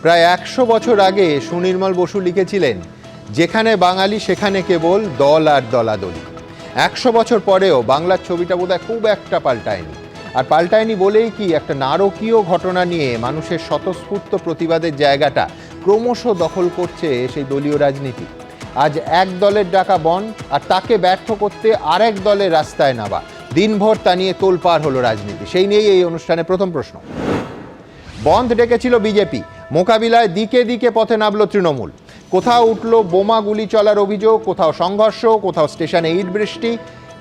প্রায় 100 বছর আগে সুনির্মল বসু লিখেছিলেন, যেখানে বাঙালি সেখানে কেবল দল আর দলাদলি। 100 বছর পরেও বাংলার ছবিটা বোধহয় খুব একটা পাল্টায়নি। আর পাল্টায়নি বলেই কি, একটা নারকীয় ঘটনা নিয়ে মানুষের স্বতঃস্ফূর্ত প্রতিবাদের জায়গাটা ক্রমশ দখল করছে সেই দলীয় রাজনীতি। আজ এক দলের ডাকা বন্ধ, আর তাকে ব্যর্থ করতে আরেক দলের রাস্তায় নামা। দিনভর তা নিয়ে তোলপাড় হলো রাজনীতি। সেই নিয়েই এই অনুষ্ঠানে প্রথম প্রশ্ন। বন্ধ ডেকেছিল বিজেপি, মোকাবিলায় দিকে দিকে পথে নামল তৃণমূল। কোথাও উঠল বোমা গুলি চলার অভিযোগ, কোথাও সংঘর্ষ, কোথাও স্টেশনে ইট বৃষ্টি।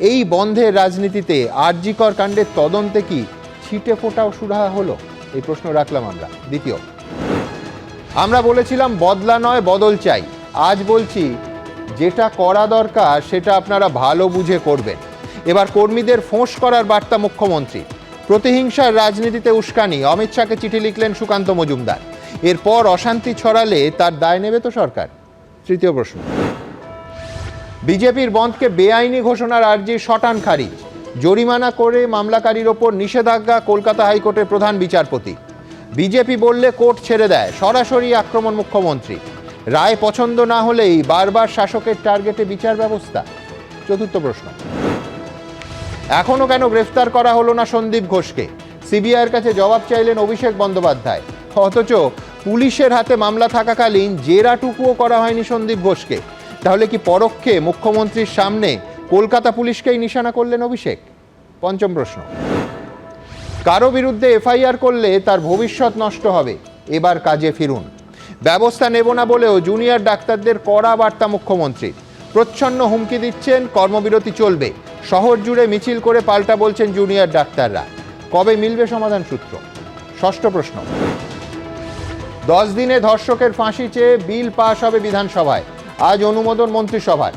এই বন্ধের রাজনীতিতে আরজিকর কাণ্ডের তদন্তে কি ছিটে ফোটাও সুরাহা হলো? এই প্রশ্ন রাখলাম আমরা। দ্বিতীয়, আমরা বলেছিলাম বদলা নয় বদল চাই। আজ বলছি, যেটা করা দরকার সেটা আপনারা ভালো বুঝে করবেন। এবার কর্মীদের ফোঁস করার বার্তা মুখ্যমন্ত্রী। প্রতিহিংসার রাজনীতিতে উস্কানি, অমিত শাহকে চিঠি লিখলেন সুকান্ত মজুমদার। এরপর অশান্তি ছড়ালে তার দায় নেবে তো সরকার। তৃতীয় প্রশ্ন, বিজেপির বন্ধকে বেআইনি ঘোষণার আর্জি শটান খারিজ। জরিমানা করে মামলাকারীর ওপর নিষেধাজ্ঞা কলকাতা হাইকোর্টের প্রধান বিচারপতি। বিজেপি বললে কোর্ট ছেড়ে দেয়, সরাসরি আক্রমণ মুখ্যমন্ত্রী। রায় পছন্দ না হলেই বারবার শাসকের টার্গেটে বিচার ব্যবস্থা। চতুর্থ প্রশ্ন, এখনো কেন গ্রেফতার করা হলো না সন্দীপ ঘোষকে? সিবিআইয়ের কাছে জবাব চাইলেন অভিষেক বন্দ্যোপাধ্যায়। অথচ পুলিশের হাতে মামলা থাকাকালীন জেরাটুকুও করা হয়নি সন্দীপ ঘোষকে। তাহলে কি পরোক্ষে মুখ্যমন্ত্রীর সামনে কলকাতা পুলিশকেই নিশানা করলেন অভিষেক? পঞ্চম প্রশ্ন, কারো বিরুদ্ধে এফআইআর করলে তার ভবিষ্যৎ নষ্ট হবে, এবার কাজে ফিরুন। ব্যবস্থা নেব না বলেও জুনিয়র ডাক্তারদের কড়া বার্তা মুখ্যমন্ত্রী। প্রচ্ছন্ন হুমকি দিচ্ছেন, কর্মবিরতি চলবে। শহর জুড়ে মিছিল করে পাল্টা বলছেন জুনিয়র ডাক্তাররা। কবে মিলবে সমাধান সূত্র? ষষ্ঠ প্রশ্ন, 10 দিনে ধর্ষকের ফাঁসি চেয়ে বিল পাশ হবে বিধানসভায়। আজ অনুমোদন মন্ত্রিসভার।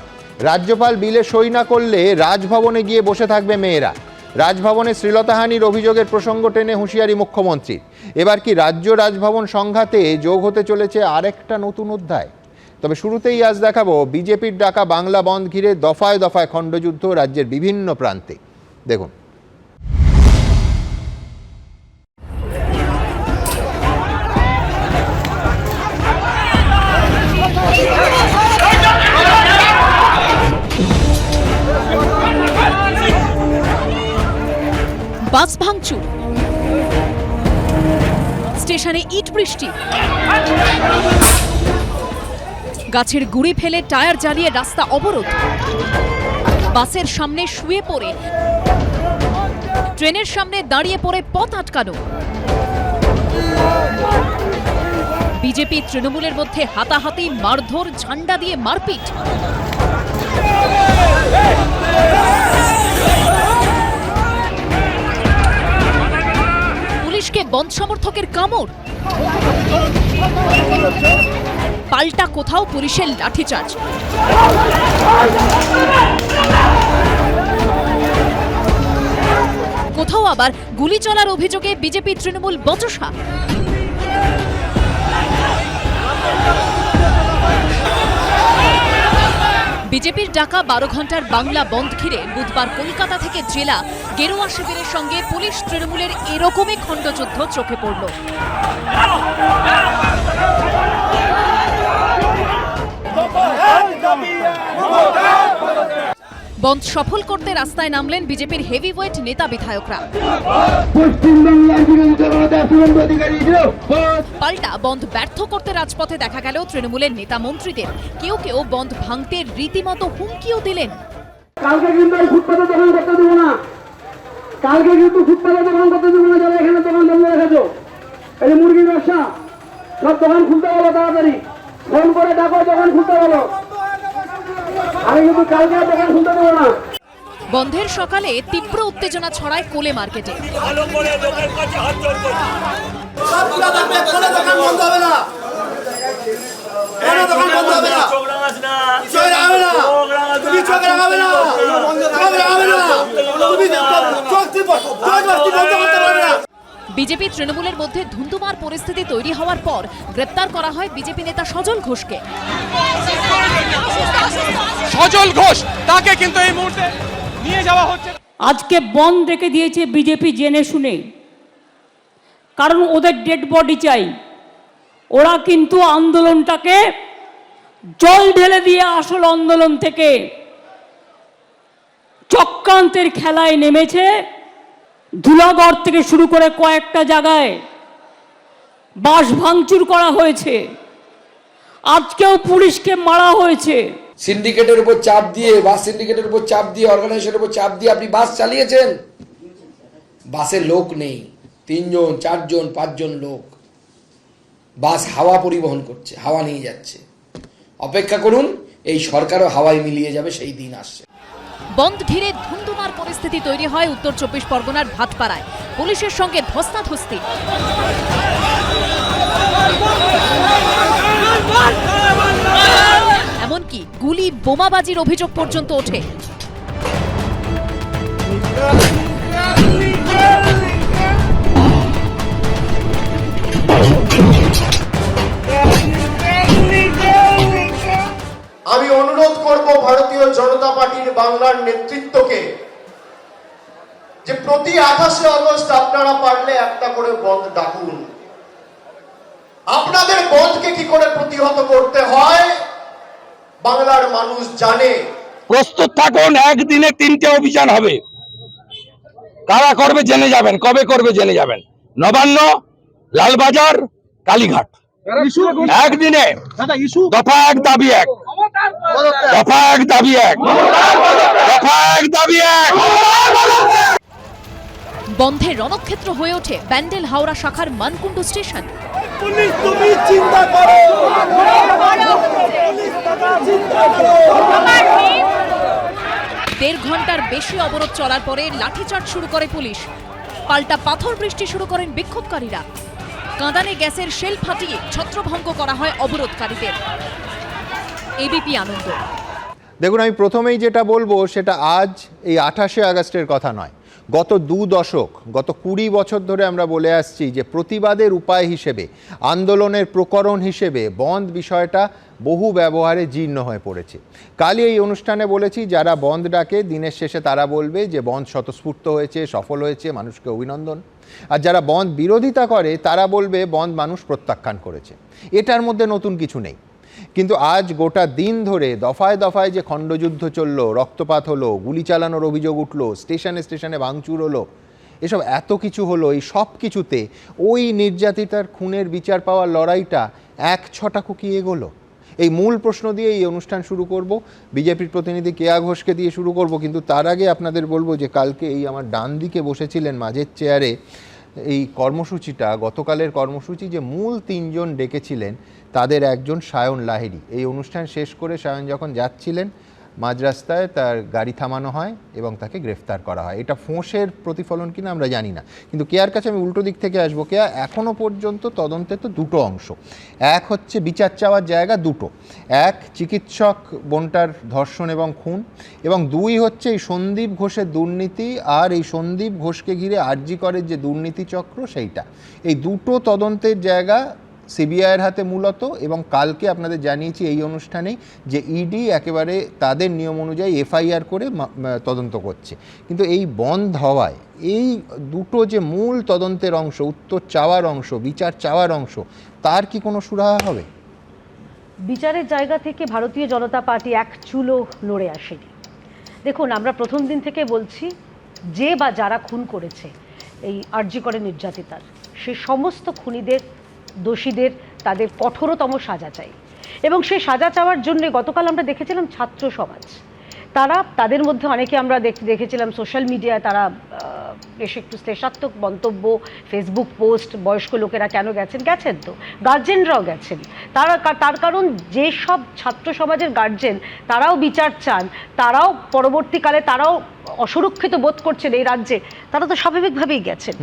রাজ্যপাল বিলে সই না করলে রাজভবনে গিয়ে বসে থাকবে মেয়েরা। রাজভবনে শ্লীলতাহানির অভিযোগের প্রসঙ্গ টেনে হুঁশিয়ারি মুখ্যমন্ত্রী। এবার কি রাজ্য রাজভবন সংঘাতে যোগ হতে চলেছে আরেকটা নতুন অধ্যায়? তবে শুরুতেই আজ দেখাবো বিজেপির ডাকা বাংলা বন্ধ ঘিরে দফায় দফায় খণ্ডযুদ্ধ রাজ্যের বিভিন্ন প্রান্তে। দেখুন, বাস ভাঙচুর, স্টেশনে ইট বৃষ্টি, গাছের গুঁড়ি ফেলে টায়ার জ্বালিয়ে রাস্তা অবরোধ, বাসের সামনে শুয়ে পড়ে, ট্রেনের সামনে দাঁড়িয়ে পড়ে পথ আটকানো। বিজেপি তৃণমূলের মধ্যে হাতাহাতি, মারধর, ঝান্ডা দিয়ে মারপিট। পুলিশকে বন্ধ সমর্থকের কামড়। পাল্টা কোথাও পুলিশের লাঠিচার্জ। কোথাও আবার গুলি চলার অভিযোগে বিজেপি তৃণমূল বচসা। বিজেপির ডাকা 12 ঘন্টার বাংলা বন্ধ ঘিরে বুধবার কলকাতা থেকে জেলা গেরুয়া শিবিরের সঙ্গে পুলিশ তৃণমূলের এরকমই খণ্ডযুদ্ধ চোখে পড়ল। বন্ধ সফল করতে রাস্তায় নামলেন বিজেপির হেভিওয়েট নেতা বিধায়করা। পাল্টা বন্ধ ব্যর্থ করতে রাজপথে দেখা গেল তৃণমূলের নেতা মন্ত্রীদের। কেউ কেউ বন্ধ ভাঙতে রীতিমতো হুমকিও দিলেন। কালকে কিন্তু ফুটপাতে দোকান করতে দেবো না, কালকে কিন্তু ফুটপাতে দোকান করতে দেবো না। যারা এখানে দোকান বন্ধ রেখেছো, এই মুরগির ব্যবসা, সব দোকান খুলতে বলো, তাড়াতাড়ি ফোন করে ডাকো, দোকান খুলতে বলো। আমি কিন্তু কালকে দোকান খুলতে দেবো না। বন্ধের সকালে তীব্র উত্তেজনা ছড়ায় কোলে মার্কেটে। বিজেপি তৃণমূলের মধ্যে ধুন্ধুমার পরিস্থিতি তৈরি হওয়ার পর গ্রেপ্তার করা হয় বিজেপি নেতা সজল ঘোষকে। সজল ঘোষ তাকে কিন্তু এই মুহূর্তে নিয়ে যাওয়া হচ্ছে। আজকে বন্ধ রেখে দিয়েছে বিজেপি জেনে শুনে, কারণ ওদের ডেড বডি চাই। ওরা কিন্তু আন্দোলনটাকে জল ঢেলে দিয়ে আসল আন্দোলন থেকে চক্রান্তের খেলায় নেমেছে। ধুলাগড় থেকে শুরু করে কয়েকটা জায়গায় বাস ভাঙচুর করা হয়েছে, আজকেও পুলিশকে মারা হয়েছে। সিন্ডিকেটের উপর চাপ দিয়ে, বাস সিন্ডিকেটের উপর চাপ দিয়ে, অর্গানাইজেশনের উপর চাপ দিয়ে আপনি বাস চালিয়েছেন। বাসে লোক নেই, 3 জন 4 জন 5 জন লোক। বাস হাওয়া পরিবহন করছে, হাওয়া নিয়ে যাচ্ছে। অপেক্ষা করুন, এই সরকারও হাওয়ায় মিলিয়ে যাবে, সেই দিন আসছে। বন্ধ ঘিরে ধুন্ধুমার পরিস্থিতি তৈরি হয় উত্তর 24 পরগনার ভাটপাড়ায়। পুলিশের সঙ্গে ধস্তাধস্তি। এমনকি গুলি বোমাবাজির অভিযোগ পর্যন্ত ওঠে। আমি অনুরোধ করব ভারতীয় জনতা পার্টির বাংলার নেতৃত্বকে যে প্রতি 28শে আগস্ট আপনারা পারলে একটা করে বন্ধ ডাকুন। আপনাদের বন্ধকে কি করে প্রতিহত করতে হয় বাংলার মানুষ জানে। প্রস্তুত থাকুন, একদিনে 3টে অভিযান হবে। কারা করবে জেনে যাবেন, কবে করবে জেনে যাবেন। নবান্ন, লালবাজার, কালীঘাট, একদিনে। দফা 1 দাবি 1, দফা 1 দাবি 1, দফা 1 দাবি 1। বন্ধে রণক্ষেত্র হয়ে ওঠে ব্যান্ডেল হাওড়া শাখার মানকুণ্ডু স্টেশন। দেড় ঘন্টার বেশি অবরোধ চলার পরে লাঠিচার্জ শুরু করে পুলিশ। পাল্টা পাথর বৃষ্টি শুরু করেন বিক্ষোভকারীরা। কাঁদানে গ্যাসের শেল ফাটিয়ে ছত্রভঙ্গ করা হয় অবরোধকারীদের। এবিপি আনন্দ। দেখুন, আমি প্রথমেই যেটা বলবো সেটা আজ এই 28শে আগস্টের কথা নয়। গত 2 দশক, গত 20 বছর ধরে আমরা বলে আসছি যে প্রতিবাদের উপায় হিসেবে, আন্দোলনের প্রকরণ হিসেবে বন্ধ বিষয়টা বহু ব্যবহারে জীর্ণ হয়ে পড়েছে। কালই এই অনুষ্ঠানে বলেছি, যারা বন্ধ ডাকে দিনের শেষে তারা বলবে যে বন্ধ স্বতঃস্ফূর্ত হয়েছে, সফল হয়েছে, মানুষকে অভিনন্দন। আর যারা বন্ধ বিরোধিতা করে তারা বলবে বন্ধ মানুষ প্রত্যাখ্যান করেছে। এটার মধ্যে নতুন কিছু নেই। কিন্তু আজ গোটা দিন ধরে দফায় দফায় যে খণ্ডযুদ্ধ চলল, রক্তপাত হলো, গুলি চালানোর অভিযোগ উঠল, স্টেশনে স্টেশনে ভাঙচুর হলো, এসব এত কিছু হলো, এই সব কিছুতে ওই নির্যাতিতার খুনের বিচার পাওয়ার লড়াইটা 1 ছটাকু কি এগোলো? এই মূল প্রশ্ন দিয়ে এই অনুষ্ঠান শুরু করব। বিজেপির প্রতিনিধি কেয়া ঘোষকে দিয়ে শুরু করব, কিন্তু তার আগে আপনাদের বলবো যে কালকে এই আমার ডান দিকে বসেছিলেন মাঝের চেয়ারে এই কর্মসূচিটা, গতকালের কর্মসূচি, যে মূল 3 জন ডেকেছিলেন তাদের একজন সায়ন লাহিড়ী। এই অনুষ্ঠান শেষ করে সায়ন যখন যাচ্ছিলেন মাঝ রাস্তায় তার গাড়ি থামানো হয় এবং তাকে গ্রেফতার করা হয়। এটা ফোঁসের প্রতিফলন কিনা আমরা জানি না, কিন্তু কেয়ার কাছে আমি উল্টো দিক থেকে আসবো। কেয়া, এখনও পর্যন্ত তদন্তে তো 2টো অংশ। এক হচ্ছে বিচার চাওয়ার জায়গা 2টো, এক চিকিৎসক বোনটার ধর্ষণ এবং খুন, এবং 2 হচ্ছে এই সন্দীপ ঘোষের দুর্নীতি আর এই সন্দীপ ঘোষকে ঘিরে আরজি করের যে দুর্নীতি চক্র, সেইটা। এই 2টো তদন্তের জায়গা সিবিআইয়ের হাতে মূলত, এবং কালকে আপনাদের জানিয়েছি এই অনুষ্ঠানেই যে ইডি একেবারে তাদের নিয়ম অনুযায়ী এফআইআর করে তদন্ত করছে। কিন্তু এই বন্ধ হওয়ায় এই 2টো যে মূল তদন্তের অংশ, উত্তর চাওয়ার অংশ, বিচার চাওয়ার অংশ, তার কি কোনো সুরাহা হবে? বিচারের জায়গা থেকে ভারতীয় জনতা পার্টি এক চুলও নড়ে আসেনি। দেখুন, আমরা প্রথম দিন থেকে বলছি যে বা যারা খুন করেছে এই আরজি করে নির্যাতিতার, সে সমস্ত খুনিদের, দোষীদের তাদের কঠোরতম সাজা চাই। এবং সেই সাজা চাওয়ার জন্য গতকাল আমরা দেখেছিলাম ছাত্র সমাজ, তাদের মধ্যে অনেকে আমরা দেখেছিলাম সোশ্যাল মিডিয়ায় তারা বেশ একটু শ্লেষাত্মক মন্তব্য, ফেসবুক পোস্ট, বয়স্ক লোকেরা কেন গেছেন তো গার্জেনরাও গেছেন। তার কারণ যে সব ছাত্র সমাজের গার্জেন তারাও বিচার চান, তারাও পরবর্তীকালে তারাও অসুরক্ষিত বোধ করছেন এই রাজ্যে, তারা তো স্বাভাবিকভাবেই গেছেন।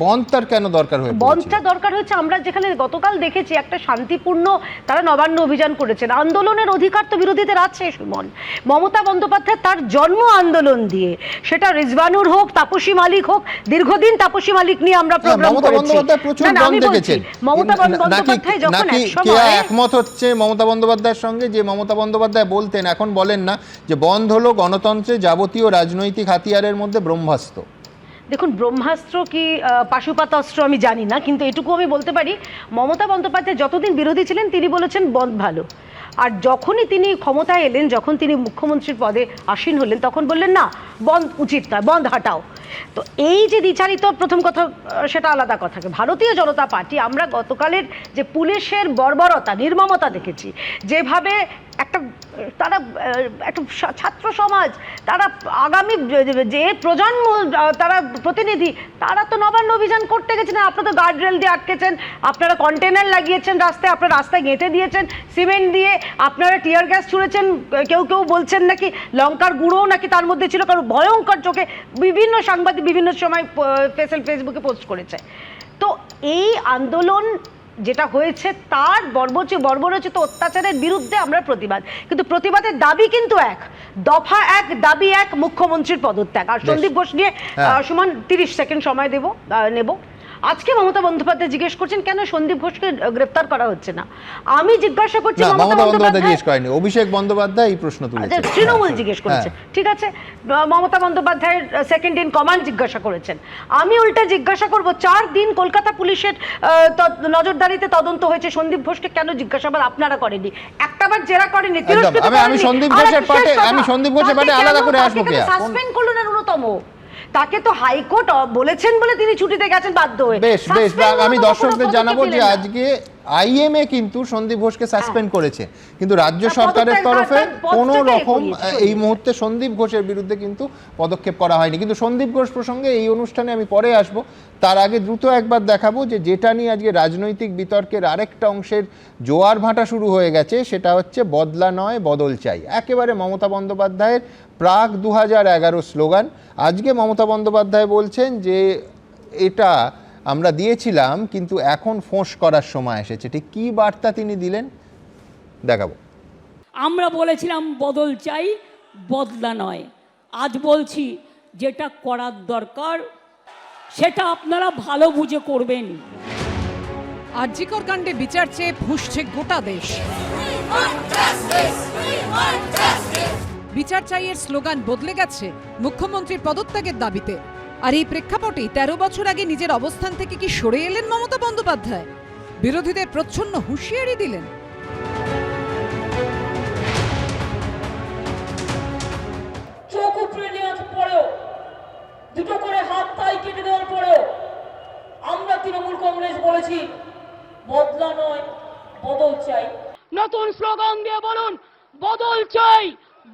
বন্ধটার কেন দরকার হয়েছে? বন্ধটা দরকার হয়েছে, আমরা যেখানে গতকাল দেখেছি একটা শান্তিপূর্ণ তারা নবান্ন অভিযান করেছেন। আন্দোলনের অধিকার তো বিরোধীদের আছে সুমন। মমতা বন্দ্যোপাধ্যায় তার জন্ম আন্দোলন দিয়ে, সেটা রিজওয়ানুর হোক, তাপসী মালিক হোক, দীর্ঘদিন তাপসী মালিক নিয়ে আমরা প্রোগ্রাম করেছি। মমতা বন্দ্যোপাধ্যায় যখন একমত হচ্ছে মমতা বন্দ্যোপাধ্যায়ের সঙ্গে, যে মমতা বন্দ্যোপাধ্যায় বলতেন, এখন বলেন না, যে বন্ধ হলো গণতন্ত্রে যাবতীয় রাজনৈতিক হাতিয়ারের মধ্যে ব্রহ্মাস্ত্র। দেখুন, ব্রহ্মাস্ত্র কি পাশুপাতাস্ত্র আমি জানি না, কিন্তু এটুকু আমি বলতে পারি, মমতা বন্দ্যোপাধ্যায় যতদিন বিরোধী ছিলেন তিনি বলেছেন বন্ধ ভালো, আর যখনই তিনি ক্ষমতায় এলেন, যখন তিনি মুখ্যমন্ত্রীর পদে আসীন হলেন, তখন বললেন না বন্ধ উচিত নয়, বন্ধ হাটাও। তো এই যে দ্বিচারিত, প্রথম কথা সেটা আলাদা কথা। ভারতীয় জনতা পার্টি, আমরা গতকালের যে পুলিশের বর্বরতা, নির্মমতা দেখেছি, যেভাবে তারা একটা ছাত্র সমাজ, তারা আগামী যে প্রজন্ম, তারা প্রতিনিধি, তারা তো নবান্ন অভিযান করতে গেছেন, আপনারা তো গার্ড রেল দিয়ে আটকেছেন, আপনারা কন্টেনার লাগিয়েছেন রাস্তায়, আপনারা রাস্তায় গেঁথে দিয়েছেন সিমেন্ট দিয়ে, আপনারা টিয়ার গ্যাস ছুঁড়েছেন, কেউ কেউ বলছেন নাকি লঙ্কার গুঁড়ো নাকি তার মধ্যে ছিল, কারণ ভয়ঙ্কর চোখে বিভিন্ন সাংবাদিক বিভিন্ন সময় ফেসবুকে পোস্ট করেছে। তো এই আন্দোলন যেটা হয়েছে তার বর্বরোচিত অত্যাচারের বিরুদ্ধে আমরা প্রতিবাদ, কিন্তু প্রতিবাদের দাবি কিন্তু এক, দফা এক, দাবি এক, মুখ্যমন্ত্রীর পদত্যাগ। আর সন্দীপ ঘোষ নিয়ে সমান 30 সেকেন্ড সময় নেব। আজকে মমতা বন্দ্যোপাধ্যায় জিজ্ঞেস করছেন কেন সন্দীপ ঘোষকে গ্রেফতার করা হচ্ছে না। আমি জিজ্ঞাসা করছি, মমতা বন্দ্যোপাধ্যায় জিজ্ঞেস করেনি, অভিষেক বন্দ্যোপাধ্যায় এই প্রশ্ন তুলেছেন, তৃণমূল জিজ্ঞেস করেছে, ঠিক আছে, মমতা বন্দ্যোপাধ্যায়ের সেকেন্ড ইন কমান্ড জিজ্ঞাসা করেছেন। আমি উল্টা জিজ্ঞাসা করব, 4 দিন কলকাতা পুলিশের নজরদারিতে তদন্ত হয়েছে, সন্দীপ ঘোষকে কেন জিজ্ঞাসাবাদ আপনারা করেনি? একটাবার জেরা করেনি, আমি সন্দীপ ঘোষের পাটে আলাদা করে আসবো, সাসপেন্ড করলো না ন্যূনতম। তাকে তো হাইকোর্ট বলেছেন বলে তিনি ছুটিতে গেছেন বাধ্য হয়ে। বেশ, আমি দর্শকদের জানাবো যে আজকে আইএমএ কিন্তু সন্দীপ ঘোষকে সাসপেন্ড করেছে, কিন্তু রাজ্য সরকারের তরফে কোনো রকম এই মুহূর্তে সন্দীপ ঘোষের বিরুদ্ধে কিন্তু পদক্ষেপ করা হয়নি। কিন্তু সন্দীপ ঘোষ প্রসঙ্গে এই অনুষ্ঠানে আমি পরে আসব, তার আগে দ্রুত একবার দেখাবো যে যেটা নিয়ে আজকে রাজনৈতিক বিতর্কের আরেকটা অংশের জোয়ার ভাটা শুরু হয়ে গেছে, সেটা হচ্ছে বদলা নয় বদল চাই। একেবারে মমতা বন্দ্যোপাধ্যায়ের প্রাক 2011 স্লোগান। আজকে মমতা বন্দ্যোপাধ্যায় বলছেন যে এটা আমরা দিয়েছিলাম, কিন্তু এখন ফোঁস করার সময় এসেছে। ঠিক কী বার্তা তিনি দিলেন দেখাবো। আমরা বলেছিলাম বদল চাই, বদলা নয়। আজ বলছি যেটা করার দরকার সেটা আপনারা ভালো বুঝে করবেন। আরজিকর কাণ্ডে বিচার চেয়ে ফুঁসছে গোটা দেশ। বিচার চাইয়ের স্লোগান বদলে গেছে মুখ্যমন্ত্রীর পদত্যাগের দাবিতে। আর এই প্রেক্ষাপটে 13 বছর আগে নিজের অবস্থান থেকে কি সরে এলেন মমতা বন্দ্যোপাধ্যায়? বিরোধীদের প্রচ্ছন্ন হুঁশিয়ারি দিলেন। চোখ উপড়ে নেওয়ার পরেও, দুটো করে হাত তাই কেটে দেওয়ার পরেও আমরা তৃণমূল কংগ্রেস বলেছি বদলা নয় বদল চাই। নতুন স্লোগান দিয়ে বলুন, বদল চাই,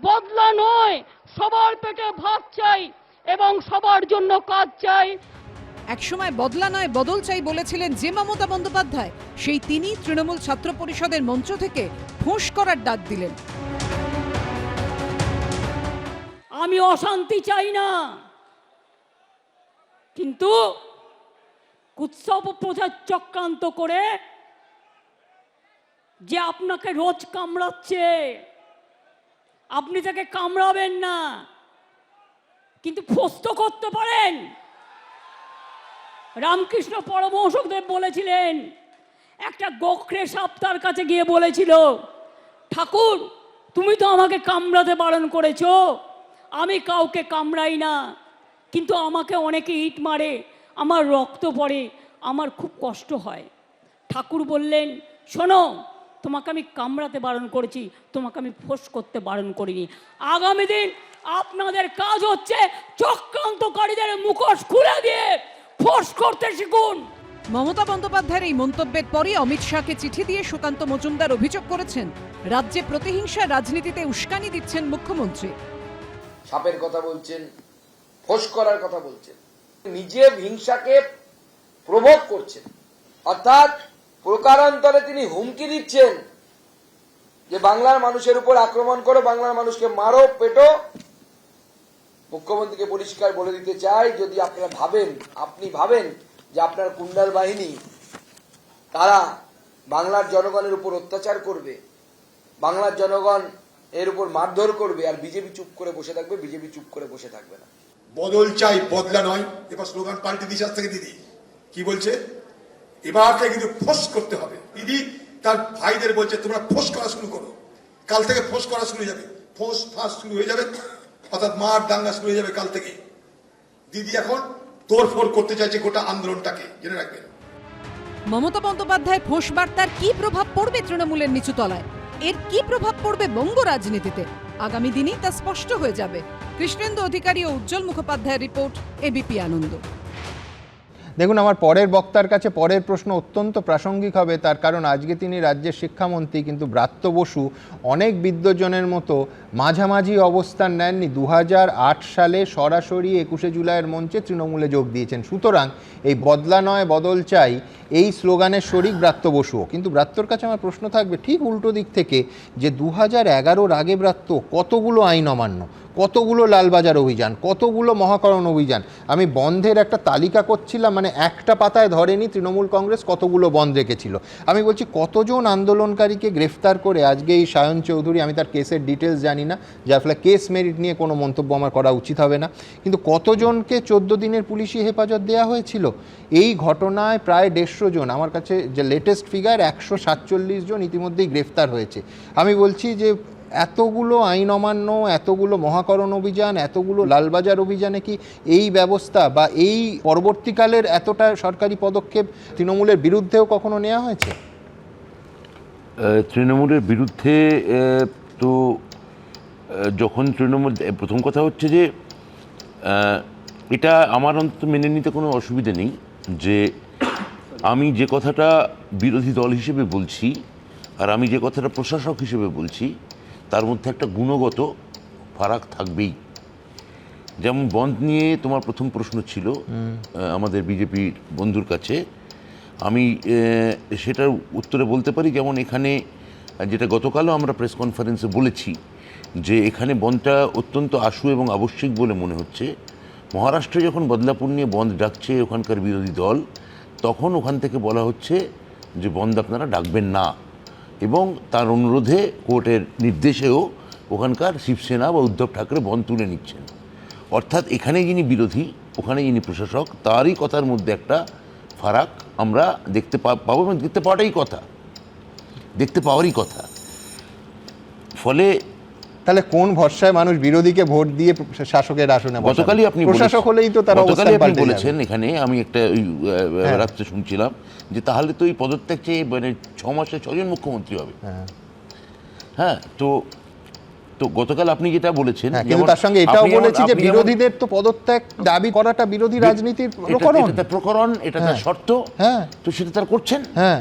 বদলা নয়, সবার পেটে ভাত চাই এবং সবার জন্য কাজ চাই। একসময় বদলা নয় বদল চাই বলেছিলেন যে মমতা বন্দ্যোপাধ্যায়, সেই তিনি তৃণমূল ছাত্র পরিষদের মঞ্চ থেকে ফোঁস করার ডাক দিলেন। আমি অশান্তি চাই না, কিন্তু কুৎসব প্রচার চক্রান্ত করে যে আপনাকে রোজ কামড়াচ্ছে, আপনি তাকে কামড়াবেন না, কিন্তু ফস্ত করতে পারেন। রামকৃষ্ণ পরমহংসদেব বলেছিলেন, একটা গোখরে সাপ তার কাছে গিয়ে বলেছিল, ঠাকুর তুমি তো আমাকে কামড়াতে বারণ করেছো, আমি কাউকে কামড়াই না, কিন্তু আমাকে অনেকে ইট মারে, আমার রক্ত পড়ে, আমার খুব কষ্ট হয়। ঠাকুর বললেন, শোনো, তোমাকে আমি কামড়াতে বারণ করেছি, তোমাকে আমি ফোঁস করতে বারণ করিনি। আগামী দিন আপনাদের কাজ হচ্ছে চক্রান্তকারীদের মুখোশ খুলে দিয়ে ফোঁস করতে শিখুন। মমতা বন্দ্যোপাধ্যায়ের এই মন্তব্যের পরই অমিত শাহকে চিঠি দিয়ে সুকান্ত মজুমদার অভিযোগ করেছেন, রাজ্যে প্রতিহিংসার রাজনীতিতে উস্কানি দিচ্ছেন মুখ্যমন্ত্রী। সাপের কথা বলছেন, ফোঁস করার কথা বলছেন, নিজের হিংসাকে প্রভোগ করছেন, অর্থাৎ প্রকারান্তরে তিনি হুমকি দিচ্ছেন যে বাংলার মানুষের উপর আক্রমণ করো, বাংলার মানুষকে মারো, পেটো। মুখ্যমন্ত্রীকে পরিষ্কার বলে দিতে চাই, যদি আপনি ভাবেন যে আপনার কুণ্ডাল বাহিনী তারা বাংলার জনগণের উপর অত্যাচার করবে, বাংলার জনগণ এর উপর মারধর করবে, আর বিজেপি চুপ করে বসে থাকবে, বিজেপি চুপ করে বসে থাকবে না। বদল চাই, বদলা নয়। এবার স্লোগান পাল্টে দিচ্ছে আজ থেকে। দিদি কি বলছে? এবারকে কিন্তু ফোঁস করতে হবে। দিদি তার ভাইদের বলছে তোমরা ফোঁস করা শুরু করো, কাল থেকে ফোঁস করা শুরু হয়ে যাবে, ফোঁস ফাঁস শুরু হয়ে যাবে, অর্থাৎ মার দাঙ্গা শুরু হয়ে যাবে কাল থেকে। দিদি এখন তোড়ফোড় করতে চাইছে গোটা আন্দোলনটাকে, জেনে রাখবেন। মমতা বন্দ্যোপাধ্যায়ের ফোঁস বার্তার কি প্রভাব পড়বে তৃণমূলের নিচু তলায়? এর কি প্রভাব পড়বে বঙ্গ রাজনীতিতে? আগামী দিনেই তা স্পষ্ট হয়ে যাবে। কৃষ্ণেন্দু অধিকারী ও উজ্জ্বল মুখোপাধ্যায়ের রিপোর্ট, এবিপি আনন্দ। দেখুন, আমার পরের বক্তার কাছে পরের প্রশ্ন অত্যন্ত প্রাসঙ্গিক হবে, তার কারণ আজকে তিনি রাজ্যের শিক্ষামন্ত্রী, কিন্তু ব্রাত্য বসু অনেক বিদ্বজনের মতো মাঝামাঝি অবস্থান নেননি। 2008 সালে সরাসরি 21শে জুলাইয়ের মঞ্চে তৃণমূলে যোগ দিয়েছেন। সুতরাং এই বদলা নয় বদল চাই এই স্লোগানের শরিক ব্রাত্য বসুও। কিন্তু ব্রাত্যর কাছে আমার প্রশ্ন থাকবে ঠিক উল্টো দিক থেকে, যে 2011-র আগে ব্রাত্য কতগুলো আইন অমান্য, কতগুলো লালবাজার অভিযান, কতগুলো মহাকরণ অভিযান। আমি বন্ধের একটা তালিকা করছিলাম, মানে একটা পাতায় ধরেনি তৃণমূল কংগ্রেস কতগুলো বন্ধ রেখেছিল। আমি বলছি কতজন আন্দোলনকারীকে গ্রেফতার করে আজকে এই সায়ন চৌধুরী, আমি তার কেসের ডিটেলস জানি না, যার ফলে কেস মেরিট নিয়ে কোনো মন্তব্য আমার করা উচিত হবে না, কিন্তু কতজনকে 14 দিনের পুলিশি হেফাজত দেওয়া হয়েছিল। এই ঘটনায় প্রায় 150 জন, আমার কাছে যে লেটেস্ট ফিগার 147 জন ইতিমধ্যেই গ্রেফতার হয়েছে। আমি বলছি যে এতগুলো আইন অমান্য, এতগুলো মহাকরণ অভিযান, এতগুলো লালবাজার অভিযানে কি এই ব্যবস্থা বা এই পরবর্তীকালের এতটা সরকারি পদক্ষেপ তৃণমূলের বিরুদ্ধেও কখনো নেওয়া হয়েছে? তৃণমূলের বিরুদ্ধে তো যখন তৃণমূল, প্রথম কথা হচ্ছে যে এটা আমার অন্তত মেনে নিতে কোনো অসুবিধা নেই যে আমি যে কথাটা বিরোধী দল হিসেবে বলছি আর আমি যে কথাটা প্রশাসক হিসেবে বলছি তার মধ্যে একটা গুণগত ফারাক থাকবেই। যেমন বন্ধ নিয়ে তোমার প্রথম প্রশ্ন ছিল আমাদের বিজেপির বন্ধুর কাছে, আমি সেটার উত্তরে বলতে পারি, যেমন এখানে যেটা গতকালও আমরা প্রেস কনফারেন্সে বলেছি যে এখানে বন্ধটা অত্যন্ত আশু এবং আবশ্যিক বলে মনে হচ্ছে। মহারাষ্ট্রে যখন বদলাপুর নিয়ে বন্ধ ডাকছে ওখানকার বিরোধী দল, তখন ওখান থেকে বলা হচ্ছে যে বন্ধ আপনারা ডাকবেন না, এবং তার অনুরোধে কোর্টের নির্দেশেও ওখানকার শিবসেনা বা উদ্ধব ঠাকরে বন্ধ তুলে নিচ্ছেন। অর্থাৎ এখানে যিনি বিরোধী, ওখানে যিনি প্রশাসক, তারই কথার মধ্যে একটা ফারাক আমরা দেখতে পাবো, এবং দেখতে পাওয়াটাই কথা, দেখতে পাওয়ারই কথা। ফলে তাহলে কোন ভরসায় মানুষ বিরোধীকে ভোট দিয়ে শাসকের আসনে বসাবে? গতকালই আপনি প্রশাসক হলেই তো তার অবস্থান পাল্টে বলেছেন যাবে। এখানে, আমি একটা রাত্রে শুনছিলাম যে তাহলে তো এই পদত্যাগ চেয়ে মানে 6 মাসে 6 জন মুখ্যমন্ত্রী হবে। হ্যাঁ, তো গতকাল আপনি যেটা বলেছেন, কিন্তু তার সঙ্গে এটাও বলেছি যে বিরোধীদের তো পদত্যাগ দাবি করাটা বিরোধী রাজনীতির প্রকরণ, এটা তার শর্ত। হ্যাঁ, তো সেটা তার করছেন। হ্যাঁ,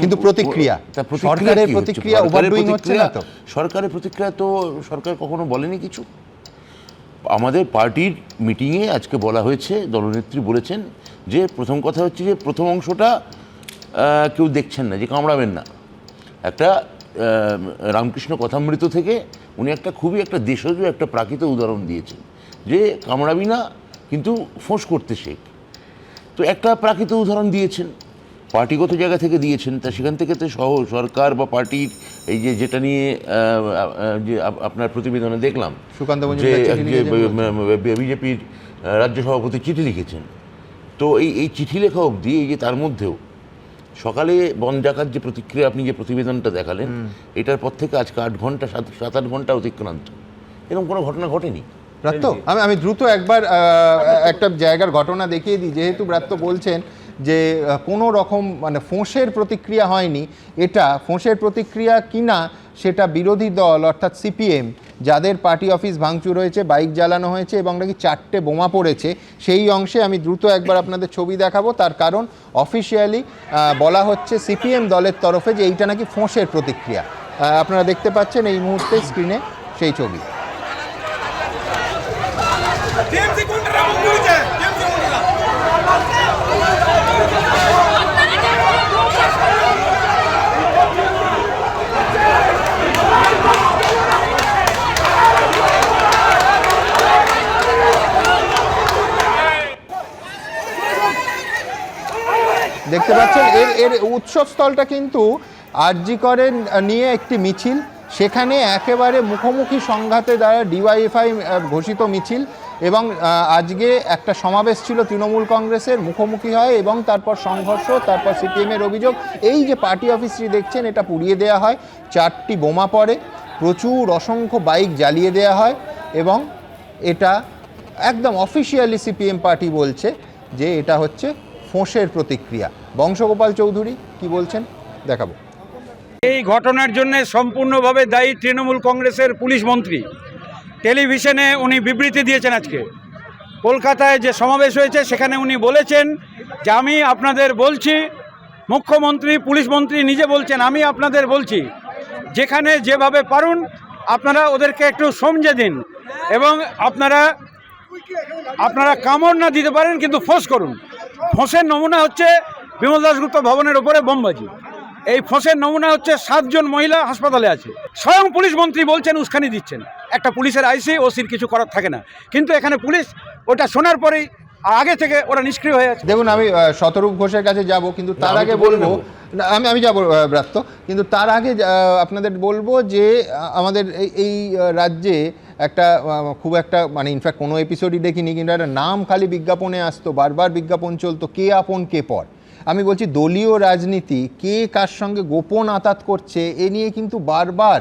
কিন্তু প্রতিক্রিয়া, সরকারের প্রতিক্রিয়া ওভারডুইং হচ্ছে না তো? সরকারের প্রতিক্রিয়া তো সরকার কখনো বলেনি কিছু। আমাদের পার্টির মিটিংয়ে আজকে বলা হয়েছে, দলনেত্রী বলেছেন যে প্রথম কথা হচ্ছে যে প্রথম অংশটা কেউ দেখছেন না, যে কামড়াবেন না। একটা রামকৃষ্ণ কথামৃত থেকে উনি একটা খুবই একটা দেশজ একটা প্রাকৃত উদাহরণ দিয়েছেন যে কামড়াবি না কিন্তু ফোঁস করতে শেখ। তো একটা প্রাকৃত উদাহরণ দিয়েছেন, পার্টিগত জায়গা থেকে দিয়েছেন, তা সেখান থেকে তো সরকার বা পার্টির এই যে যেটা নিয়ে যে আপনার প্রতিবেদনে দেখলাম যে বিজেপির রাজ্য সভাপতি চিঠি লিখেছেন, তো এই চিঠি লেখা অবধি এই যে তার মধ্যেও সকালে বন্ধ ডাকার যে প্রতিক্রিয়া আপনি যে প্রতিবেদনটা দেখালেন, এটার পর থেকে আজকে 8 ঘন্টা 7-8 ঘন্টা অতিক্রান্ত, এরকম কোনো ঘটনা ঘটেনি। ব্রাত্য, আমি দ্রুত একবার একটা জায়গার ঘটনা দেখিয়ে দিই, যেহেতু ব্রাত্য বলছেন যে কোনো রকম মানে ফোঁসের প্রতিক্রিয়া হয়নি। এটা ফোঁসের প্রতিক্রিয়া কিনা সেটা বিরোধী দল অর্থাৎ সিপিএম, যাদের পার্টি অফিস ভাঙচুর হয়েছে, বাইক জ্বালানো হয়েছে এবং নাকি 4টে বোমা পড়েছে, সেই অংশে আমি দ্রুত একবার আপনাদের ছবি দেখাবো। তার কারণ অফিসিয়ালি বলা হচ্ছে সিপিএম দলের তরফে যে এইটা নাকি ফোঁসের প্রতিক্রিয়া। আপনারা দেখতে পাচ্ছেন এই মুহূর্তে স্ক্রিনে সেই ছবি। দেখতে পাচ্ছেন এর উৎসবস্থলটা কিন্তু আরজি করেন নিয়ে একটি মিছিল, সেখানে একেবারে মুখোমুখি সংঘাতে দ্বারা ডিওয়াইএফআই ঘোষিত মিছিল, এবং আজকে একটা সমাবেশ ছিল তৃণমূল কংগ্রেসের, মুখোমুখি হয় এবং তারপর সংঘর্ষ, তারপর সিপিএমের অভিযোগ এই যে পার্টি অফিসটি দেখছেন এটা পুড়িয়ে দেওয়া হয়, 4টি বোমা পড়ে, প্রচুর অসংখ্য বাইক জ্বালিয়ে দেওয়া হয়, এবং এটা একদম অফিসিয়ালি সিপিএম পার্টি বলছে যে এটা হচ্ছে ফোঁসের প্রতিক্রিয়া। বংশগোপাল চৌধুরী কি বলছেন দেখাবো। এই ঘটনার জন্য সম্পূর্ণভাবে দায়ী তৃণমূল কংগ্রেসের পুলিশ মন্ত্রী। টেলিভিশনে উনি বিবৃতি দিয়েছেন আজকে। কলকাতায় যে সমাবেশ হয়েছে সেখানে উনি বলেছেন যে আমি আপনাদের বলছি, মুখ্যমন্ত্রী পুলিশ মন্ত্রী নিজে বলছেন, আমি আপনাদের বলছি যেখানে যেভাবে পারুন আপনারা ওদেরকে একটু সমঝে দিন এবং আপনারা কামড় না দিতে পারেন কিন্তু ফোঁস করুন। ফোঁসের নমুনা হচ্ছে বিমল দাশগুপ্ত ভবনের ওপরে বোমবাজি। এই ফোঁসের নমুনা হচ্ছে 7 জন মহিলা হাসপাতালে আছে। স্বয়ং পুলিশ মন্ত্রী বলছেন উস্কানি দিচ্ছেন। একটা পুলিশের আইসি ওসির কিছু করার থাকে না, কিন্তু এখানে পুলিশ ওটা শোনার পরেই আগে থেকে ওরা নিষ্ক্রিয় হয়ে আছে। দেখুন, আমি শতরূপ ঘোষের কাছে যাব, কিন্তু তার আগে বলবো আমি যাব ব্রাত্য, কিন্তু তার আগে আপনাদের বলবো যে আমাদের এই রাজ্যে একটা খুব একটা মানে ইনফ্যাক্ট কোনো এপিসোডই দেখিনি, কিন্তু একটা নাম খালি বিজ্ঞাপনে আসতো, বারবার বিজ্ঞাপন চলতো, কে আপন কে পর। আমি বলছি দলীয় রাজনীতি, কে কার সঙ্গে গোপন আঁতাত করছে এ নিয়ে কিন্তু বারবার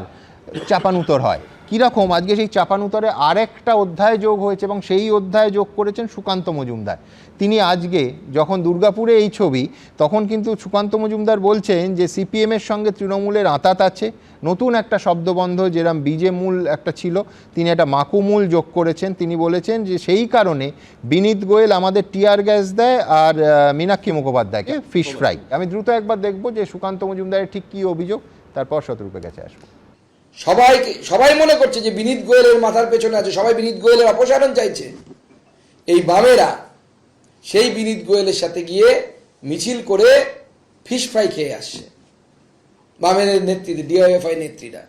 চাপানুতর হয়। কীরকম আজকে সেই চাপানুতরে আরেকটা অধ্যায় যোগ হয়েছে এবং সেই অধ্যায় যোগ করেছেন সুকান্ত মজুমদার। তিনি আজকে যখন দুর্গাপুরে এই ছবি, তখন কিন্তু সুকান্ত মজুমদার বলছেন যে সিপিএমের সঙ্গে তৃণমূলের আঁতাত আছে। নতুন একটা শব্দবন্ধ, যেরকম বিজে মূল একটা ছিল, তিনি একটা মাকুমূল যোগ করেছেন। তিনি বলেছেন যে সেই কারণে বিনীত গোয়েল আমাদের টিয়ার গ্যাস দেয় আর মীনাক্ষী মুখোপাধ্যায়কে ফিশ ফ্রাই। আমি দ্রুত একবার দেখব যে সুকান্ত মজুমদারের ঠিক কী অভিযোগ, তারপর শতরূপের কাছে আসবো। সবাই মনে করছে যে বিনীত গোয়েলের মাথার পেছনে আছে, সবাই বিনীত গোয়েলের অপসারণ চাইছে। এই বামেরা সেই বিনীত গোয়েলের সাথে গিয়ে মিছিল করে ফিশ ফ্রাই খেয়ে আসছে। বামের নেতৃত্বে ডিওএফআই নেত্রীরা।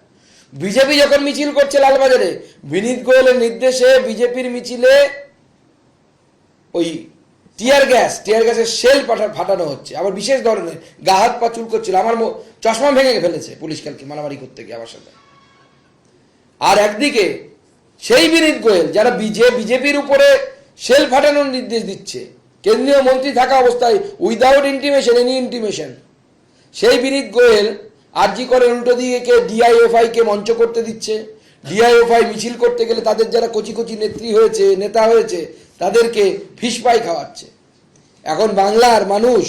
বিজেপি যখন মিছিল করছে লালবাজারে, বিনীত গোয়েলের নির্দেশে বিজেপির মিছিলে ওই টিয়ার গ্যাসের শেল ফাটানো হচ্ছে, আবার বিশেষ ধরনের গা হাত পা চুল করছিল। আমার চশমা ভেঙে ফেলেছে পুলিশ কালকে মারামারি করতে গিয়ে আমার সাথে। আর একদিকে সেই বিনীত গোয়েল যারা বিজেপির উপরে শেল ফাটানোর নির্দেশ দিচ্ছে, কেন্দ্রীয় মন্ত্রী থাকা অবস্থায় উইদাউট ইন্টিমেশন, এনি ইন্টিমেশন, সেই বিনীত গোয়েল আরজি করে উল্টো দিকে ডিআইএফআই কে মঞ্চ করতে দিচ্ছে। ডিআইএফআই মিছিল করতে গেলে তাদের যারা কচি কচি নেতা হয়েছে তাদেরকে ফিশ ফ্রাই খাওয়াচ্ছে। এখন বাংলার মানুষ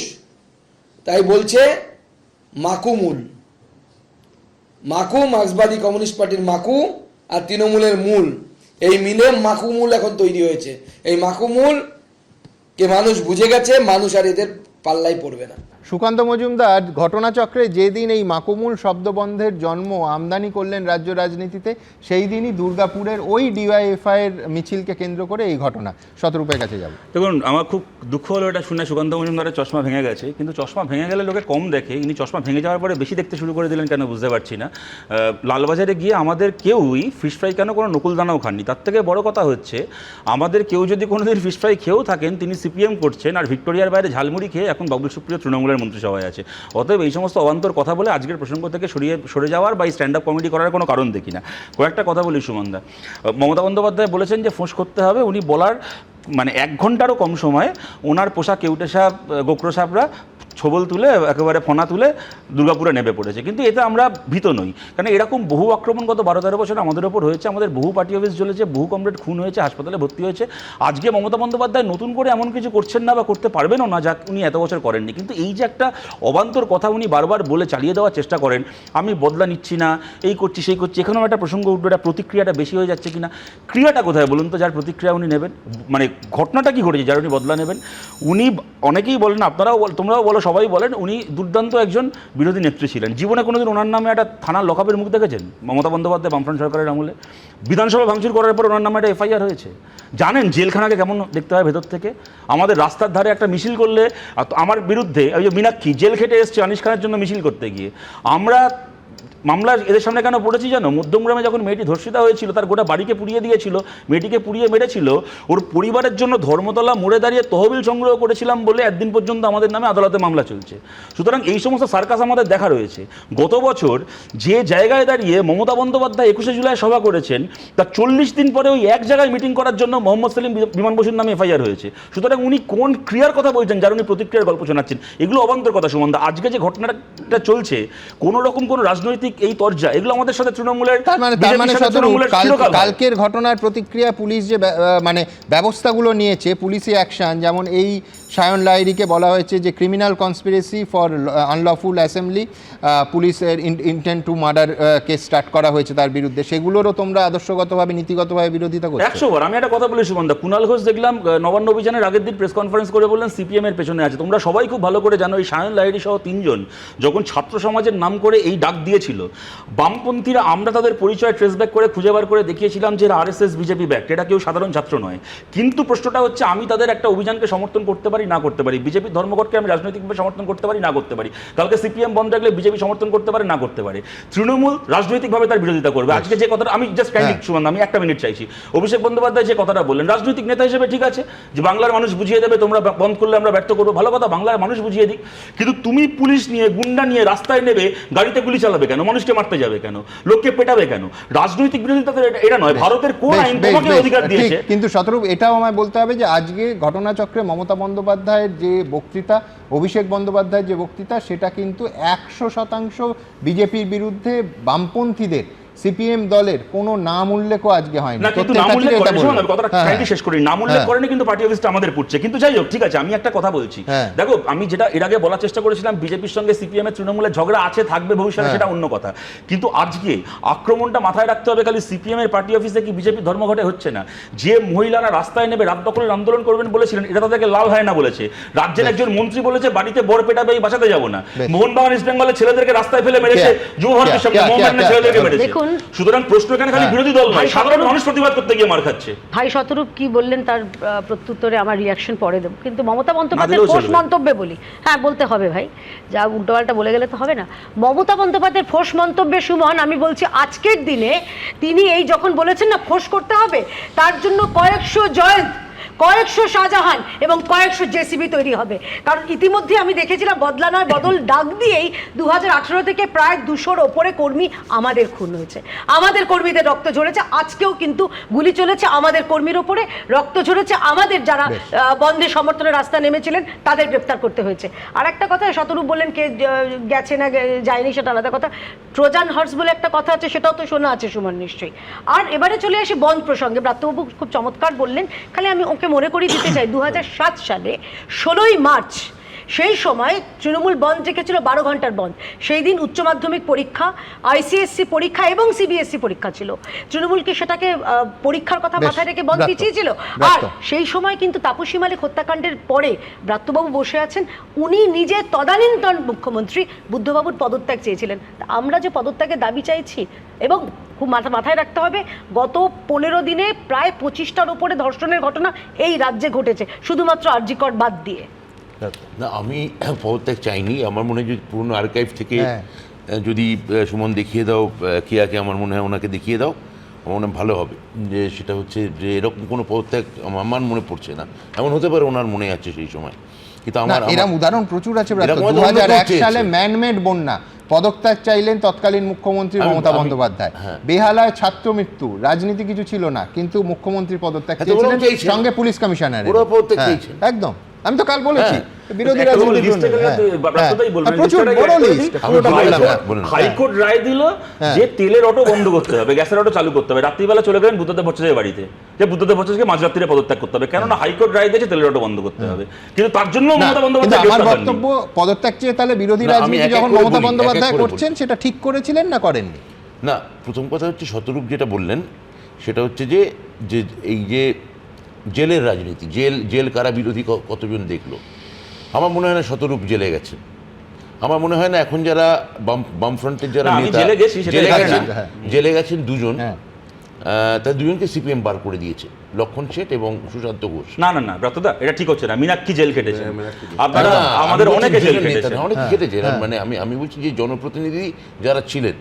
তাই বলছে মাকুমূল, মার্ক্সবাদী কমিউনিস্ট পার্টির মাকু আর তৃণমূলের মূল, এই মিলে মাকুমূল এখন তৈরি হয়েছে। এই মাকুমূল কে মানুষ বুঝে গেছে, মানুষ আর এদের পাল্লাই পড়বে না। সুকান্ত মজুমদার ঘটনাচক্রে যেদিন এই মাকুমূল শব্দবন্ধের জন্ম আমদানি করলেন রাজ্য রাজনীতিতে, সেই দিনই দুর্গাপুরের ওই ডিওয়াইএফআইয়ের মিছিলকে কেন্দ্র করে এই ঘটনা। শতরূপের কাছে যাব। দেখুন, আমার খুব দুঃখ হলো এটা শুনে সুকান্ত মজুমদারের চশমা ভেঙে গেছে, কিন্তু চশমা ভেঙে গেলে লোকে কম দেখে, ইনি চশমা ভেঙে যাওয়ার পরে বেশি দেখতে শুরু করে দিলেন কেন বুঝতে পারছি না। লালবাজারে গিয়ে আমাদের কেউই ফিশ ফ্রাই কেন কোনো নকুলদানাও খাননি। তার থেকে বড় কথা হচ্ছে আমাদের কেউ যদি কোনোদিন ফিশ ফ্রাই খেয়েও থাকেন, তিনি সিপিএম করছেন আর ভিক্টোরিয়ার বাইরে ঝালমুড়ি খেয়ে এখন বাবুল সুপ্রিয় তৃণমূলের মন্ত্রিসভায় আছে। অতএব এই সমস্ত অবান্তর কথা বলে আজকের প্রসঙ্গ থেকে সরে যাওয়ার বা স্ট্যান্ড আপ কমেডি করার কোনো কারণ দেখি না। কয়েকটা কথা বলি সুমনদা। মমতা বন্দ্যোপাধ্যায় বলেছেন যে ফোঁস করতে হবে, উনি বলার মানে 1 ঘন্টারও কম সময় ওনার পোশাক কেউটে সাপ গোকরো সাপরা ছবল তুলে একেবারে ফোনা তুলে দুর্গাপুরে নেমে পড়েছে। কিন্তু এতে আমরা ভীত নই, কারণ এরকম বহু আক্রমণ গত 12-13 বছর আমাদের ওপর হয়েছে। আমাদের বহু পার্টি অফিস জ্বলেছে, বহু কমরেড খুন হয়েছে, হাসপাতালে ভর্তি হয়েছে। আজকে মমতা বন্দ্যোপাধ্যায় নতুন করে এমন কিছু করছেন না বা করতে পারবেনও না যা উনি এত বছর করেননি। কিন্তু এই যে একটা অবান্তর কথা উনি বারবার বলে চালিয়ে দেওয়ার চেষ্টা করেন, আমি বদলা নিচ্ছি না, এই করছি সেই করছি, এখানেও একটা প্রসঙ্গ উঠবে, একটা প্রতিক্রিয়াটা বেশি হয়ে যাচ্ছে কিনা। ক্রিয়াটা কোথায় বলুন তো, যার প্রতিক্রিয়া উনি নেবেন? মানে ঘটনাটা কি ঘটেছে যার উনি বদলা নেবেন? উনি অনেকেই বলেন, আপনারাও তোমরাও বলো, সবাই বলেন উনি দুর্দান্ত একজন বিরোধী নেত্রী ছিলেন। জীবনে কোনোদিন ওনার নামে একটা থানার লকআপের মুখ দেখেছেন? মমতা বন্দ্যোপাধ্যায় বামফ্রন্ট সরকারের আমলে বিধানসভা ভাঙচুর করার পর ওনার নামে একটা এফআইআর হয়েছে। জানেন জেলখানাকে কেমন দেখতে হয় ভেতর থেকে? আমাদের রাস্তার ধারে একটা মিছিল করলে আমার বিরুদ্ধে ওই যে মীনাক্ষী জেল খেটে এসছে আনিস খানের জন্য মিছিল করতে গিয়ে, আমরা মামলা এদের সামনে কেন পড়েছি জানো? মধ্যমগ্রামে যখন মেয়েটি ধর্ষিতা হয়েছিল, তার গোটা বাড়িকে পুড়িয়ে দিয়েছিল, মেয়েটিকে পুড়িয়ে মেরেছিল, ওর পরিবারের জন্য ধর্মতলা মোড়ে দাঁড়িয়ে তহবিল সংগ্রহ করেছিলাম বলে একদিন পর্যন্ত আমাদের নামে আদালতে মামলা চলছে। সুতরাং এই সমস্ত সার্কাস আমাদের দেখা রয়েছে। গত বছর যে জায়গায় দাঁড়িয়ে মমতা বন্দ্যোপাধ্যায় 21শে জুলাই সভা করেছেন, তার 40 দিন পরে ওই এক জায়গায় মিটিং করার জন্য মোহাম্মদ সেলিম বিমান বসুর নামে এফআইআর হয়েছে। সুতরাং উনি কোন ক্রিয়ার কথা বলছেন যার উনি প্রতিক্রিয়ার গল্প শোনাচ্ছেন? এগুলো অবান্তর কথা সুমনদা। আজকে যে ঘটনাটা চলছে, কোনো রকম কোনো রাজনৈতিক রাজনৈতিক এই তরজা, এগুলো আমাদের সাথে তৃণমূলের তার মানে বিজেপির সাথে তৃণমূলের চিরকাল হয়। কালকের ঘটনার প্রতিক্রিয়া পুলিশ যে মানে ব্যবস্থাগুলো নিয়েছে, পুলিশি অ্যাকশন, যেমন এই সায়ন লাহিড়ীকে বলা হয়েছে যে criminal conspiracy for unlawful assembly, পুলিশের intent to murder case start করা হয়েছে তার বিরুদ্ধে, সেগুলোরও তোমরা আদর্শগতভাবে নীতিগতভাবে বিরোধিতা করছো। 100 বার আমি একটা কথা বলি সুমনদা, কুণাল ঘোষ দেখলাম নবান্ন অভিযানের আগের দিন প্রেস কনফারেন্স করে বললেন সিপিএম এর পেছনে আছে। তোমরা সবাই খুব ভালো করে জানো এই সায়ন লাহিড়ী সহ 3 জন যখন ছাত্র সমাজের নাম করে এই ডাক দিয়েছিল, বামপন্থীরা আমরা তাদের পরিচয় ট্রেস ব্যাক করে খুঁজে বার করে দেখিয়েছিলাম যে আরএসএস বিজেপি ব্যাক, এটা কেউ সাধারণ ছাত্র নয়। কিন্তু প্রশ্নটা হচ্ছে আমি তাদের একটা অভিযানকে সমর্থন করতে পারি না করতে পারি, বিজেপির ধর্মঘটকে আমি রাজনৈতিকভাবে সমর্থন করতে পারি না করতে পারি, কালকে সিপিএম বন্ধ রাখলে বিজেপি সমর্থন করতে পারে না করতে পারে, তৃণমূল রাজনৈতিকভাবে তার বিরোধিতা করবে। আজকে যে কথাটা আমি জাস্ট ক্যান্ডিড সুমন, আমি 1 মিনিট চাইছি, অভিষেক বন্দ্যোপাধ্যায় যে কথাটা বললেন রাজনৈতিক নেতা হিসেবে ঠিক আছে যে বাংলার মানুষ বুঝিয়ে দেবে তোমরা বন্ধ করলে আমরা ব্যর্থ করবো, ভালো কথা, বাংলার মানুষ বুঝিয়ে দিক। কিন্তু তুমি পুলিশ নিয়ে গুন্ডা নিয়ে রাস্তায় নেবে, গাড়িতে গুলি চালাবে কেন, মানুষকে মারতে যাবে কেন, লোককে পেটাবে কেন? রাজনৈতিক বিরোধিতা এটা নয়। ভারতের কোন আইন তোমাকে অধিকার দিয়েছে? কিন্তু শতরূপ এটাও আমায় বলতে হবে যে আজকে ঘটনাচক্রে মমতা বন্দ্যোপাধ্যায়ের যে বক্তৃতা, অভিষেক বন্দ্যোপাধ্যায়ের যে বক্তৃতা, সেটা কিন্তু 100% বিজেপির বিরুদ্ধে বামপন্থীদের সিপিএম দলের কোনো নাম উল্লেখও আজকে হয়নি। না, কিন্তু নাম উল্লেখ করেনি, শোনো না কথাটা কাইন্ডলি শেষ করি, নাম উল্লেখ করেনি কিন্তু পার্টি অফিসটা আমাদের পুড়ছে। কিন্তু যাই হোক, ঠিক আছে, আমি একটা কথা বলছি, দেখো আমি যেটা এর আগে বলার চেষ্টা করেছিলাম, বিজেপির সঙ্গে সিপিএম এর তৃণমূলের ঝগড়া আছে, থাকবে ভবিষ্যতে, সেটা অন্য কথা। কিন্তু আজকে আক্রমণটা মাথায় রাখতে হবে খালি সিপিএম এর পার্টি অফিসে কি বিজেপির ধর্মঘটে হচ্ছে না। যে মহিলারা রাস্তায় নেবে রাত দখলের আন্দোলন করবেন বলেছিলেন, এটা তাদেরকে লাল হয় না বলেছে। রাজ্যের একজন মন্ত্রী বলেছে বাড়িতে বর পেটাবে, এই বাঁচাতে যাবো না। মোহনবাগান ইস্ট বেঙ্গলের ছেলেদেরকে রাস্তায় ফেলে মেরেছে, যুব ভারতের সামনে মোহনবাগানের ছেলেদেরকে মেরেছে। সুতরাং প্রশ্ন এখানে খালি বিরোধী দল নয়, সাধারণ মানুষ প্রতিবাদ করতে গিয়ে মার খাচ্ছে। ভাই শতরূপ কি বললেন তার প্রত্যুত্তরে আমার রিয়াকশন পরে দেব, কিন্তু মমতা বন্দ্যোপাধ্যায়ের ফোর্স মন্তব্যে বলি, হ্যাঁ বলতে হবে ভাই, যা উল্টোপাল্টা বলে গেলে তো হবে না। মমতা বন্দ্যোপাধ্যায়ের ফোর্স মন্তব্যে সুমন আমি বলছি আজকের দিনে তিনি এই যখন বলেছেন না ফোর্স করতে হবে, তার জন্য কয়েকশো জয়ন্ত, কয়েকশো শাহজাহান এবং কয়েকশো জেসিবি তৈরি হবে। কারণ ইতিমধ্যে আমি দেখেছিলাম বদলা নয় বদল ডাক দিয়েই 2018 থেকে প্রায় 200-র ওপরে কর্মী আমাদের খুন হয়েছে, আমাদের কর্মীদের রক্ত ঝরেছে। আজকেও কিন্তু গুলি চলেছে আমাদের কর্মীর ওপরে, রক্ত ঝরেছে আমাদের যারা বন্ধে সমর্থনে রাস্তা নেমেছিলেন তাদের গ্রেফতার করতে হয়েছে। আর একটা কথা শতরূপ বললেন কে গেছে না যায়নি সেটা আলাদা কথা, ট্রোজান হর্স বলে একটা কথা আছে, সেটাও তো শোনা আছে সুমন নিশ্চয়ই। আর এবারে চলে আসি বন্ধ প্রসঙ্গে, ব্রাত্যবাবু খুব চমৎকার বললেন, খালি আমি ওকে মনে করিয়ে দিতে চাই 2007 সালে 16ই মার্চ সেই সময় তৃণমূল বন্ধ রেখেছিল 12 ঘন্টার বন্ধ। সেই দিন উচ্চ মাধ্যমিক পরীক্ষা, আইসিএসসি পরীক্ষা এবং সিবিএসসি পরীক্ষা ছিল। তৃণমূলকে সেটাকে পরীক্ষার কথা মাথায় রেখে বন্ধ দিয়েছিল। আর সেই সময় কিন্তু তাপসী মালিক হত্যাকাণ্ডের পরে ব্রাত্যবাবু বসে আছেন, উনি নিজে তদানীন্তন মুখ্যমন্ত্রী বুদ্ধবাবুর পদত্যাগ চেয়েছিলেন। আমরা যে পদত্যাগের দাবি চাইছি, এবং খুব মাথায় রাখতে হবে গত 15 দিনে প্রায় 25টার উপরে ধর্ষণের ঘটনা এই রাজ্যে ঘটেছে, শুধুমাত্র আরজি কর বাদ দিয়ে। না, আমি পদত্যাগ চাইনি। আমার মনে হয় যদি পুরনো আর্কাইভ থেকে যদি সুমন দেখিয়ে দাও কেয়াকে, আমার মনে হয় ওনাকে দেখিয়ে দাও, আমার মনে হয় ভালো হবে। যে সেটা হচ্ছে যে এরকম কোনো পদত্যাগ আমার মনে পড়ছে না। এমন হতে পারে ওনার মনে আছে সেই সময়, কিন্তু আমার এরকম উদাহরণ প্রচুর আছে। 2001 সালে ম্যানমেড বন্যা, পদত্যাগ চাইলেন তৎকালীন মুখ্যমন্ত্রী মমতা বন্দ্যোপাধ্যায়। বেহালায় ছাত্র মৃত্যু, রাজনীতি কিছু ছিল না, কিন্তু মুখ্যমন্ত্রী পদত্যাগ চেয়েছিলেন, সঙ্গে পুলিশ কমিশনার। একদম, আমি তো কাল বলেছি বিরোধী হাইকোর্ট রায় দিল যে তেলের অটো বন্ধ করতে হবে, গ্যাসের অটো চালু করতে হবে। রাত্রিবেলা চলে গেলেন বুদ্ধদেব ভট্টাচার্যের বাড়িতে, যে বুদ্ধদেব ভট্টাচার্যকে মাঝরাত্রিরে পদত্যাগ করতে হবে, কেননা হাইকোর্ট রায় দিয়েছে তেলের অটো বন্ধ করতে হবে। কিন্তু তার জন্য মমতা বন্দ্যোপাধ্যায়, আমার বক্তব্য পদত্যাগ চেয়ে তাহলে বিরোধী রাজনীতি যখন মমতা বন্দ্যোপাধ্যায় করছেন সেটা ঠিক করেছিলেন না করেননি? না, প্রথম কথা হচ্ছে শতরূপ যেটা বললেন সেটা হচ্ছে যে এই যে জেলের রাজনীতি, জেল কারা বিরোধী কতজন দেখলো। আমার মনে হয় না শতরূপ জেলে গেছে। আমার মনে হয় না এখন যারা বামফ্রন্টের যারা নেতা জেলে গেছেন 2 জন, তার 2 জনকে সিপিএম বার করে দিয়েছে, লক্ষণ শেঠ এবং সুশান্ত ঘোষ। না না না ব্রাত্যদা, এটা ঠিক হচ্ছে না। মীনাক্ষী জেল কেটেছে, আপনারা আমাদের অনেকে জেল কেটেছে, অনেকে কেটেছে। মানে আমি বলছি যে জনপ্রতিনিধি যারা ছিলেন,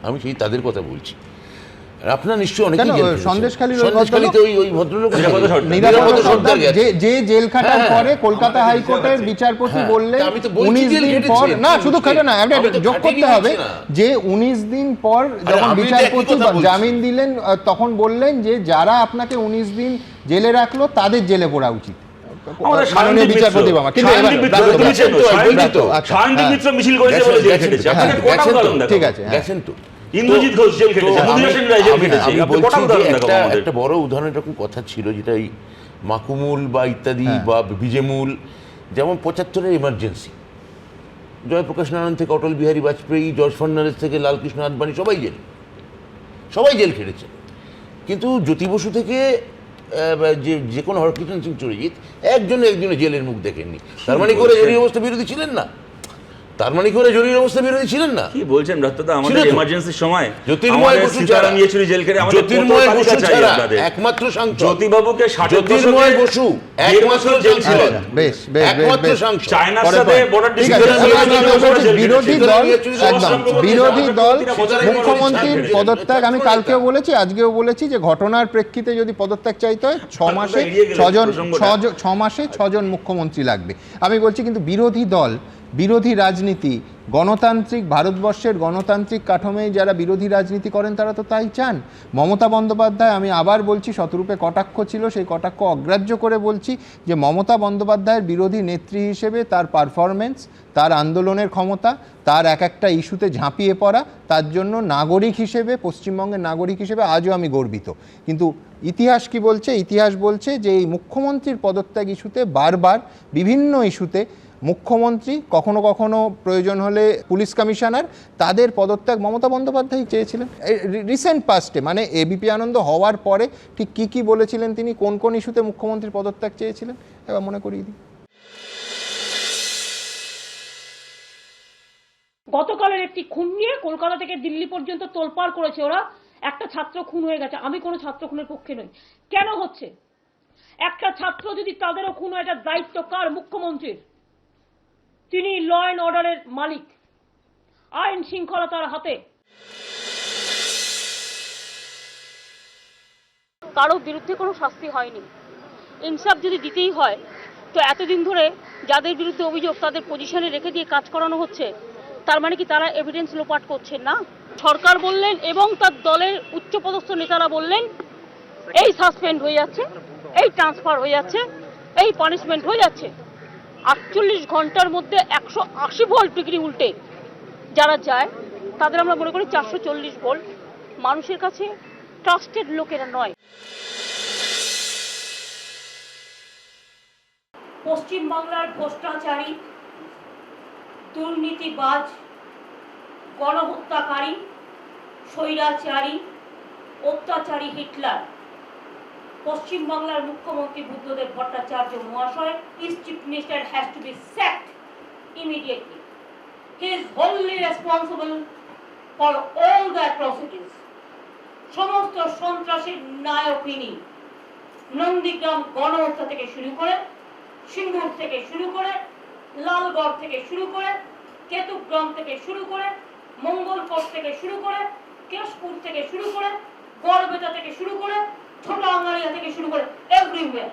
আমি সেই তাদের কথা বলছি। আপনার নিশ্চয়ই অনেকেই সন্দেশখালীতে ওই ভদ্রলোক যে জেল খাটার পরে কলকাতা হাইকোর্টের বিচারপতি বললেন 19 দিন পর, না শুধু খাটো না, যোগ করতে হবে যে 19 দিন পর যখন বিচারপতি জামিন দিলেন তখন বললেন যে যারা আপনাকে 19 দিন জেলে রাখলো তাদের জেলে পড়া উচিত। আমাদের মাননীয় বিচারপতি বাবা, কিন্তু এবার শান্তি মিত্র মিছিল করেছে বলে জেল খেটেছে। আপনাদের কোটা উদাহরণ দেখাবো। ঠিক আছে, গেছেন তো ইন্দ্রজিৎ ঘোষ জেল খেটেছে, মধুরা সেন রায় জেল খেটেছে। আমি আপনি বলছি কোটা যে উদাহরণ দেখাবো আমাদের। একটা বড় উদাহরণ এরকম কথা ছিল, যেটা এই মাকুমুল বা ইত্যাদি বা বিজেমুল, যেমন 75-এর এমার্জেন্সি, জয়প্রকাশ নারায়ণ থেকে অটল বিহারী বাজপেয়ী, জর্জ ফার্নান্ডেজ থেকে লালকৃষ্ণ আদবানি, সবাই জেল খেটেছে। কিন্তু জ্যোতি বসু থেকে যে কোনো হরকৃষ্ণ সিং চুরিজিৎ একজনে জেলের মুখ দেখেননি। তার মানে করে জরুরি অবস্থা বিরোধী ছিলেন না? কি বলছেন ব্রাত্যদা? আমাদের এমার্জেন্সির সময় জ্যোতির্ময় বসু ছাড়া নিয়েছিল জেল খেটে, আমাদের জ্যোতির্ময় বসু ছাড়া একমাত্র সাংসদ জ্যোতিবাবুকে জ্যোতির্ময় বসু একমাত্র জেল ছিলেন, বেশ একমাত্র সাংসদ। চায়নার সাথে বর্ডার বিরোধী দল মুখ্যমন্ত্রীর পদত্যাগ, আমি কালকেও বলেছি, আজকেও বলেছি যে ঘটনার প্রেক্ষিতে যদি পদত্যাগ চাইতে হয় 6 মাসে 6 জন মুখ্যমন্ত্রী লাগবে। আমি বলছি কিন্তু বিরোধী দল, বিরোধী রাজনীতি, গণতান্ত্রিক ভারতবর্ষের গণতান্ত্রিক কাঠামোয় যারা বিরোধী রাজনীতি করেন তারা তো তাই চান। মমতা বন্দ্যোপাধ্যায়, আমি আবার বলছি, শতরূপে কটাক্ষ ছিল, সেই কটাক্ষ অগ্রাহ্য করে বলছি যে মমতা বন্দ্যোপাধ্যায়ের বিরোধী নেত্রী হিসেবে তার পারফরমেন্স, তার আন্দোলনের ক্ষমতা, তার এক একটা ইস্যুতে ঝাঁপিয়ে পড়া, তার জন্য নাগরিক হিসেবে, পশ্চিমবঙ্গের নাগরিক হিসেবে আজও আমি গর্বিত। কিন্তু ইতিহাস কি বলছে? ইতিহাস বলছে যে এই মুখ্যমন্ত্রীর পদত্যাগ ইস্যুতে বারবার বিভিন্ন ইস্যুতে মুখ্যমন্ত্রী, কখনো কখনো প্রয়োজন হলে পুলিশ কমিশনার, তাদের পদত্যাগ মমতা বন্দ্যোপাধ্যায় চেয়েছিলেন। রিসেন্ট পাস্টে, মানে এবিপি আনন্দ হওয়ার পরে ঠিক কী বলেছিলেন তিনি, কোন কোন ইস্যুতে মুখ্যমন্ত্রীর পদত্যাগ চেয়েছিলেন, এবার মনে করিয়ে দিই। গতকালের একটি খুন নিয়ে কলকাতা থেকে দিল্লি পর্যন্ত তোলপাড় করেছে ওরা। একটা ছাত্র খুন হয়ে গেছে, আমি কোনো ছাত্র খুনের পক্ষে নই। কেন হচ্ছে? একটা ছাত্র যদি তাদেরও খুন হয়, এটা দায়িত্ব কার? মুখ্যমন্ত্রীর। তিনি ল অ্যান্ড অর্ডারের মালিক, আইন শৃঙ্খলা তার হাতে। কারো বিরুদ্ধে কোনো শাস্তি হয়নি। ইনসাফ যদি দিতেই হয় তো এতদিন ধরে যাদের বিরুদ্ধে অভিযোগ তাদের পজিশনে রেখে দিয়ে কাজ করানো হচ্ছে, তার মানে কি তারা এভিডেন্স লোপাট করছেন না? সরকার বললেন এবং তার দলের উচ্চপদস্থ নেতারা বললেন এই সাসপেন্ড হয়ে যাচ্ছে, এই ট্রান্সফার হয়ে যাচ্ছে, এই পানিশমেন্ট হয়ে যাচ্ছে। 48 ঘন্টার মধ্যে 180 ভোল্ট ডিগ্রি উল্টে যারা যায় তাদের আমরা মনে করি 440 ভোল্ট। মানুষের কাছে ট্রাস্টেড লোকেরা নয়। পশ্চিমবাংলার ভ্রষ্টাচারী, দুর্নীতিবাজ, গণহত্যাকারী, স্বৈরাচারী, অত্যাচারী হিটলার পশ্চিমবাংলার মুখ্যমন্ত্রী বুদ্ধদেব ভট্টাচার্য মহাশয়, his chief minister has to be sacked immediately. He is wholly responsible for all the atrocities. সমস্ত সন্ত্রাসের নায়ক ইনি। নন্দীগ্রাম গণহত্যা থেকে শুরু করে, সিঙ্গুর থেকে শুরু করে, লালগড় থেকে শুরু করে, কেতুগ্রাম থেকে শুরু করে, মঙ্গলকোট থেকে শুরু করে, কেশপুর থেকে শুরু করে, গড়বেতা থেকে শুরু করে, ছোট আঙ্গারিয়া থেকে শুরু করে, এভরিওয়্যার।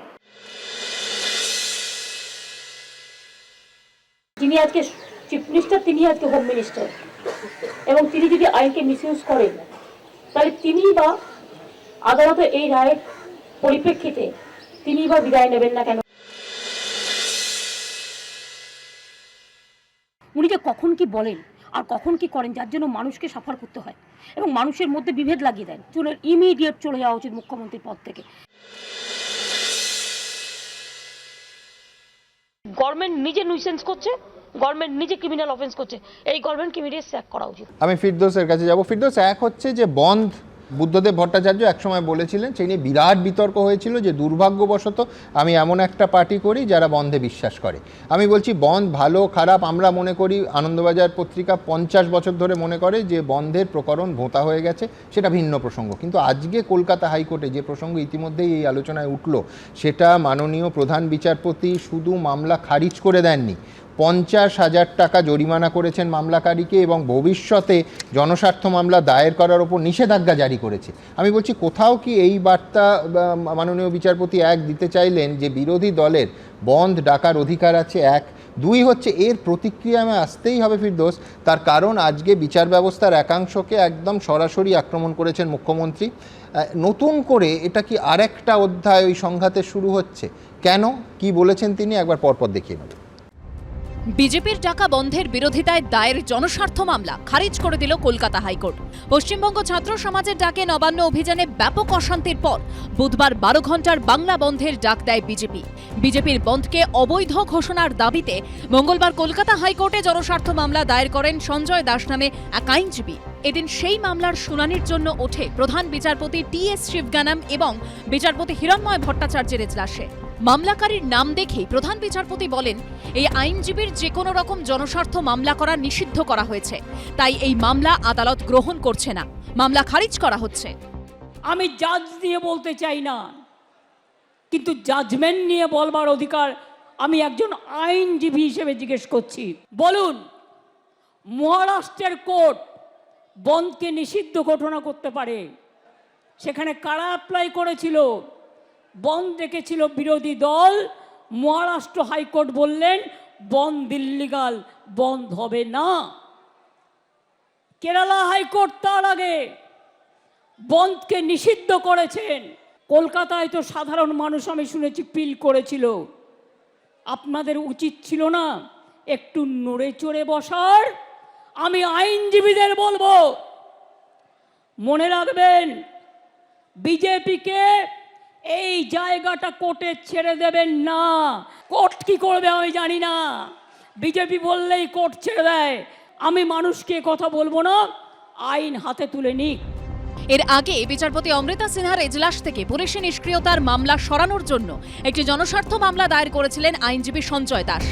যিনি আজকে চিফ মিনিস্টার, তিনি আজকে হোম মিনিস্টার, এবং তিনি যদি আইনকে মিসইউজ করেন তাহলে তিনি বা আদালতের এই রায়ের পরিপ্রেক্ষিতে তিনি বা বিদায় নেবেন না কেন? উনি যে কখন কি বলেন আর কখন কি করেন, যার জন্য মানুষকে সাফার করতে হয় এবং মানুষের মধ্যে বিভেদ লাগিয়ে দেন, চুনের ইমিডিয়েট চলে যাওয়া উচিত মুখ্যমন্ত্রীর পদ থেকে। গভর্নমেন্ট নিজে নুইসেন্স করছে, গভর্নমেন্ট নিজে ক্রিমিনাল অফেন্স করছে, এই গভর্নমেন্টকে ইমিডিয়েট স্যাক করা উচিত। আমি ফিরদৌসের কাছে যাব। ফিরদৌস, এক হচ্ছে যে বন্ধ, বুদ্ধদেব ভট্টাচার্য একসময় বলেছিলেন, সেই নিয়ে বিরাট বিতর্ক হয়েছিল যে দুর্ভাগ্যবশত আমি এমন একটা পার্টি করি যারা বন্ধে বিশ্বাস করে। আমি বলছি বন্ধ ভালো খারাপ, আমরা মনে করি, আনন্দবাজার পত্রিকা 50 বছর ধরে মনে করে যে বন্ধের প্রকরণ ভোঁতা হয়ে গেছে, সেটা ভিন্ন প্রসঙ্গ। কিন্তু আজকে কলকাতা হাইকোর্টে যে প্রসঙ্গ ইতিমধ্যেই এই আলোচনায় উঠল, সেটা মাননীয় প্রধান বিচারপতি শুধু মামলা খারিজ করে দেননি, 50,000 টাকা জরিমানা করেছেন মামলাকারীকে এবং ভবিষ্যতে জনস্বার্থ মামলা দায়ের করার ওপর নিষেধাজ্ঞা জারি করেছে। আমি বলছি কোথাও কি এই বার্তা মাননীয় বিচারপতি এক দিতে চাইলেন যে বিরোধী দলের বন্ধ ডাকার অধিকার আছে? এক। দুই হচ্ছে এর প্রতিক্রিয়া আমি আসতেই হবে ফিরদৌস, তার কারণ আজকে বিচার ব্যবস্থার একাংশকে একদম সরাসরি আক্রমণ করেছেন মুখ্যমন্ত্রী। নতুন করে এটা কি আরেকটা অধ্যায় ওই সংঘাতে শুরু হচ্ছে? কেন, কি বলেছেন তিনি, একবার পরপর দেখিয়ে নেব। বিজেপির ডাকা বন্ধের বিরোধিতায় দায়ের জনস্বার্থ মামলা খারিজ করে দিল কলকাতা হাইকোর্ট। পশ্চিমবঙ্গ ছাত্র সমাজের ডাকে নবান্ন অভিযানে ব্যাপক অশান্তির পর বুধবার 12 ঘন্টার বাংলা বন্ধের ডাক দেয় বিজেপি। বিজেপির বন্ধকে অবৈধ ঘোষণার দাবিতে মঙ্গলবার কলকাতা হাইকোর্টে জনস্বার্থ মামলা দায়ের করেন সঞ্জয় দাস নামে এক আইনজীবী। এদিন সেই মামলার শুনানির জন্য ওঠে প্রধান বিচারপতি টি.এস. শিবগানাম এবং বিচারপতি হিরণময় ভট্টাচার্যের এজলাসে। মামলাকারীর নাম দেখেই প্রধান বিচারপতি বলেন, এই আইনজীবীর যে কোনো রকম জনস্বার্থ মামলা করা নিষিদ্ধ করা হয়েছে, তাই এই মামলা আদালত গ্রহণ করছে না, মামলা খারিজ করা হচ্ছে। আমি জাজ নিয়ে বলতে চাই না, কিন্তু জাজমেন্ট নিয়ে বলবার অধিকার আমি একজন আইনজীবী হিসেবে জিজ্ঞেস করছি। বলুন, মহারাষ্ট্রের কোর্ট বন্ধকে নিষিদ্ধ ঘোষণা করতে পারে, সেখানে কারা অ্যাপ্লাই করেছিল? বন্ধ দেখেছিল বিরোধী দল। মহারাষ্ট্র হাইকোর্ট বললেন বন্ধ ইল্লিগাল, বন্ধ হবে না। কেরালা হাইকোর্ট তার আগে বন্ধকে নিষিদ্ধ করেছেন। কলকাতায় তো সাধারণ মানুষ আমি শুনেছি পিল করেছিল। আপনাদের উচিত ছিল না একটু নড়ে চড়ে বসার? আমি আইনজীবীদের বলবো, মনে রাখবেন, বিজেপিকে এই জায়গাটা কোর্টে ছেড়ে দেবেন না। কোর্ট কি করবে আমি জানি না, বিজেপি বললেই কোর্ট ছেড়ে দেয়। আমি মানুষকে কথা বলবো না, আইন হাতে তুলে নিক। এর আগে বিচারপতি অমৃতা সিনহার এজলাস থেকে পুলিশি নিষ্ক্রিয়তার মামলা সরানোর জন্য একটি জনস্বার্থ মামলা দায়ের করেছিলেন আইনজীবী সঞ্জয় দাস।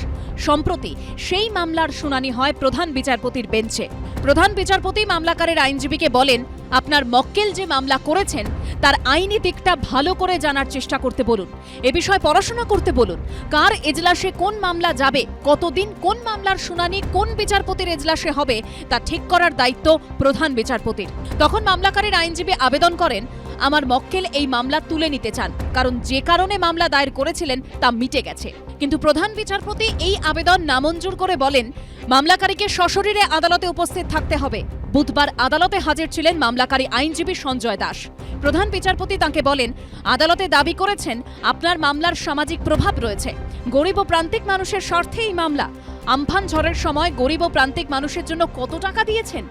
সম্প্রতি সেই মামলার শুনানি হয় প্রধান বিচারপতির বেঞ্চে। প্রধান বিচারপতি মামলাকারীর আইনজীবীকে বলেন, আপনার মক্কেল যে মামলা করেছেন তার আইনি দিকটা ভালো করে জানার চেষ্টা করতে বলুন, এ বিষয়ে পড়াশোনা করতে বলুন। কার এজলাসে কোন মামলা যাবে, কতদিন কোন মামলার শুনানি কোন বিচারপতির এজলাসে হবে তা ঠিক করার দায়িত্ব প্রধান বিচারপতির। তখন মামলাকারীর আইনজীবী আবেদন করেন, আমার মক্কেল এই মামলা তুলে নিতে চান, কারণ যে কারণে মামলা দায়ের করেছিলেন তা মিটে গেছে। কিন্তু প্রধান বিচারপতি এই আবেদন নামঞ্জুর করে বলেন, মামলাকারীকে সশরীরে আদালতে উপস্থিত থাকতে হবে। বুধবার আদালতে হাজির ছিলেন মামলাকারী আইনজীবী সঞ্জয় দাস। প্রধান বিচারপতি তাঁকে বলেন, আদালতে দাবি করেছেন আপনার মামলার সামাজিক প্রভাব রয়েছে, গরিব ও প্রান্তিক মানুষের স্বার্থে এই মামলা। আমফান ঝড়ের সময় গরিব ও প্রান্তিক মানুষের জন্য কত টাকা দিয়েছেন?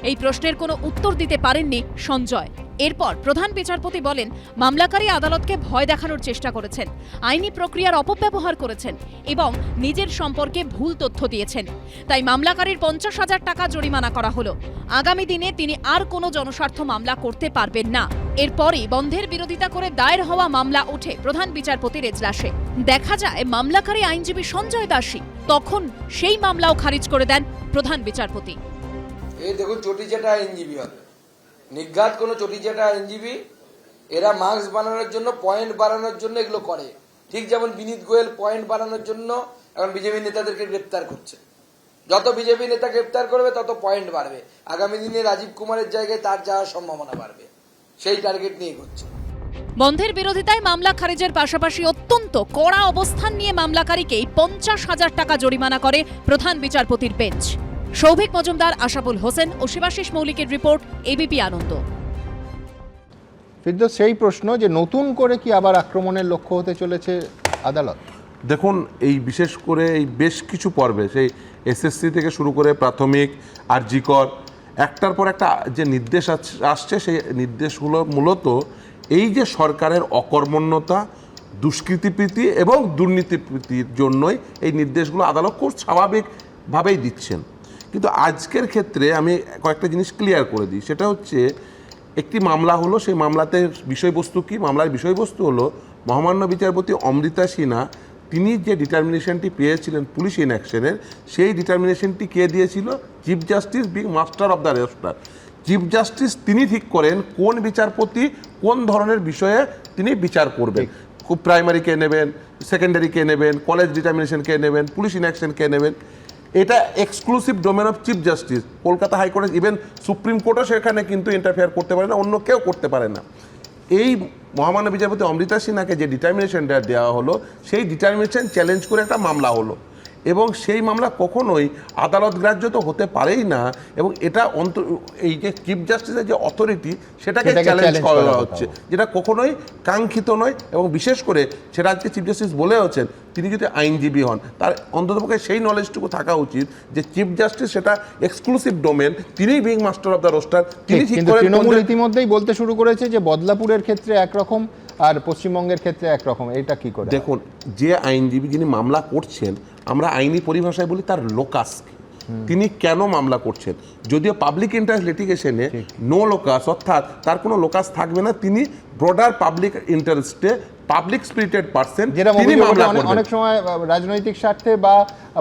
এই প্রশ্নের কোনো উত্তর দিতে পারেননি সঞ্জয়। এরপর প্রধান বিচারপতি বলেন, মামলাকারী আদালতকে ভয় দেখানোর চেষ্টা করেছেন, আইনি প্রক্রিয়ার অপব্যবহার করেছেন এবং নিজের সম্পর্কে ভুল তথ্য দিয়েছেন। তাই মামলাকারীর 50,000 টাকা জরিমানা করা হলো। আগামী দিনে তিনি আর কোনো জনস্বার্থ মামলা করতে পারবেন না। এরপরই বন্ধের বিরোধিতা করে দায়ের হওয়া মামলা ওঠে প্রধান বিচারপতির এজলাসে। দেখা যায় মামলাকারী আইনজীবী সঞ্জয় দাসী তখন সেই মামলাও খারিজ করে দেন প্রধান বিচারপতি। এই দেখুন, চটিচাটা আইনজীবী হবে, নিঘাত কোনো চটিচাটা আইনজীবী। এরা মার্কস বানানোর জন্য, পয়েন্ট বাড়ানোর জন্য এগুলো করে। ঠিক যেমন বিনীত গোয়েল পয়েন্ট বাড়ানোর জন্য এখন বিজেপি নেতাদেরকে গ্রেপ্তার করছে। যত বিজেপি নেতা গ্রেপ্তার করবে তত পয়েন্ট বাড়বে, আগামী দিনে রাজীব কুমারের জায়গায় তার যাওয়ার সম্ভাবনা বাড়বে, সেই টার্গেট নিয়ে করছে। বন্ধের বিরোধিতায় মামলা খারিজের পাশাপাশি অত্যন্ত কড়া অবস্থান নিয়ে মামলাকারীকেই 50,000 টাকা জরিমানা করে প্রধান বিচারপতির বেঞ্চ। সৌভিক মজুমদার, আশাবুল হোসেন ও শিবাশিস মৌলিকের রিপোর্ট, এবিপি আনন্দ। ফিরদৌস, সেই প্রশ্ন যে নতুন করে কি আবার আক্রমণের লক্ষ্য হতে চলেছে আদালত? দেখুন, এই বিশেষ করে এই বেশ কিছু পর্বে, সেই এসএসসি থেকে শুরু করে প্রাথমিক, আরজিকর, একটার পর একটা যে নির্দেশ আসছে, সেই নির্দেশগুলো মূলত এই যে সরকারের অকর্মণ্যতা, দুষ্কৃতিপ্রীতি এবং দুর্নীতিপ্রীতির জন্যই এই নির্দেশগুলো আদালত খুব স্বাভাবিকভাবেই দিচ্ছেন। কিন্তু আজকের ক্ষেত্রে আমি কয়েকটা জিনিস ক্লিয়ার করে দিই। সেটা হচ্ছে, একটি মামলা হলো, সেই মামলাতে বিষয়বস্তু কি? মামলার বিষয়বস্তু হলো মহামান্য বিচারপতি অমৃতা সিনহা তিনি যে ডিটারমিনেশনটি পেয়েছিলেন পুলিশ ইনঅ্যাকশনের, সেই ডিটারমিনেশনটি কে দিয়েছিল? Chief justice being master of the roster. Chief justice তিনি ঠিক করেন কোন বিচারপতি কোন ধরনের বিষয়ে তিনি বিচার করবেন। খুব প্রাইমারি কে নেবেন, সেকেন্ডারি কে নেবেন, কলেজ ডিটারমিনেশন কে নেবেন, পুলিশ ইনঅ্যাকশন কে নেবেন। এটা exclusive domain of chief justice. Kolkata হাইকোর্টে, ইভেন সুপ্রিম কোর্টও সেখানে কিন্তু ইন্টারফেয়ার করতে পারে না, অন্য কেউ করতে পারে না। এই মহামান্য বিচারপতি অমৃতা সিনহাকে যে ডিটারমিনেশনটা দেওয়া হলো, সেই ডিটারমিনেশন চ্যালেঞ্জ করে একটা মামলা হলো। এবং সেই মামলা কখনোই আদালত গ্রাহ্য তো হতে পারেই না, এবং এটা এই যে চিফ জাস্টিসের যে অথরিটি সেটাকে চ্যালেঞ্জ করা হচ্ছে, যেটা কখনোই কাঙ্ক্ষিত নয়। এবং বিশেষ করে সেটা আজকে চিফ জাস্টিস বলেওছেন, তিনি যদি আইনজীবী হন তার অন্ততপক্ষে সেই নলেজটুকু থাকা উচিত যে চিফ জাস্টিস সেটা এক্সক্লুসিভ ডোমেন, তিনিই being master of the roster, তিনি ঠিক কিন্তু করেন। তৃণমূল ইতিমধ্যেই বলতে শুরু করেছে যে বদলাপুরের ক্ষেত্রে একরকম আর পশ্চিমবঙ্গের ক্ষেত্রে একরকম, এটা কি করে? দেখুন, যে আইনজীবী যিনি মামলা করছেন, আমরা আইনি পরিভাষায় বলি তার লোকাস, তিনি কেন মামলা করছেন। যদিও পাবলিক ইন্টারেস্ট লিটিগেশনে নো লোকাস, অর্থাৎ তার কোনো লোকাস থাকবে না, তিনি ব্রডার পাবলিক ইন্টারেস্টে পাবলিক স্পিরিটেড পারসন, তিনি মামলা করবেন। অনেক সময় রাজনৈতিক স্বার্থে বা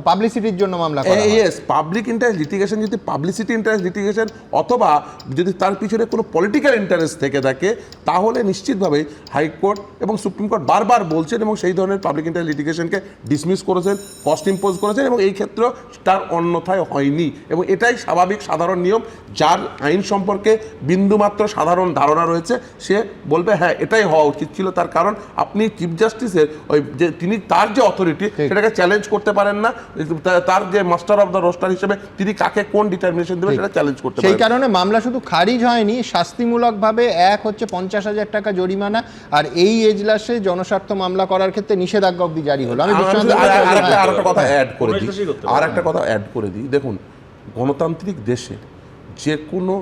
পাবলিসিটির জন্য মামলা করা হয়। ইয়েস, পাবলিক ইন্টারেস্ট লিটিগেশন যদি পাবলিসিটি ইন্টারেস্ট লিটিগেশন অথবা যদি তার পিছনে কোনো পলিটিক্যাল ইন্টারেস্ট থেকে থাকে, তাহলে নিশ্চিতভাবে হাইকোর্ট এবং সুপ্রিম কোর্ট বারবার বলছেন এবং সেই ধরনের পাবলিক ইন্টারেস্ট লিটিগেশনকে ডিসমিস করেছেন, কস্ট ইম্পোজ করেছেন, এবং এই ক্ষেত্রে তার অন্যথায় হয়নি। এবং এটাই স্বাভাবিক সাধারণ নিয়ম। যার আইন সম্পর্কে বিন্দুমাত্র সাধারণ ধারণা রয়েছে সে বলবে হ্যাঁ এটাই হওয়া উচিত ছিল, তার কারণ আপনি চিফ জাস্টিসের ওই যে তিনি তার যে অথরিটি সেটাকে চ্যালেঞ্জ করতে পারেন না, তার যে মাস্টার অফ দ্য রোস্টার হিসেবে তিনি কাকে কোন ডিটারমিনেশন দেবে সেটা চ্যালেঞ্জ করতে পারেন। সেই কারণে মামলা শুধু খারিজ হয়নি, শাস্তিমূলকভাবে এক হচ্ছে 50,000 টাকা জরিমানা, আর এই এজলাসে জনস্বার্থ মামলা করার ক্ষেত্রে নিষেধাজ্ঞা অবধি জারি হলো। আমি আরেকটা কথা অ্যাড করে দিই, দেখুন, গণতান্ত্রিক দেশে যে কোনো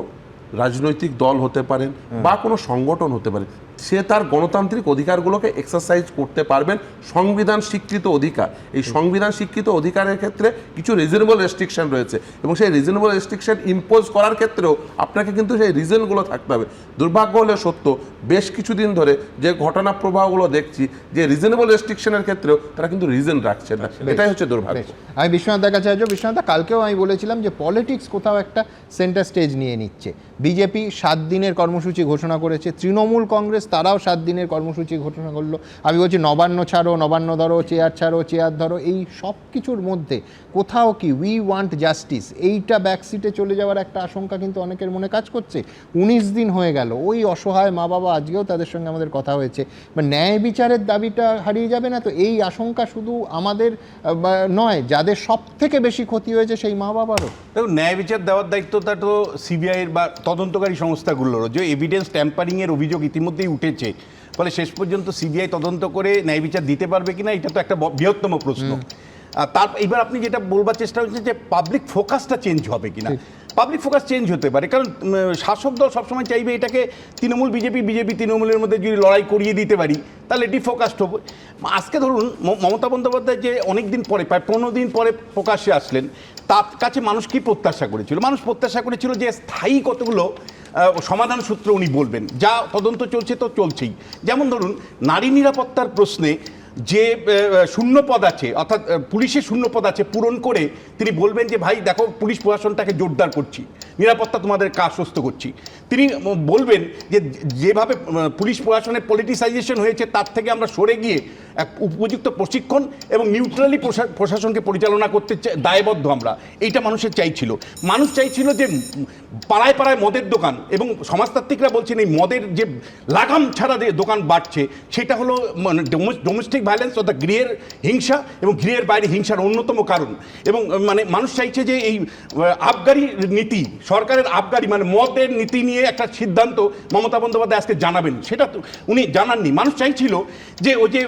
রাজনৈতিক দল হতে পারেন বা কোনো সংগঠন হতে পারে, সে তার গণতান্ত্রিক অধিকারগুলোকে এক্সারসাইজ করতে পারবেন, সংবিধান স্বীকৃত অধিকার। এই সংবিধান স্বীকৃত অধিকারের ক্ষেত্রে কিছু রিজনেবল রেস্ট্রিকশন রয়েছে, এবং সেই রিজনেবল রেস্ট্রিকশন ইম্পোজ করার ক্ষেত্রেও আপনাকে কিন্তু সেই রিজনগুলো থাকতে হবে। দুর্ভাগ্য হলে সত্য, বেশ কিছুদিন ধরে যে ঘটনা প্রবাহগুলো দেখছি, যে রিজনেবল রেস্ট্রিকশনের ক্ষেত্রেও তারা কিন্তু রিজন রাখছে না, এটাই হচ্ছে দুর্ভাগ্য। আমি বিশ্বনাথের কাছে আসবো। বিশ্বনাথ, কালকেও আমি বলেছিলাম যে পলিটিক্স কোথাও একটা সেন্টার স্টেজ নিয়ে নিচ্ছে। বিজেপি 7 দিনের কর্মসূচি ঘোষণা করেছে, তৃণমূল কংগ্রেস তারাও 7 দিনের কর্মসূচি ঘোষণা করলো। আমি বলছি নবান্ন ছাড়ো, নবান্ন ধরো, চেয়ার ছাড়ো, চেয়ার ধরো, এই সব কিছুর মধ্যে কোথাও কি উই ওয়ান্ট জাস্টিস এইটা ব্যাকসিটে চলে যাওয়ার একটা আশঙ্কা কিন্তু অনেকের মনে কাজ করছে। 19 দিন হয়ে গেল, ওই অসহায় মা বাবা, আজকেও তাদের সঙ্গে আমাদের কথা হয়েছে, ন্যায় বিচারের দাবিটা হারিয়ে যাবে না তো? এই আশঙ্কা শুধু আমাদের নয়, যাদের সব থেকে বেশি ক্ষতি হয়েছে সেই মা বাবারও। দেখুন, ন্যায় বিচার দেওয়ার দায়িত্বটা তো সিবিআইয়ের বা তদন্তকারী সংস্থাগুলোরও। যে এভিডেন্স ট্যাম্পারিংয়ের অভিযোগ ইতিমধ্যেই উঠেছে, ফলে শেষ পর্যন্ত সিবিআই তদন্ত করে ন্যায় বিচার দিতে পারবে কিনা, এটা তো একটা বৃহত্তম প্রশ্ন। তার এবার আপনি যেটা বলবার চেষ্টা করছেন যে পাবলিক ফোকাসটা চেঞ্জ হবে কিনা। পাবলিক ফোকাস চেঞ্জ হতে পারে, কারণ শাসক দল সবসময় চাইবে এটাকে তৃণমূল বিজেপি তৃণমূলের মধ্যে যদি লড়াই করিয়ে দিতে পারি তাহলে ডিফোকাসড হবে। আজকে ধরুন মমতা বন্দ্যোপাধ্যায় যে অনেক দিন পরে, প্রায় 15 দিন পরে প্রকাশ্যে আসলেন, তার কাছে মানুষ কি প্রত্যাশা করেছিল? মানুষ প্রত্যাশা করেছিল যে স্থায়ী কতগুলো সমাধান সূত্র উনি বলবেন। যা তদন্ত চলছে তো চলছেই। যেমন ধরুন, নারী নিরাপত্তার প্রশ্নে যে শূন্যপদ আছে, অর্থাৎ পুলিশের শূন্যপদ আছে, পূরণ করে তিনি বলবেন যে ভাই দেখো, পুলিশ প্রশাসনটাকে জোরদার করছি, নিরাপত্তা তোমাদেরকে আশ্বস্ত করছি। তিনি বলবেন যে যেভাবে পুলিশ প্রশাসনের পলিটিসাইজেশন হয়েছে তার থেকে আমরা সরে গিয়ে এক উপযুক্ত প্রশিক্ষণ এবং নিউট্রালি প্রশাসনকে পরিচালনা করতে দায়বদ্ধ আমরা। এইটা মানুষের চাইছিল। মানুষ চাইছিল যে পাড়ায় পাড়ায় মদের দোকান, এবং সমাজতাত্ত্বিকরা বলছেন এই মদের যে লাগাম ছাড়া যে দোকান বাড়ছে সেটা হলো ডোমেস্টিক ভায়োলেন্স, অর্থাৎ গৃহের হিংসা, এবং গৃহের বাইরে হিংসার অন্যতম কারণ। এবং মানুষ চাইছে যে এই আবগারি নীতি, সরকারের আবগারি মদের নীতি নিয়ে একটা সিদ্ধান্ত মমতা বন্দ্যোপাধ্যায় আজকে জানাবেন, সেটা তো উনি জানাননি। মানুষ চাইছিল যে ওই যে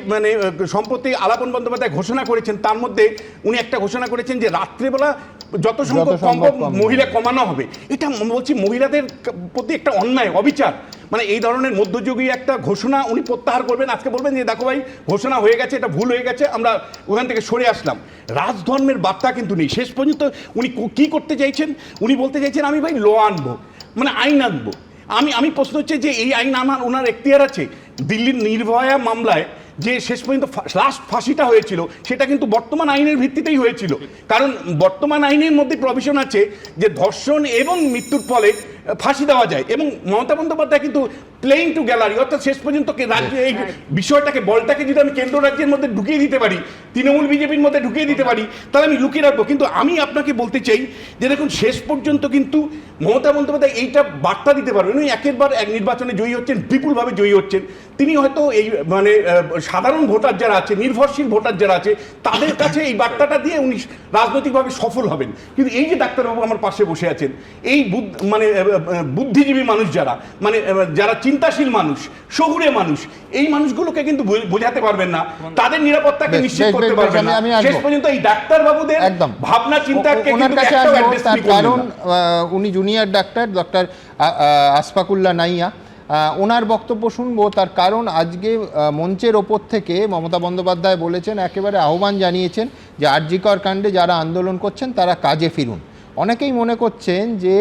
সম্প্রতি আলাপন বন্দ্যোপাধ্যায় ঘোষণা করেছেন, তার মধ্যে উনি একটা ঘোষণা করেছেন যে রাত্রেবেলা যত সম্ভব মহিলা কমানো হবে। এটা বলছি মহিলাদের প্রতি একটা অন্যায়, অবিচার। এই ধরনের মধ্যযুগীয় একটা ঘোষণা উনি প্রত্যাহার করবেন। আজকে বলবেন যে দেখো ভাই, ঘোষণা হয়ে গেছে, এটা ভুল হয়ে গেছে, আমরা ওখান থেকে সরে আসলাম। রাজধর্মের বার্তা কিন্তু নেই। শেষ পর্যন্ত উনি কি করতে চাইছেন? উনি বলতে চাইছেন আমি ভাই ল আনবো, আইন আনবো। আমি প্রশ্ন হচ্ছে যে এই আইন আনার ওনার এখতিয়ার আছে? দিল্লির নির্ভয়া মামলায় যে শেষ পর্যন্ত লাস্ট ফাঁসিটা হয়েছিল সেটা কিন্তু বর্তমান আইনের ভিত্তিতেই হয়েছিল। কারণ বর্তমান আইনের মধ্যে প্রভিশন আছে যে ধর্ষণ এবং মৃত্যুর ফলে ফাঁসি দেওয়া যায়। এবং মমতা বন্দ্যোপাধ্যায় কিন্তু প্লেইং টু গ্যালারি, অর্থাৎ শেষ পর্যন্ত রাজ্য এই বিষয়টাকে বলটাকে যদি আমি কেন্দ্র রাজ্যের মধ্যে ঢুকিয়ে দিতে পারি, তৃণমূল বিজেপির মধ্যে ঢুকিয়ে দিতে পারি, তাহলে আমি লুকিয়ে রাখবো। কিন্তু আমি আপনাকে বলতে চাই যে দেখুন, শেষ পর্যন্ত কিন্তু মমতা বন্দ্যোপাধ্যায় এইটা বার্তা দিতে পারবেন, উনি একের পর এক নির্বাচনে জয়ী হচ্ছেন, বিপুলভাবে জয়ী হচ্ছেন। তিনি হয়তো এই মানে সাধারণ ভোটার যারা আছে, নির্ভরশীল ভোটার যারা আছে, তাদের কাছে এই বার্তাটা দিয়ে উনি রাজনৈতিকভাবে সফল হবেন। কিন্তু এই যে ডাক্তারবাবু আমার পাশে বসে আছেন, এই মানে বুদ্ধিজীবী মানুষ যারা, মানে যারা চিন্তাশীল মানুষ, শহুরে মানুষ, এই মানুষগুলোকে কিন্তু বোঝাতে পারবেন না, তাদের নিরাপত্তাকে নিশ্চিত করতে পারবেন না। শেষ পর্যন্ত এই ডাক্তারবাবুদের ভাবনা চিন্তাকে কিন্তু একটাও অ্যাড্রেস করবেন না। কারণ উনি junior doctor, doctor Asfakullah Naiya, ওনার বক্তব্য শুনবো। তার কারণ আজকে মঞ্চের ওপর থেকে মমতা বন্দ্যোপাধ্যায় বলেছেন, একেবারে আহ্বান জানিয়েছেন যে আরজি কর কাণ্ডে যারা আন্দোলন করছেন তারা কাজে ফিরুন। অনেকেই মনে করছেন যে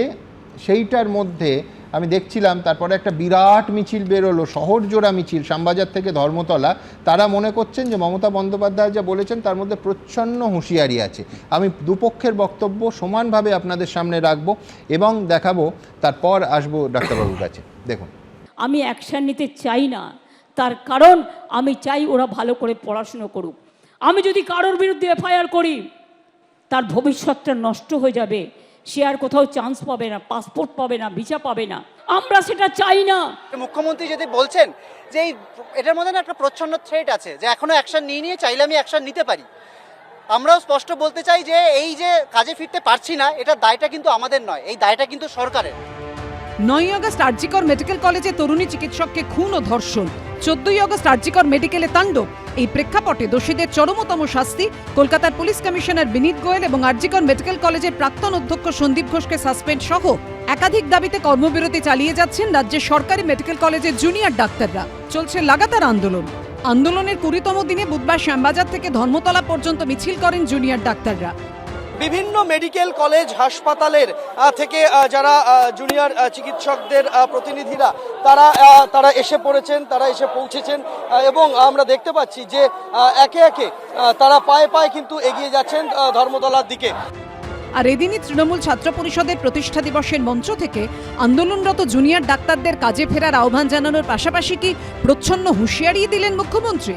সেইটার মধ্যে আমি দেখছিলাম তারপরে একটা বিরাট মিছিল বেরোলো, শহর জোড়া মিছিল, শ্যামবাজার থেকে ধর্মতলা। তারা মনে করছেন যে মমতা বন্দ্যোপাধ্যায় যা বলেছেন তার মধ্যে প্রচ্ছন্ন হুঁশিয়ারি আছে। আমি দুপক্ষের বক্তব্য সমানভাবে আপনাদের সামনে রাখবো এবং দেখাবো, তারপর আসবো ডাক্তারবাবুর কাছে। দেখুন, আমি অ্যাকশান নিতে চাই না, তার কারণ আমি চাই ওরা ভালো করে পড়াশুনো করুক। আমি যদি কারোর বিরুদ্ধে এফআইআর করি, তার ভবিষ্যৎটা নষ্ট হয়ে যাবে, সে আর কোথাও চান্স পাবে না, পাসপোর্ট পাবে না, ভিসা পাবে না। আমরা সেটা চাই না। মুখ্যমন্ত্রী যদি বলছেন যে এটার মধ্যে না একটা প্রচ্ছন্ন থ্রেট আছে, যে এখনো অ্যাকশন নিয়ে চাইলে আমি অ্যাকশন নিতে পারি, আমরাও স্পষ্ট বলতে চাই যে এই যে কাজে ফিরতে পারছি না, এটার দায়টা কিন্তু আমাদের নয়, এই দায়টা কিন্তু সরকারের। 9ই আগস্ট আরজি কর মেডিকেল কলেজে তরুণী চিকিৎসককে খুন ও ধর্ষণ, 14ই আগস্ট আরজি কর মেডিকেলে তাণ্ডব। এই প্রেক্ষাপটে দোষীদের চরমতম শাস্তি, কলকাতার পুলিশ কমিশনার বিনীত গোয়েল এবং আরজি কর মেডিকেল কলেজের প্রাক্তন অধ্যক্ষ সন্দীপ ঘোষকে সাসপেন্ড সহ একাধিক দাবিতে কর্মবিরতি চালিয়ে যাচ্ছেন রাজ্যের সরকারি মেডিকেল কলেজের জুনিয়র ডাক্তাররা। চলছে লাগাতার আন্দোলন। আন্দোলনের 20তম দিনে বুধবার শ্যামবাজার থেকে ধর্মতলা পর্যন্ত মিছিল করেন জুনিয়র ডাক্তাররা। বিভিন্ন মেডিকেল কলেজ হাসপাতালের থেকে যারা জুনিয়র চিকিৎসকদের প্রতিনিধিরা তারা এসে পড়েছেন, তারা এসে পৌঁছেছেন এবং আমরা দেখতে পাচ্ছি যে একে একে তারা পায়ে পায়ে কিন্তু এগিয়ে যাচ্ছেন ধর্মতলার দিকে। আর এদিনই তৃণমূল ছাত্র পরিষদের প্রতিষ্ঠা দিবসের মঞ্চ থেকে আন্দোলনরত জুনিয়র ডাক্তারদের কাজে ফেরার আহ্বান জানানোর পাশাপাশি কি প্রচ্ছন্ন হুঁশিয়ারি দিলেন মুখ্যমন্ত্রী?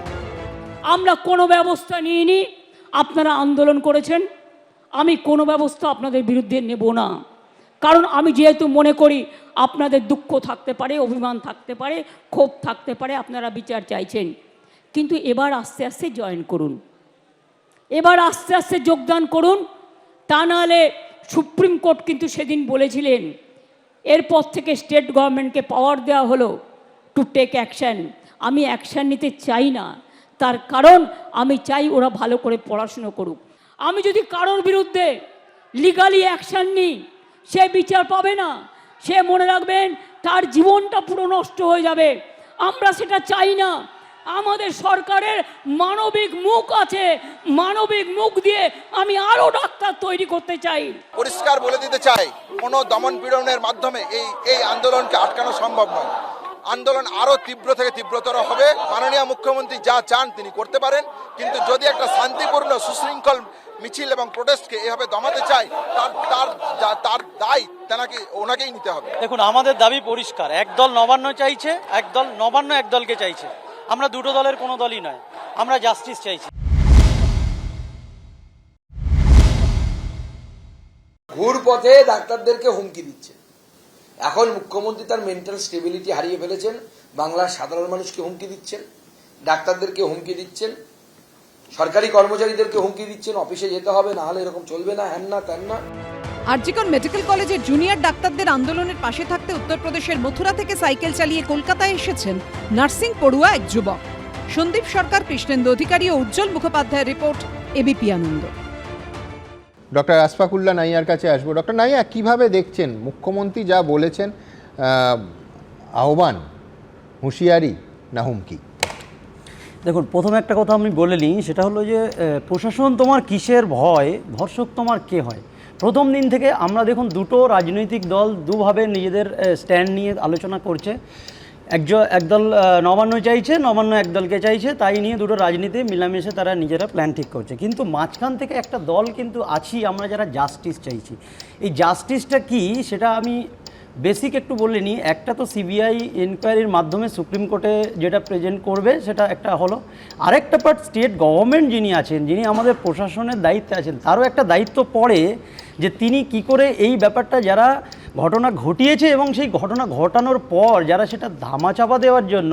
আমরা কোনো ব্যবস্থা নিইনি, আপনারা আন্দোলন করেছেন, আমি কোনো ব্যবস্থা আপনাদের বিরুদ্ধে নেব না। কারণ আমি যেহেতু মনে করি আপনাদের দুঃখ থাকতে পারে, অভিমান থাকতে পারে, ক্ষোভ থাকতে পারে, আপনারা বিচার চাইছেন, কিন্তু এবার আস্তে আস্তে জয়েন করুন, এবার আস্তে আস্তে যোগদান করুন। তা নাহলে সুপ্রিম কোর্ট কিন্তু সেদিন বলেছিলেন, এরপর থেকে স্টেট গভর্নমেন্টকে পাওয়ার দেওয়া হলো টু টেক অ্যাকশান। আমি অ্যাকশান নিতে চাই না, তার কারণ আমি চাই ওরা ভালো করে পড়াশুনো করুক। আমি যদি কারোর বিরুদ্ধে লিগালি অ্যাকশান নিই, সে বিচার পাবে না, সে মনে রাখবেন তার জীবনটা পুরো নষ্ট হয়ে যাবে। আমরা সেটা চাই না। আমাদের সরকারের মানবিক মুখ আছে, মানবিক মুখ দিয়ে আমি আরো ডাক্তার তৈরি করতে চাই। পরিষ্কার বলে দিতে চাই, কোনো দমন পীড়নের মাধ্যমে এই আন্দোলনকে আটকানো সম্ভব নয়। আন্দোলন আরো তীব্র থেকে তীব্রতর হবে। মাননীয় মুখ্যমন্ত্রী যা চান তিনি করতে পারেন, কিন্তু যদি একটা শান্তিপূর্ণ সুশৃঙ্খল মিছিল এবং প্রোটেস্টকে এভাবে দমাতে চায়, তার দায় ওনাকেই নিতে হবে। দেখুন, আমাদের দাবি পরিষ্কার, একদল নবান্ন চাইছে, একদল নবান্ন একদলকে চাইছে। আমরা দুটো দলের কোনো দলই নয়, আমরা জাস্টিস চাইছি। ঘুরপথে ডাক্তারদেরকে হুমকি দিচ্ছে। এখন মুখ্যমন্ত্রী তার মেন্টাল স্টেবিলিটি হারিয়ে ফেলেছেন, বাংলার সাধারণ মানুষকে হুমকি দিচ্ছেন, ডাক্তারদেরকে হুমকি দিচ্ছেন, সরকারি কর্মচারীদেরকে হুমকি দিচ্ছেন, অফিসে যেতে হবে, না হলে এরকম চলবে না, হ্যান না ত্যান না। আরজি কর মেডিকেল কলেজের জুনিয়র ডাক্তারদের আন্দোলনের পাশে থাকতে উত্তরপ্রদেশের মথুরা থেকে সাইকেল চালিয়ে কলকাতায় এসেছেন নার্সিং পড়ুয়া এক যুবক। সন্দীপ সরকার, কৃষ্ণেন্দু অধিকারী ও উজ্জ্বল মুখোপাধ্যায়ের রিপোর্ট, এবিপি আনন্দ। ডক্টর আসফাকুল্লাহ নাইয়ার কাছে আসবো। ডক্টর নাইয়া, কিভাবে দেখছেন মুখ্যমন্ত্রী যা বলেছেন, আহ্বান, হুঁশিয়ারি না হুমকি? দেখুন, প্রথমে একটা কথা আমি বলে নিই, সেটা হলো যে প্রশাসন তোমার কিসের ভয়, ভরসক তোমার কে হয়। প্রথম দিন থেকে আমরা দেখুন দুটো রাজনৈতিক দল দুভাবে নিজেদের স্ট্যান্ড নিয়ে আলোচনা করছে। একদল নবান্ন চাইছে, নবান্ন একদলকে চাইছে, তাই নিয়ে দুটো রাজনীতি মিলামিশে তারা নিজেরা প্ল্যান ঠিক করছে। কিন্তু মাঝখান থেকে একটা দল কিন্তু আছি আমরা যারা জাস্টিস চাইছি। এই জাস্টিসটা কি সেটা আমি বেসিক একটু বলে নিই। একটা তো সিবিআই এনকোয়ারির মাধ্যমে সুপ্রিম কোর্টে যেটা প্রেজেন্ট করবে সেটা একটা হলো, আরেকটা পার্ট স্টেট গভর্নমেন্ট যিনি আছেন, যিনি আমাদের প্রশাসনের দায়িত্বে আছেন, তারও একটা দায়িত্ব পড়ে যে তিনি কি করে এই ব্যাপারটা যারা ঘটনা ঘটিয়েছে এবং সেই ঘটনা ঘটানোর পর যারা সেটা ধামাচাপা দেওয়ার জন্য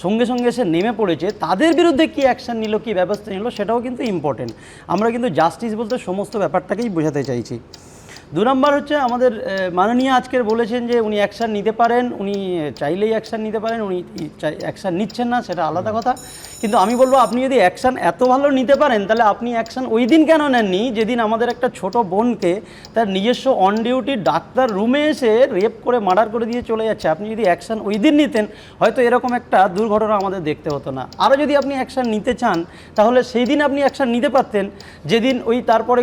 সঙ্গে সঙ্গে এসে নেমে পড়েছে তাদের বিরুদ্ধে কী অ্যাকশান নিল, কী ব্যবস্থা নিল, সেটাও কিন্তু ইম্পর্টেন্ট। আমরা কিন্তু জাস্টিস বলতে সমস্ত ব্যাপারটাকেই বোঝাতে চাইছি। 2 নম্বর হচ্ছে আমাদের মাননীয় আজকের বলেছেন যে উনি অ্যাকশান নিতে পারেন, উনি চাইলেই অ্যাকশান নিতে পারেন, উনি অ্যাকশান নিচ্ছেন না, সেটা আলাদা কথা। কিন্তু আমি বলবো আপনি যদি অ্যাকশান এত ভালো নিতে পারেন তাহলে আপনি অ্যাকশান ওই দিন কেন নেননি যেদিন আমাদের একটা ছোট বোনকে তার নিজস্ব অন ডিউটি ডাক্তার রুমে এসে রেপ করে মার্ডার করে দিয়ে চলে যাচ্ছে। আপনি যদি অ্যাকশান ওই দিন নিতেন হয়তো এরকম একটা দুর্ঘটনা আমাদের দেখতে হতো না। আরও যদি আপনি অ্যাকশান নিতে চান তাহলে সেই দিন আপনি অ্যাকশান নিতে পারতেন যেদিন ওই তারপরে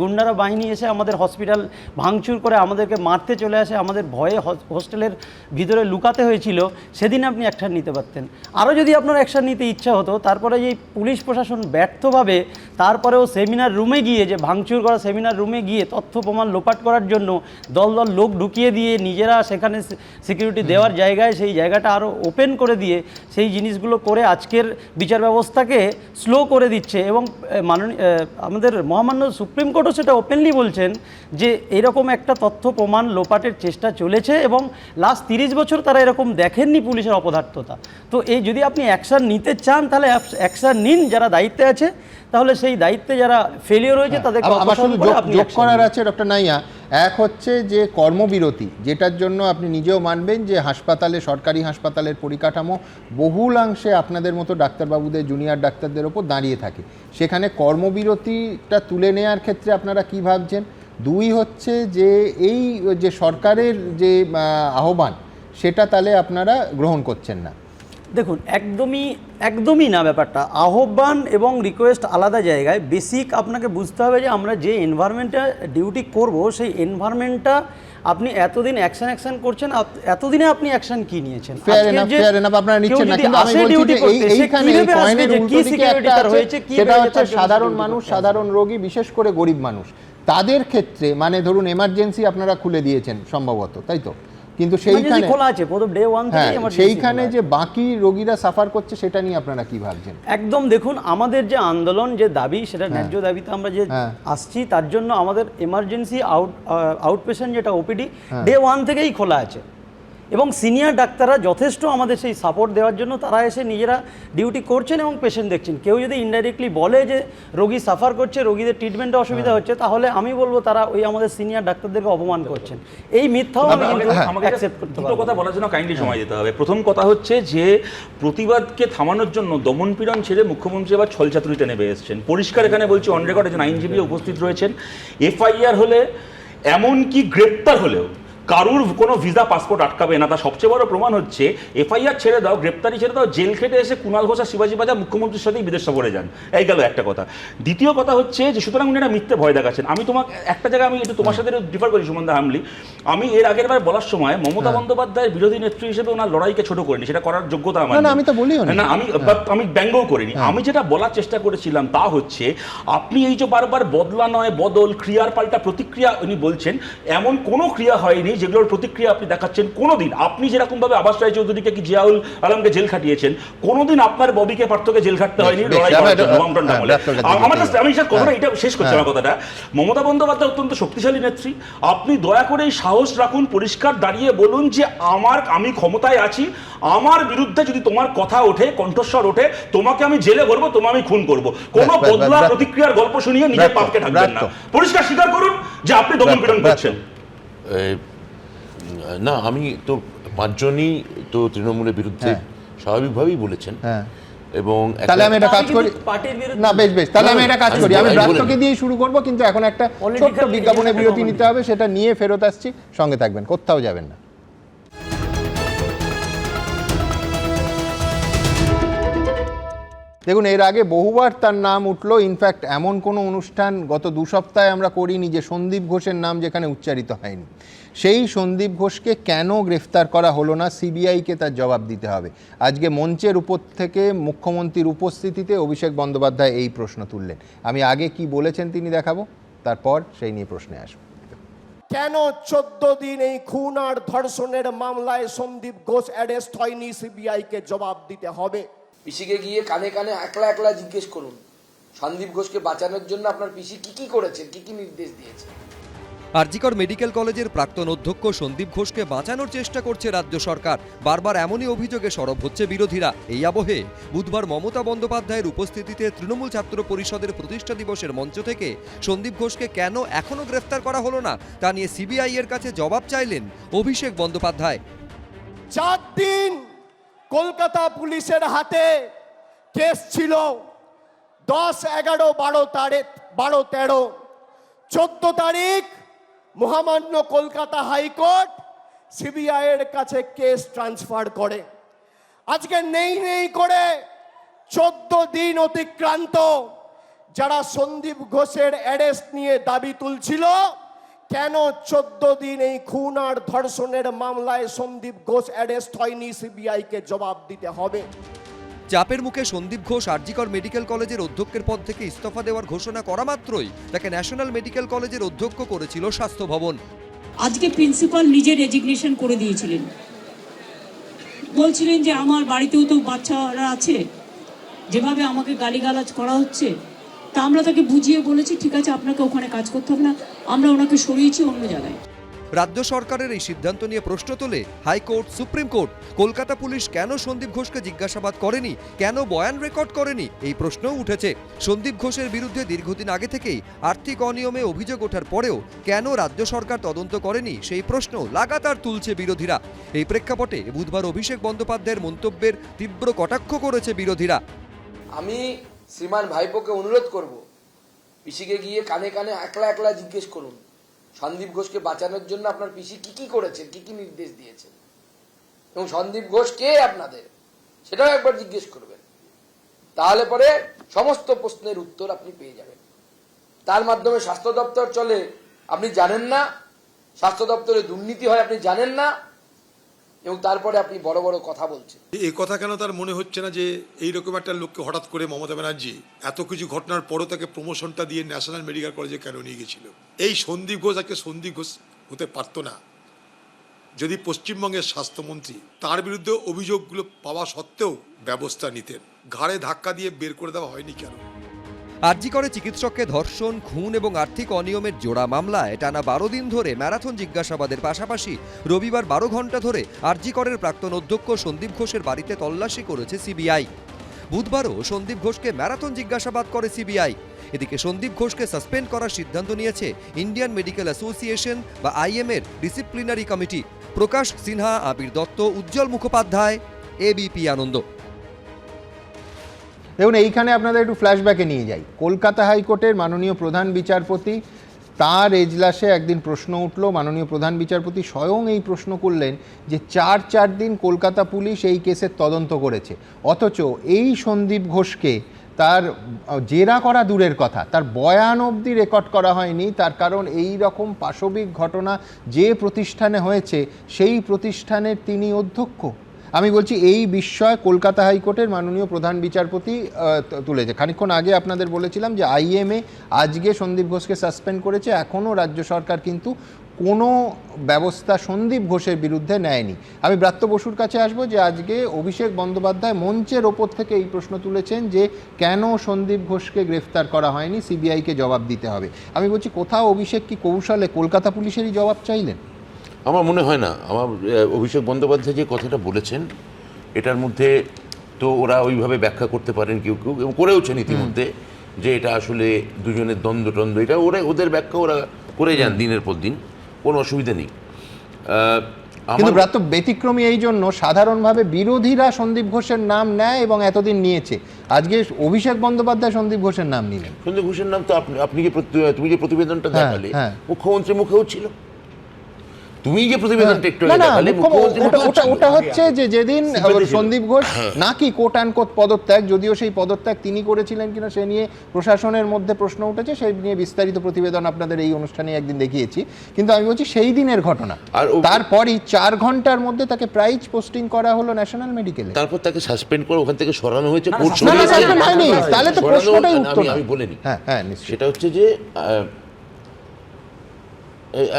গুন্ডারা বাহিনী এসে আমাদের হসপিটাল ভাঙচুর করে আমাদেরকে মারতে চলে আসে, আমাদের ভয়ে হোস্টেলের ভিতরে লুকাতে হয়েছিল, সেদিন আপনি অ্যাকশান নিতে পারতেন। আরও যদি আপনার অ্যাকশান নিতে ইচ্ছা হতো, তারপরে যে পুলিশ প্রশাসন ব্যর্থভাবে তারপরেও সেমিনার রুমে গিয়ে, যে ভাঙচুর করা সেমিনার রুমে গিয়ে তথ্য প্রমাণ লোপাট করার জন্য দল লোক ঢুকিয়ে দিয়ে নিজেরা সেখানে সিকিউরিটি দেওয়ার জায়গায় সেই জায়গাটা আরও ওপেন করে দিয়ে সেই জিনিসগুলো করে আজকের বিচার ব্যবস্থাকে স্লো করে দিচ্ছে। এবং আমাদের মহামান্য সুপ্রিম কোর্টও সেটা ওপেনলি বলছেন যে এরকম একটা তথ্য প্রমাণ লোপাটের চেষ্টা চলেছে এবং লাস্ট 30 বছর তারা এরকম দেখেননি পুলিশের অপদার্থতা। তো এই যদি আপনি অ্যাকশান নিতে চান তাহলে অ্যাকশান নিন, যারা দায়িত্বে আছে তাহলে সেই দায়িত্বে যারা ফেলিওর হয়েছে তাদেরকে আমার শুধু যোগ করার আছে ডক্টর নাইয়া, এক হচ্ছে যে কর্মবিরতি, যেটার জন্য আপনি নিজেও মানবেন যে হাসপাতালে, সরকারি হাসপাতালের পরিকাঠামো বহুলাংশে আপনাদের মতো ডাক্তারবাবুদের, জুনিয়র ডাক্তারদের ওপর দাঁড়িয়ে থাকে, সেখানে কর্মবিরতিটা তুলে নেওয়ার ক্ষেত্রে আপনারা কি ভাবছেন? 2 হচ্ছে যে এই যে সরকারের যে আহ্বান সেটা তাহলে আপনারা গ্রহণ করছেন না। দেখুন, একদমই না ব্যাপারটা। আহ্বান এবং রিকোয়েস্ট আলাদা জায়গায়। বেসিক আপনাকে বুঝতে হবে যে আমরা যে এনভায়রনমেন্টে ডিউটি করব সেই এনভায়রনমেন্টটা আপনি এতদিন অ্যাকশন করছেন, এতদিনে আপনি অ্যাকশন কি নিয়েছেন? ফেয়ার এনাফ আপনারা নিচ্ছেন না, কিন্তু আমি বলছি যে এইখানে এই পয়েন্টের উল্টো দিকে একটা আছে, সেটা হচ্ছে সাধারণ মানুষ, সাধারণ রোগী, বিশেষ করে গরিব মানুষ, তাদের ক্ষেত্রে মানে ধরুন এমার্জেন্সি আপনারা খুলে দিয়েছেন সম্ভবত, তাই তো? কিন্তু সেইখানে খোলা আছে প্রথম ডে 1 থেকে, সেইখানে যে বাকি রোগীরা সাফার করছে সেটা নিয়ে আপনারা কি ভাবছেন? একদম দেখুন, আমাদের যে আন্দোলন, যে দাবি, সেটা ন্যায্য দাবিতে আমরা যে আসছি, তার জন্য আমাদের এমার্জেন্সি আউটপেশেন্ট যেটা ওপিডি ডে 1 থেকেই খোলা আছে এবং সিনিয়র ডাক্তাররা যথেষ্ট আমাদের সেই সাপোর্ট দেওয়ার জন্য তারা এসে নিজেরা ডিউটি করছেন এবং পেশেন্ট দেখছেন। কেউ যদি ইনডাইরেক্টলি বলে যে রোগী সাফার করছে, রোগীদের ট্রিটমেন্টে অসুবিধা হচ্ছে, তাহলে আমি বলবো তারা ওই আমাদের সিনিয়র ডাক্তারদেরকে অপমান করছেন। এই মিথ্যাও আমি অ্যাকসেপ্ট করতে পারবো না। দুটো কথা বলার জন্য কাইন্ডলি সময় দিতে হবে। প্রথম কথা হচ্ছে যে প্রতিবাদকে থামানোর জন্য দমনপীড়ন ছেড়ে মুখ্যমন্ত্রী আবার ছলচাতুরিতে নেমে এসেছেন। পরিষ্কার এখানে বলছি, অন রেকর্ড একজন আইনজীবী উপস্থিত রয়েছেন। এফআইআর হলে, এমনকি গ্রেপ্তার হলেও কারুর কোনো ভিসা পাসপোর্ট আটকাবে না। তার সবচেয়ে বড় প্রমাণ হচ্ছে এফআইআর ছেড়ে দাও, গ্রেপ্তারি ছেড়ে দাও, জেল খেটে এসে কুণাল ঘোষ আর শিবাজি বাজার মুখ্যমন্ত্রীর সাথেই বিদেশ সফরে যান। এই গেল একটা কথা। দ্বিতীয় কথা হচ্ছে যে সুতরাং উনি একটা মিথ্যে ভয় দেখাচ্ছেন। আমি তোমাকে একটা জায়গায় আমি একটু তোমার সাথে ডিফার করি সুমন্দা হামলি। আমি এর আগের বার বলার সময় মমতা বন্দ্যোপাধ্যায়ের বিরোধী নেত্রী হিসেবে ওনার লড়াইকে ছোট করিনি, সেটা করার যোগ্যতা আমার না, আমি তো বলিও না, আমি ব্যঙ্গও করিনি। আমি যেটা বলার চেষ্টা করেছিলাম তা হচ্ছে আপনি এই যে বারবার বদলা নয় বদল, ক্রিয়ার পাল্টা প্রতিক্রিয়া উনি বলছেন, এমন কোনো ক্রিয়া হয়নি যেগুলোর প্রতিক্রিয়া আপনি দেখাচ্ছেন কোনোদিন। আপনি যেরকম ভাবে আবাস রায়চৌধুরীকে কি জিয়াউল আলমকে জেল খাটিয়েছেন, কোনোদিন আপনার ববিকে পার্থকে জেল খাটতে হয়নি লড়াই করার জন্য। আমি কথাটা এটা শেষ করছি আমার কথাটা। মমতা বন্দ্যোপাধ্যায় অত্যন্ত শক্তিশালী নেত্রী। আপনি দয়া করে সাহস রাখুন, পরিষ্কার দাঁড়িয়ে বলুন যে আমি ক্ষমতায় আছি, আমার বিরুদ্ধে যদি তোমার কথা ওঠে, কণ্ঠস্বর ওঠে, তোমাকে আমি জেলে ভরবো, তোমাকে আমি খুন করবো। কোন বদলা প্রতিক্রিয়ার গল্প শুনিয়ে নিজের পাপকে ঢাকবেন না। পরিষ্কার স্বীকার করুন যে আপনি দমনপীড়ন করছেন। না, আমি তো 5 জনই তো তৃণমূলের বিরুদ্ধে স্বাভাবিকভাবেই বলেছেন। এবং তাহলে আমি এটা কাজ করি না, বেশ তাহলে আমি এটা কাজ করি, আমি ব্রাত্যকে দিয়ে শুরু করব, কিন্তু এখন একটা ছোট্ট বিজ্ঞাপনের বিরতি নিতে হবে, সেটা নিয়ে ফেরত আসছি। সঙ্গে থাকবেন, কোথাও যাবেন না। দেখুন, এর আগে বহুবার তার নাম উঠলো। ইনফ্যাক্ট এমন কোনো অনুষ্ঠান গত 2 সপ্তাহে আমরা করিনি যে সন্দীপ ঘোষের নাম যেখানে উচ্চারিত হয়নি। সেই সন্দীপ ঘোষকে কেন গ্রেফতার করা হলো না, সিবিআইকে তার জবাব দিতে হবে। আজকে মঞ্চের উপর থেকে মুখ্যমন্ত্রীর উপস্থিতিতে অভিষেক বন্দ্যোপাধ্যায় এই প্রশ্ন তুললেন। আমি আগে কি বলেছেন তিনি দেখাবো, তারপর সেই নিয়ে প্রশ্নে আসবো। কেন 14 দিন এই খুন আর ধর্ষণের মামলায় সন্দীপ ঘোষ অ্যারেস্ট হয়নি, সিবিআইকে জবাব দিতে হবে। পিসিকে গিয়ে কানে কানে একলা একলা জিজ্ঞেস করুন, সন্দীপ ঘোষকে বাঁচানোর জন্য আপনার পিসি কি কি করেছেন, কি কি নির্দেশ দিয়েছে। আরজিকর মেডিকেল কলেজের প্রাক্তন অধ্যক্ষ সন্দীপ ঘোষকে বাঁচানোর চেষ্টা করছে রাজ্য সরকার। বারবার এমনই অভিযোগে সরব হচ্ছে বিরোধীরা। এই আবহে বুধবার মমতা বন্দ্যোপাধ্যায়ের উপস্থিতিতে তৃণমূল ছাত্র পরিষদের প্রতিষ্ঠা দিবসের মঞ্চ থেকে সন্দীপ ঘোষকে কেন এখনও গ্রেফতার করা হলো না তা নিয়ে সিবিআই এর কাছে জবাব চাইলেন অভিষেক বন্দ্যোপাধ্যায়। 4 দিন কলকাতা পুলিশের হাতে কেস ছিল, 10, 11, 12 তারিখ 12, 13, 14 তারিখ মহামান্য কলকাতা হাইকোর্ট সিবিআই এর কাছে কেস ট্রান্সফার করে। আজকে নেই করে 14 দিন অতিক্রান্ত, যারা সন্দীপ ঘোষের অ্যারেস্ট নিয়ে দাবি তুলছিল, কেন 14 দিন এই খুন আর ধর্ষণের মামলায় সন্দীপ ঘোষ অ্যারেস্ট হয়নি, সিবিআইকে জবাব দিতে হবে। চাপের মুখে সন্দীপ ঘোষ আরজিকর মেডিকেল কলেজের অধ্যক্ষের পদ থেকে ইস্তফা দেওয়ার ঘোষণা করা মাত্রই তাকে ন্যাশনাল মেডিকেল কলেজের অধ্যক্ষ করেছিল স্বাস্থ্য ভবন। আজকে প্রিন্সিপাল নিজে রেজিগনেশন করে দিয়েছিলেন, বলছিলেন যে আমার বাড়িতেও তো বাচ্চারা আছে, যেভাবে আমাকে গালিগালাজ করা হচ্ছে, তা আমরা তাকে বুঝিয়ে বলেছি ঠিক আছে আপনাকে ওখানে কাজ করতে হবে না, আমরা ওনাকে সরিয়েছি অন্য জায়গায়। রাজ্য সরকারের এই সিদ্ধান্ত নিয়ে প্রশ্ন তোলে high court, supreme court. Kolkata police কেন সন্দীপ ঘোষকে জিজ্ঞাসাবাদ করেনি, কেন বয়ান রেকর্ড করেনি, এই প্রশ্নও উঠেছে। সন্দীপ ঘোষের বিরুদ্ধে দীর্ঘদিন আগে থেকেই আর্থিক অনিয়মে অভিযোগ ওঠার পরেও কেন রাজ্য সরকার তদন্ত করেনি, সেই প্রশ্ন লাগাতার তুলছে বিরোধীরা। এই প্রেক্ষাপটে বুধবার অভিষেক বন্দ্যোপাধ্যায়ের মন্তব্যের তীব্র কটাক্ষ করেছে বিরোধীরা। আমি শ্রীমান ভাইপোকে অনুরোধ করব, পিসিকে গিয়ে কানে কানে একলা একলা জিজ্ঞেস করুন, সন্দীপ ঘোষকে বাঁচানোর জন্য আপনার পিসি কি কি করেছেন, কি কি নির্দেশ দিয়েছেন, এবং সন্দীপ ঘোষ কে আপনাদের সেটাও একবার জিজ্ঞেস করবেন। তাহলে পরে সমস্ত প্রশ্নের উত্তর আপনি পেয়ে যাবেন। তার মাধ্যমে স্বাস্থ্য দপ্তর চলে আপনি জানেন না, স্বাস্থ্য দপ্তরে দুর্নীতি হয় আপনি জানেন না, এবং তারপরে আপনি বড় বড় কথা বলছেন। এই কথা কেন তার মনে হচ্ছে না যে এইরকম একটা লোককে হঠাৎ করে মমতা ব্যানার্জি এত কিছু ঘটনার পরও তাকে প্রমোশনটা দিয়ে ন্যাশনাল মেডিকেল কলেজে কেন নিয়ে গেছিল? এই সন্দীপ ঘোষ আজকে সন্দীপ ঘোষ হতে পারতো না যদি পশ্চিমবঙ্গের স্বাস্থ্যমন্ত্রী তার বিরুদ্ধে অভিযোগগুলো পাওয়া সত্ত্বেও ব্যবস্থা নিতেন। ঘাড়ে ধাক্কা দিয়ে বের করে দেওয়া হয়নি কেন? আরজিকরে চিকিৎসককে ধর্ষণ, খুন এবং আর্থিক অনিয়মের জোড়া মামলায় টানা 12 দিন ধরে ম্যারাথন জিজ্ঞাসাবাদের পাশাপাশি রবিবার 12 ঘন্টা ধরে আরজিকরের প্রাক্তন অধ্যক্ষ সন্দীপ ঘোষের বাড়িতে তল্লাশি করেছে সিবিআই। বুধবারও সন্দীপ ঘোষকে ম্যারাথন জিজ্ঞাসাবাদ করে সিবিআই। এদিকে সন্দীপ ঘোষকে সাসপেন্ড করার সিদ্ধান্ত নিয়েছে ইন্ডিয়ান মেডিকেল অ্যাসোসিয়েশন বা আইএম-এর ডিসিপ্লিনারি কমিটি। প্রকাশ সিনহা, আবির দত্ত, উজ্জ্বল মুখোপাধ্যায়, এবিপি আনন্দ। দেখুন, এইখানে আপনাদের একটু ফ্ল্যাশব্যাকে নিয়ে যাই। কলকাতা হাইকোর্টের মাননীয় প্রধান বিচারপতি, তার এজলাসে একদিন প্রশ্ন উঠল, মাননীয় প্রধান বিচারপতি স্বয়ং এই প্রশ্ন করলেন যে 4 দিন কলকাতা পুলিশ এই কেসের তদন্ত করেছে, অথচ এই সন্দীপ ঘোষকে তার জেরা করা দূরের কথা, তার বয়ান অবধি রেকর্ড করা হয়নি। তার কারণ এই রকম পাশবিক ঘটনা যে প্রতিষ্ঠানে হয়েছে সেই প্রতিষ্ঠানের তিনি অধ্যক্ষ। আমি বলছি এই বিষয় কলকাতা হাইকোর্টের মাননীয় প্রধান বিচারপতি তুলেছে। খানিকক্ষণ আগে আপনাদের বলেছিলাম যে আইএমএ আজকে সন্দীপ ঘোষকে সাসপেন্ড করেছে, এখনও রাজ্য সরকার কিন্তু কোনো ব্যবস্থা সন্দীপ ঘোষের বিরুদ্ধে নেয়নি। আমি ব্রাত্য বসুর কাছে আসবো যে আজকে অভিষেক বন্দ্যোপাধ্যায় মঞ্চের ওপর থেকে এই প্রশ্ন তুলেছেন যে কেন সন্দীপ ঘোষকে গ্রেফতার করা হয়নি, সিবিআইকে জবাব দিতে হবে। আমি বলছি কোথাও অভিষেক কি কৌশলে কলকাতা পুলিশেরই জবাব চাইলেন? আমার মনে হয় না। আমার অভিষেক বন্দ্যোপাধ্যায় যে কথাটা বলেছেন এটার মধ্যে তো ওরা ওইভাবে ব্যাখ্যা করতে পারেন কেউ কেউ, এবং করেওছেন ইতিমধ্যে, যে এটা আসলে দুজনের দ্বন্দ্ব, এটা ওদের ব্যাখ্যা ওরা করে যান দিনের পর দিন, কোনো অসুবিধা নেই। কিন্তু ব্রাত্য ব্যতিক্রমী এই জন্য সাধারণভাবে বিরোধীরা সন্দীপ ঘোষের নাম নেয় এবং এতদিন নিয়েছে, আজকে অভিষেক বন্দ্যোপাধ্যায় সন্দীপ ঘোষের নাম নিলেন। সন্দীপ ঘোষের নাম তো তুমি যে প্রতিবেদনটা দেখালে মুখ্যমন্ত্রীর মুখেও ছিল। তুমি যে প্রতিবেদনটা একটু ওটা হচ্ছে যে যেদিন সন্দীপ ঘোষ নাকি কোট অ্যান্ড কোট পদত্যাগ, যদিও সেই পদত্যাগ তিনি করেছিলেন কিনা সে নিয়ে প্রশাসনের মধ্যে প্রশ্ন উঠেছে, সেই নিয়ে বিস্তারিত প্রতিবেদন আপনাদের এই অনুষ্ঠানে একদিন দেখিয়েছি। কিন্তু আমি বলছি সেই দিনের ঘটনা, তারপরই 4 ঘন্টার মধ্যে তাকে প্রাইজ পোস্টিং করা হলো ন্যাশনাল মেডিকেলে, তারপর তাকে সাসপেন্ড করে ওখান থেকে সরানো হয়েছে। তাহলে তো প্রশ্নটাই উঠতো না। আমি বলিনি, হ্যাঁ, সেটা হচ্ছে যে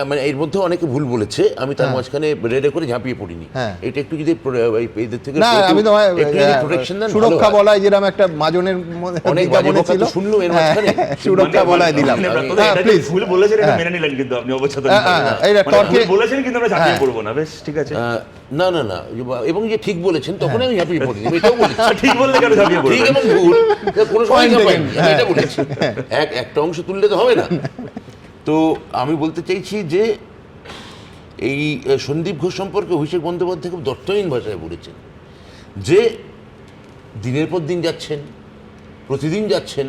মানে এর মধ্যে অনেকে ভুল বলেছে, আমি তার মাঝখানে রেডে করে ঝাঁপিয়ে পড়িনি। এটা একটু যদি এদের থেকে না, আমি তো প্রোটেকশন দেন, সুরক্ষা বলায় যেরকম একটা মাজনের অনেক বাজে কথা তো শুনলো এর মাঝখানে, সুরক্ষা বলায় দিলাম। প্লিজ ভুল বলেছেন এটা মেনে নিলেন, কিন্তু আপনি অবচেতন বলেছেন, কিন্তু আমরা ঝাঁপিয়ে পড়বো না। বেশ, ঠিক আছে। না না না, এবং যে ঠিক বলেছেন তখন আমি ঝাঁপিয়ে পড়িনি, এটাও বলেছি। ঠিক বললে কেন ঝাঁপিয়ে পড়বেন? ঠিক এবং ভুল কোনো সময় ঝাঁপাইনি, আমি এটা বলেছি। একটা অংশ তুললে তো হবে না। তো আমি বলতে চাইছি যে এই সন্দীপ ঘোষ সম্পর্কে অভিষেক বন্দ্যোপাধ্যায় খুব দর্থহীন ভাষায় বলেছেন যে দিনের পর দিন যাচ্ছেন, প্রতিদিন যাচ্ছেন,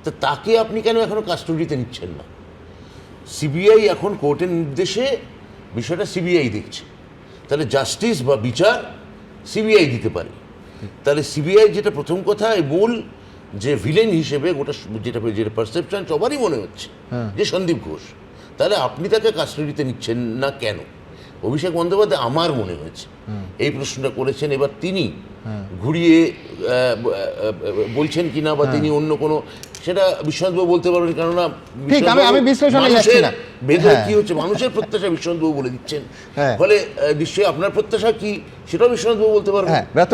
তা তাকে আপনি কেন এখনো কাস্টডিতে নিচ্ছেন না? সিবিআই এখন কোর্টের নির্দেশে বিষয়টা সিবিআই দেখছে, তাহলে জাস্টিস বা বিচার সিবিআই দিতে পারে। তাহলে সিবিআই যেটা প্রথম কথা, মূল যে ভিলেন হিসেবে গোটা যেটা পারসেপশন সবারই মনে হচ্ছে যে সন্দীপ ঘোষ, তাহলে আপনি তাকে কাস্টডিতে নিচ্ছেন না কেন? অভিষেক বন্দ্যোপাধ্যায় আমার মনে হয়েছে এই প্রশ্নটা করেছেন। এবার তিনি ঘুরিয়ে বলছেন কিনা বা তিনি অন্য কোনো, সেটা বিশ্বনাথবাবু বলতে পারবেন, কেননা আমি বিশ্লেষণে যাচ্ছি না। ভেতরে কি হচ্ছে, মানুষের প্রত্যাশা বিশ্বনাথবাবু বলে দিচ্ছেন, ফলে নিশ্চয়ই আপনার প্রত্যাশা কি সেটাও বিশ্বনাথবাবু বলতে পারবেন।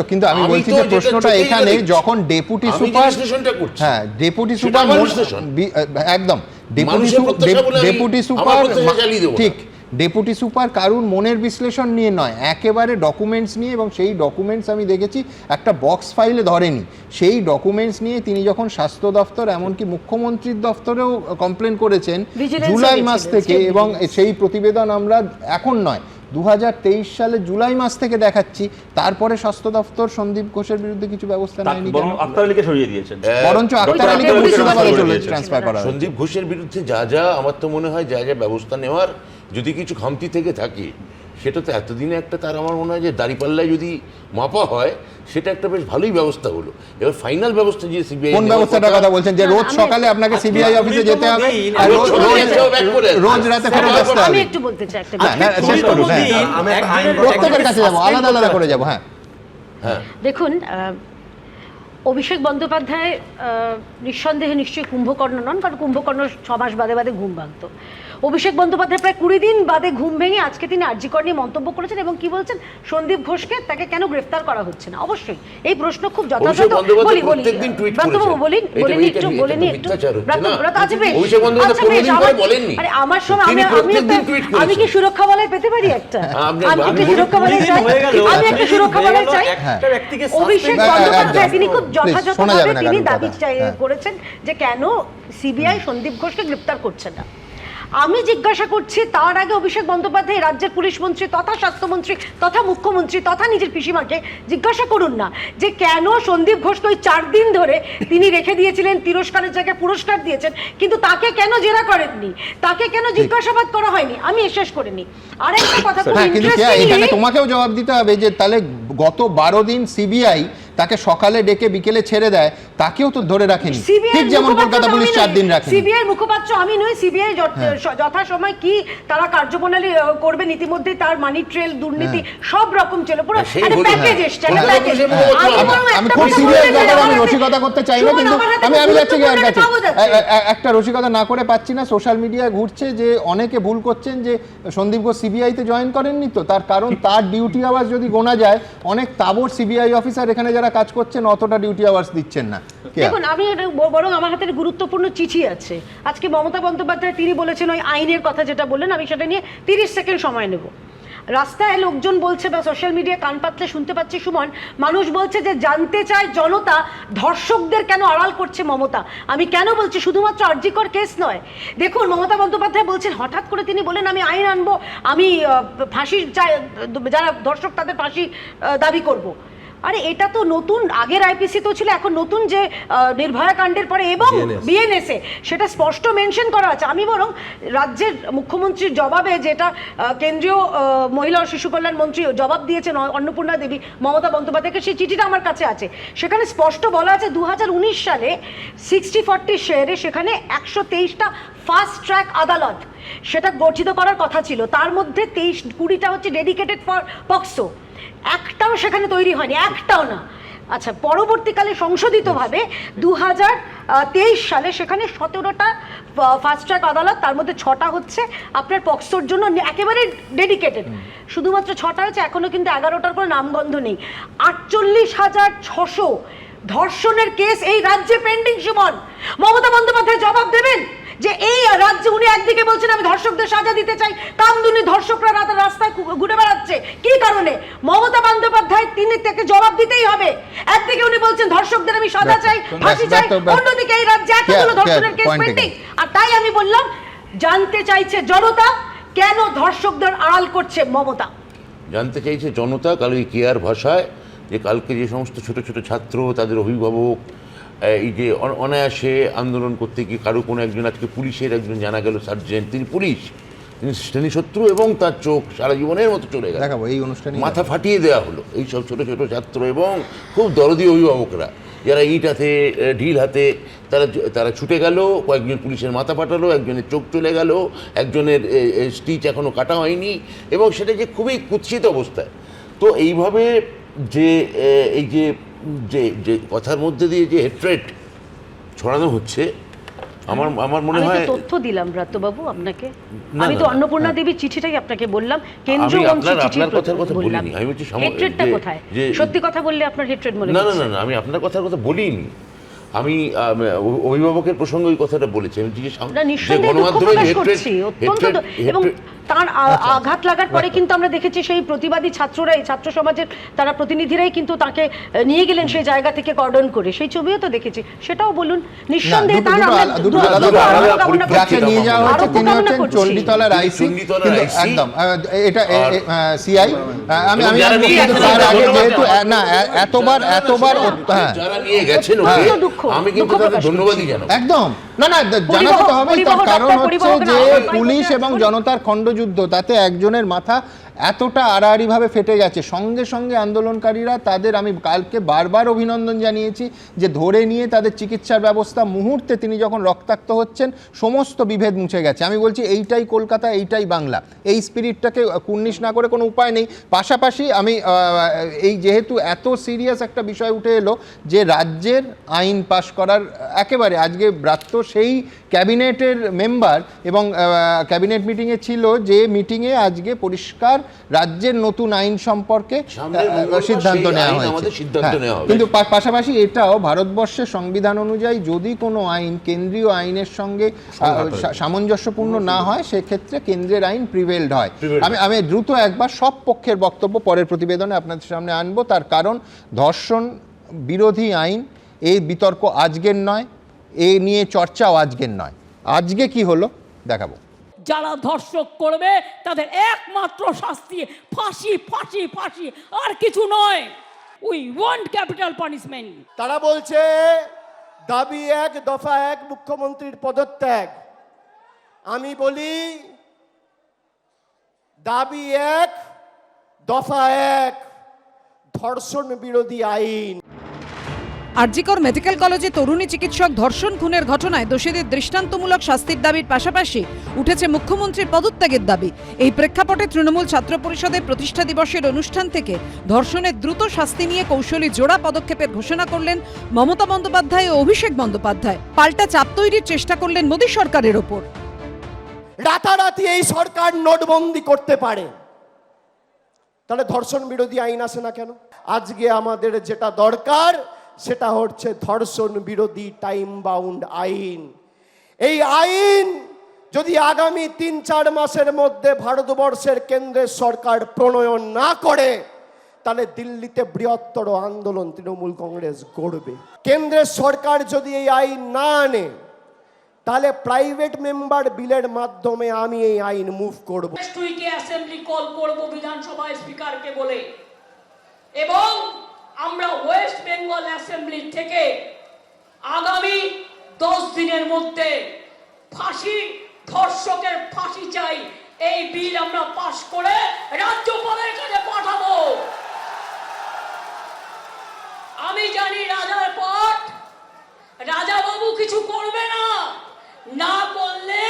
কিন্তু আমি বলছি যে প্রশ্নটা এখানে যখন ডেপুটি সুপার, ডেপুটি সুপার একদম ডেপুটি সুপার, ঠিক, ডেপুটি সুপার কারুর মনের বিশ্লেষণ নিয়ে নয়, একেবারে ডকুমেন্টস নিয়ে, এবং সেই ডকুমেন্টস আমি দেখেছি একটা বক্স ফাইলে ধরেনি। সেই ডকুমেন্টস নিয়ে তিনি যখন স্বাস্থ্য দপ্তর, এমনকি মুখ্যমন্ত্রীর দপ্তরেও কমপ্লেন করেছেন জুলাই মাস থেকে, এবং সেই প্রতিবেদন আমরা এখন নয় 2023 সালে জুলাই মাস থেকে দেখাচ্ছি, তারপরে স্বাস্থ্য দপ্তর সন্দীপ ঘোষের বিরুদ্ধে কিছু ব্যবস্থা নেয়নি, আক্তার আলীকে সরিয়ে দিয়েছেন, বরঞ্চ আক্তার আলীকে মুর্শিদাবাদে ট্রান্সফার করা। সন্দীপ ঘোষের বিরুদ্ধে যা আমার তো মনে হয় যা ব্যবস্থা নেওয়ার, যদি কিছু খামতি থেকে থাকে সেটা তো এতদিনে একটা, তার আমার মনে হয় যে দাঁড়িপাল্লায় যদি মাপা হয় সেটা একটা বেশ ভালোই ব্যবস্থা হলো। এবার ফাইনাল ব্যবস্থা যে সিবিআই, কোন ব্যবস্থাটার কথা বলছেন? যে রোজ সকালে আপনাকে সিবিআই অফিসে যেতে হবে, রোজ রাতে ফেরত আসতে হবে? আমি একটু বলতে চাই, একটা প্রত্যেকের কাছে যাবো, আলাদা আলাদা করে যাবো। দেখুন, অভিষেক বন্দ্যোপাধ্যায় নিঃসন্দেহে নিশ্চয়ই কুম্ভকর্ণ নন, কারণ কুম্ভকর্ণ 6 মাস বাদে বাদে ঘুম ভাঙত। অভিষেক বন্দ্যোপাধ্যায় প্রায় 20 দিন বাদে ঘুম ভেঙে আজকে তিনি আরজিকর নিয়ে মন্তব্য করেছেন, এবং কি বলছেন, সন্দীপ ঘোষকে তাকে কেন গ্রেফতার করা হচ্ছে না। অবশ্যই এই প্রশ্ন খুব যথাযথ। আমি কি সুরক্ষা বলয় পেতে পারি? একটা আমি কি সুরক্ষা বলয় চাই? আমি একটা সুরক্ষা বলয় চাই। অভিষেক বন্দ্যোপাধ্যায় তিনি খুব যথাযথভাবে তিনি দাবি করেছেন যে কেন সিবিআই সন্দীপ ঘোষকে গ্রেফতার করছে না। আমি জিজ্ঞাসা করছি, তার আগে অভিষেক বন্দ্যোপাধ্যায় রাজ্যের পুলিশ মন্ত্রী তথা স্বাস্থ্যমন্ত্রী তথা মুখ্যমন্ত্রী তথা নিজের পিসিমাকে জিজ্ঞাসা করুন না যে কেন সন্দীপ ঘোষকে ওই 4 দিন ধরে তিনি রেখে দিয়েছিলেন, তিরস্কারের জায়গায় পুরস্কার দিয়েছেন, কিন্তু তাকে কেন জেরা করেননি, তাকে কেন জিজ্ঞাসাবাদ করা হয়নি। আমি শেষ করে নিই আরেকটা কথা, এখানে তোমাকেও জবাব দিতে হবে যে তাহলে গত 12 দিন সিবিআই তাকে সকালে ডেকে বিকেলে ছেড়ে দেয়, তাকেও তো ধরে রাখেনি, ঠিক যেমন কলকাতা পুলিশ 4 দিন রাখে। সিবিআই মুখপাত্র আমি নই, সিবিআই যথাসময় কি তারা কার্যপ্রণালী করবেন, ইতিমধ্যে তার মানি ট্রেল, দুর্নীতি সব রকম ছিল, পুরো একটা প্যাকেজ এসছে। আমি খুব সিরিয়াস ব্যাপারে আমি রসিকতা করতে চাই না, কিন্তু আমি যাচ্ছি কি আর কাছে একটা রসিকতা না করে পাচ্ছি না। সোশ্যাল মিডিয়ায় ঘুরছে যে অনেকে ভুল করছেন যে সন্দীপ ঘোষ সিবিআইতে জয়েন করেননি, তো তার কারণ তার ডিউটি আওয়ার্স যদি গোনা যায়, অনেক তাবড় সিবিআই অফিসার এখানে যারা কাজ করছেন অতটা ডিউটি আওয়ার্স দিচ্ছেন না। দেখুন, আমি বরং আমার হাতে গুরুত্বপূর্ণ চিঠি আছে। আজকে মমতা বন্দ্যোপাধ্যায় তিনি বলেছেন ওই আইনের কথা যেটা বললেন, আমি সেটা নিয়ে 30 সেকেন্ড সময় নেব। রাস্তায় লোকজন বলছে বা সোশ্যাল মিডিয়া কান পাতলে শুনতে পাচ্ছি সুমন, মানুষ বলছে যে জানতে চায় জনতা ধর্ষকদের কেন আড়াল করছে মমতা। আমি কেন বলছি, শুধুমাত্র আরজিকর কেস নয়। দেখুন, মমতা বন্দ্যোপাধ্যায় বলছেন, হঠাৎ করে তিনি বলেন আমি আইন আনবো, আমি ফাঁসি চাই, যারা ধর্ষক তাদের ফাঁসি দাবি করব। আরে এটা তো নতুন, আগের আইপিসি তো ছিল, এখন নতুন যে নির্ভয়া কাণ্ডের পরে এবং বিএনএসএ সেটা স্পষ্ট মেনশন করা আছে। আমি বরং রাজ্যের মুখ্যমন্ত্রীর জবাবে, যেটা কেন্দ্রীয় মহিলা ও শিশু কল্যাণ মন্ত্রী জবাব দিয়েছেন অন্নপূর্ণা দেবী মমতা বন্দ্যোপাধ্যায়কে, সেই চিঠিটা আমার কাছে আছে। সেখানে স্পষ্ট বলা আছে 2019 সালে 60-40 শেয়ারে সেখানে 123টা ফাস্ট ট্র্যাক আদালত সেটা গঠিত করার কথা ছিল, তার মধ্যে 20-20টা হচ্ছে ডেডিকেটেড ফর পক্সো। একটাও সেখানে তৈরি হয়নি, একটাও না। আচ্ছা, পরবর্তীকালে সংশোধিতভাবে 2023 সালে সেখানে 17টা ফাস্ট ট্র্যাক আদালত, তার মধ্যে 6টা হচ্ছে আপনার পক্সোর জন্য একেবারে ডেডিকেটেড, শুধুমাত্র 6টা হচ্ছে, এখনো কিন্তু 11টার কোনো নামগন্ধ নেই। 48,600 ধর্ষণের কেস এই রাজ্যে পেন্ডিং। সুমন, মমতা বন্দ্যোপাধ্যায় জবাব দেবেন যে এই রাজ্যে উনি একদিকে বলছেন আমি ধর্ষকদের সাজা দিতে চাই, কামদুনি ধর্ষকরা রাস্তায় ঘুরে বেড়াচ্ছে, কি কারণে? মমতা বন্দ্যোপাধ্যায় তিনি তাকে জবাব দিতেই হবে। একদিকে উনি বলছেন ধর্ষকদের আমি সাজা চাই, ফাঁসি চাই, অন্যদিকে এই রাজ্যে এতগুলো ধর্ষণের কেস পেন্ডিং। আর তাই আমি বললাম, জানতে চাইছে জনতা কেন ধর্ষকদের আড়াল করছে মমতা। জানতে চাইছে জনতা কালকে কেয়ার ভাষায়, যে কালকে যে সমস্ত ছোট ছোট ছাত্র, তাদের অভিভাবক, এই যে অনায়াসে আন্দোলন করতে গিয়ে কারো কোনো একজন, আজকে পুলিশের একজন জানা গেল সার্জেন্ট, তিনি পুলিশ, তিনি শ্রেণী শত্রু এবং তার চোখ সারা জীবনের মতো চলে গেল। দেখাবো এই অনুষ্ঠানে মাথা ফাটিয়ে দেওয়া হলো এই সব ছোট ছোট ছাত্র এবং খুব দরদি অভিভাবকরা, যারা ইট হাতে ঢিল হাতে তারা ছুটে গেল, কয়েকজন পুলিশের মাথা ফাটালো, একজনের চোখ চলে গেল, একজনের স্টিচ এখনও কাটা হয়নি, এবং সেটা যে খুবই কুৎসিত অবস্থায়। তো এইভাবে যে এই যে যে যে কথার মধ্যে দিয়ে যে হেট্রেট ছড়ানো হচ্ছে, আমার মনে হয় তথ্য দিলাম ব্রাত্যবাবু আপনাকে, আমি তো অন্নপূর্ণা দেবীর চিঠিটাই আপনাকে বললাম, কেন্দ্রীয় মন্ত্রী চিঠি কথার কথা বলিনি, আমি বলছি হেট্রেটটা কোথায়? সত্যি কথা বললে আপনার হেট্রেট মনে না, আমি আপনার কথার কথা বলিনি, আমি অভিভাবকের প্রসঙ্গে ওই কথাটা বলেছি। আমি এবং তার আঘাত লাগার পরে কিন্তু আমরা দেখেছি সেই প্রতিবাদী ছাত্ররাই, ছাত্র সমাজের তারা প্রতিনিধিরাই কিন্তু তাকে নিয়ে গেলেন সেই জায়গা থেকে কর্ডন করে, সেই ছবিও তো দেখেছি। সেটাও বলুন, নিঃসন্দেহে তার নিয়ে যাওয়া হচ্ছে, তিনি হচ্ছেন চণ্ডীতলার আইসি, একদম এটা সিআই। আমি তার আগে যেহেতু না এতবার যারা নিয়ে গেছেন আমি কিন্তু তাদের ধন্যবাদই জানাবো। একদম না জানাতে তো হবে, তার কারণ হচ্ছে যে পুলিশ এবং জনতার খণ্ডযুদ্ধ, তাতে একজনের মাথা এতটা আড়াআড়িভাবে ফেটে গেছে, সঙ্গে সঙ্গে আন্দোলনকারীরা তাদের, আমি কালকে বারবার অভিনন্দন জানিয়েছি যে ধরে নিয়ে তাদের চিকিৎসার ব্যবস্থা, মুহূর্তে তিনি যখন রক্তাক্ত হচ্ছেন সমস্ত বিভেদ মুছে গেছে। আমি বলছি এইটাই কলকাতা, এইটাই বাংলা, এই স্পিরিটটাকে কুর্নিশ না করে কোনো উপায় নেই। পাশাপাশি আমি এই যেহেতু এত সিরিয়াস একটা বিষয় উঠে এলো যে রাজ্যের আইন পাশ করার একেবারে, আজকে ব্রাত্য সেই ক্যাবিনেটের মেম্বার এবং ক্যাবিনেট মিটিংয়ে ছিল, যে মিটিংয়ে আজকে পরিষ্কার রাজ্যের নতুন আইন সম্পর্কে সিদ্ধান্ত নেওয়া হয়েছে। কিন্তু পাশাপাশি এটাও ভারতবর্ষের সংবিধান অনুযায়ী যদি কোনো আইন কেন্দ্রীয় আইনের সঙ্গে সামঞ্জস্যপূর্ণ না হয়, সেক্ষেত্রে কেন্দ্রের আইন প্রিভেলড হয়। আমি দ্রুত একবার সব পক্ষের বক্তব্য পরের প্রতিবেদনে আপনাদের সামনে আনবো, তার কারণ ধর্ষণ বিরোধী আইন, এই বিতর্ক আজকের নয়, এ নিয়ে চর্চাও আজকের নয়। আজকে কি হলো দেখাবো। যারা ধর্ষক করবে তাদের একমাত্র শাস্তি ফাঁসি, ফাঁসি, ফাঁসি, আর কিছু নয়। We want capital punishment. তারা বলছে দাবি এক, দফা এক, মুখ্যমন্ত্রীর পদত্যাগ। আমি বলি দাবি এক, দফা এক, ধর্ষণ বিরোধী আইন। আরজিকর মেডিকেল কলেজে তরুণী চিকিৎসক ধর্ষণ খুনের ঘটনায় দোষীদের দৃষ্টান্তমূলক শাস্তির দাবির পাশাপাশি উঠেছে মুখ্যমন্ত্রীর পদত্যাগের দাবি। এই প্রেক্ষাপটে তৃণমূল ছাত্র পরিষদের প্রতিষ্ঠা দিবসের অনুষ্ঠান থেকে ধর্ষণের দ্রুত শাস্তি নিয়ে কৌশলী জোড়া পদক্ষেপের ঘোষণা করলেন মমতা বন্দ্যোপাধ্যায় ও অভিষেক বন্দ্যোপাধ্যায়। পাল্টা চাপ তৈরির চেষ্টা করলেন মোদী সরকারের ওপর। রাতারাতি এই সরকার নোটবন্দি করতে পারে, তাহলে ধর্ষণ বিরোধী আইন আসে না কেন? আজকে আমাদের যেটা দরকার সেটা হচ্ছে ধর্ষণ বিরোধী টাইম বাউন্ড আইন। এই আইন যদি আগামী 3-4 মাসের মধ্যে ভারতবর্ষের কেন্দ্রের সরকার প্রণয়ন না করে, তাহলে দিল্লিতে বৃহত্তর আন্দোলন তৃণমূল কংগ্রেস গড়বে। কেন্দ্রের সরকার যদি এই আইন না আনে, তাহলে প্রাইভেট মেম্বার বিলের মাধ্যমে আমি এই আইন মুভ করব। উইকে অ্যাসেম্বলি কল করব বিধানসভা স্পিকারকে বলে, এবং আমরা ওয়েস্ট বেঙ্গল অ্যাসেম্বলি থেকে আগামী 10 দিনের মধ্যে ফাঁসি, ধর্ষকের ফাঁসি চাই, এই বিল আমরা পাশ করে রাজ্যপালের কাছে পাঠাবো। আমি জানি রাজার পট রাজাবাবু কিছু করবে না, না করলে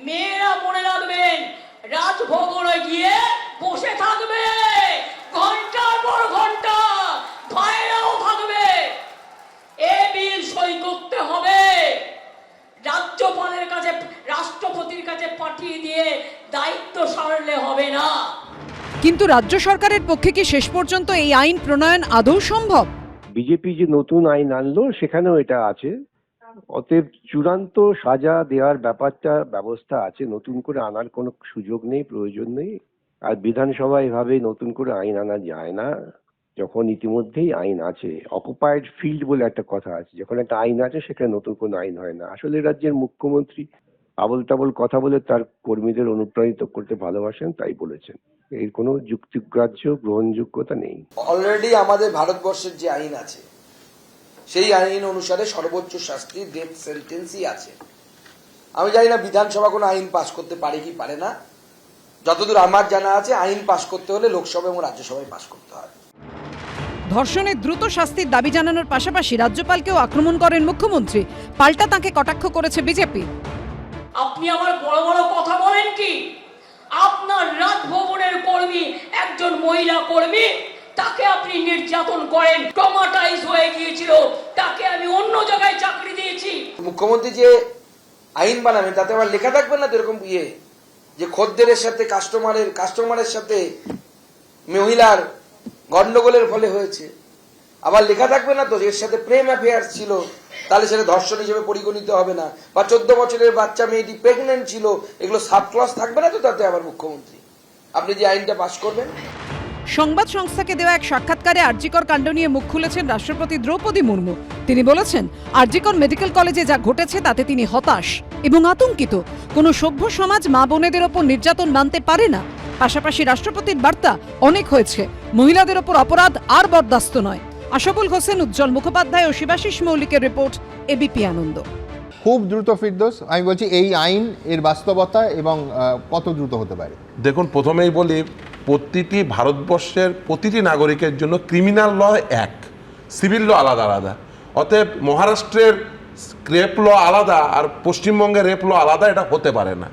মেয়েরা মনে রাখবেন রাজভবনে গিয়ে বসে থাকবে ঘন্টার পর ঘন্টা, ভাইরাও থাকবে দায়িত্ব সারলে হবে না। কিন্তু রাজ্য সরকারের পক্ষে কি শেষ পর্যন্ত এই আইন প্রণয়ন আদৌ সম্ভব? বিজেপি যে নতুন আইন আনলো সেখানেও এটা আছে, অতএব চূড়ান্ত সাজা দেওয়ার ব্যবস্থা আছে, নতুন করে আনার কোনো সুযোগ নেই, প্রয়োজন নেই। আর বিধানসভা এভাবে নতুন করে আইন আনা যায় না যখন ইতিমধ্যেই আইন আছে। অকুপাইড ফিল্ড বলে একটা কথা আছে, যখন একটা আইন আছে সেখানে নতুন কোনো আইন হয় না। আসলে রাজ্যের মুখ্যমন্ত্রী আবল তাবল কথা বলে তার কর্মীদের অনুপ্রাণিত করতে ভালোবাসেন, তাই বলেছেন। এর কোনো যুক্তিগ্রাহ্য গ্রহণযোগ্যতা নেই। অলরেডি আমাদের ভারতবর্ষের যে আইন আছে সেই আইন অনুসারে সর্বোচ্চ শাস্তি ডেথ সেন্টেন্সই আছে। আমি জানি না বিধানসভা কোনো আইন পাশ করতে পারে কি পারে না। যতদূর আমার জানা আছে আইন পাশ করতে হলে লোকসভা এবং রাজ্যসভায় পাশ করতে হয়। ধর্ষণের দ্রুত শাস্তির দাবি জানানোর পাশাপাশি রাজ্যপালকেও আক্রমণ করেন মুখ্যমন্ত্রী। পাল্টা তাঁকে কটাক্ষ করেছে বিজেপি। আপনি আবার বড় বড় কথা বলেন কি? আপনার রাজভবনের কর্মী, একজন মহিলা কর্মী, তাকে আপনি নির্যাতন করেন, ট্রমাটাইজ হয়ে গিয়েছিল, তাকে আমি অন্য জায়গায় চাকরি দিয়েছি। মুখ্যমন্ত্রী যে আইন বানাবেন তাতে আবার লেখা থাকবে না তো এরকম যে খদ্দেরের সাথে কাস্টমারের সাথে মহিলার গন্ডগোলের ফলে হয়েছে, আবার লেখা থাকবে না তো এর সাথে প্রেম অ্যাফেয়ার ছিল, তাহলে সেটা ধর্ষণ হিসেবে পরিগণিত হবে না। বা 14 বছরের বাচ্চা মেয়েটি প্রেগনেন্ট ছিল, এগুলো সাব ক্লজ থাকবে না তো তাতে আবার মুখ্যমন্ত্রী আপনি যে আইনটা পাস করবেন। সংবাদ সংস্থাকে দেওয়া এক সাক্ষাৎকারে আরজিকর কাণ্ড নিয়ে মুখ খুলেছেন রাষ্ট্রপতি দ্রৌপদী মুর্মু। তিনি বলেছেন, আরজিকর মেডিকেল কলেজে যা ঘটেছে তাতে তিনি হতাশ এবং আতঙ্কিত। কোনো সভ্য সমাজ মা বোনেদের ওপর নির্যাতন মানতে পারে না। পাশাপাশি রাষ্ট্রপতির বার্তা, অনেক হয়েছে, মহিলাদের ওপর অপরাধ আর বরদাস্ত নয়। আশাবুল হোসেন, উজ্জ্বল মুখোপাধ্যায় ও শিবাশিস মৌলিকের রিপোর্ট, এবিপি আনন্দ। খুব দ্রুত ফিরদৌস, আমি বলছি এই আইন এর বাস্তবতা এবং কত দ্রুত হতে পারে? দেখুন, প্রথমেই বলি, প্রতিটি ভারতবর্ষের প্রতিটি নাগরিকের জন্য ক্রিমিনাল ল এক, সিভিল ল আলাদা আলাদা। অতএব মহারাষ্ট্রের রেপ ল আলাদা আর পশ্চিমবঙ্গের রেপ ল আলাদা, এটা হতে পারে না।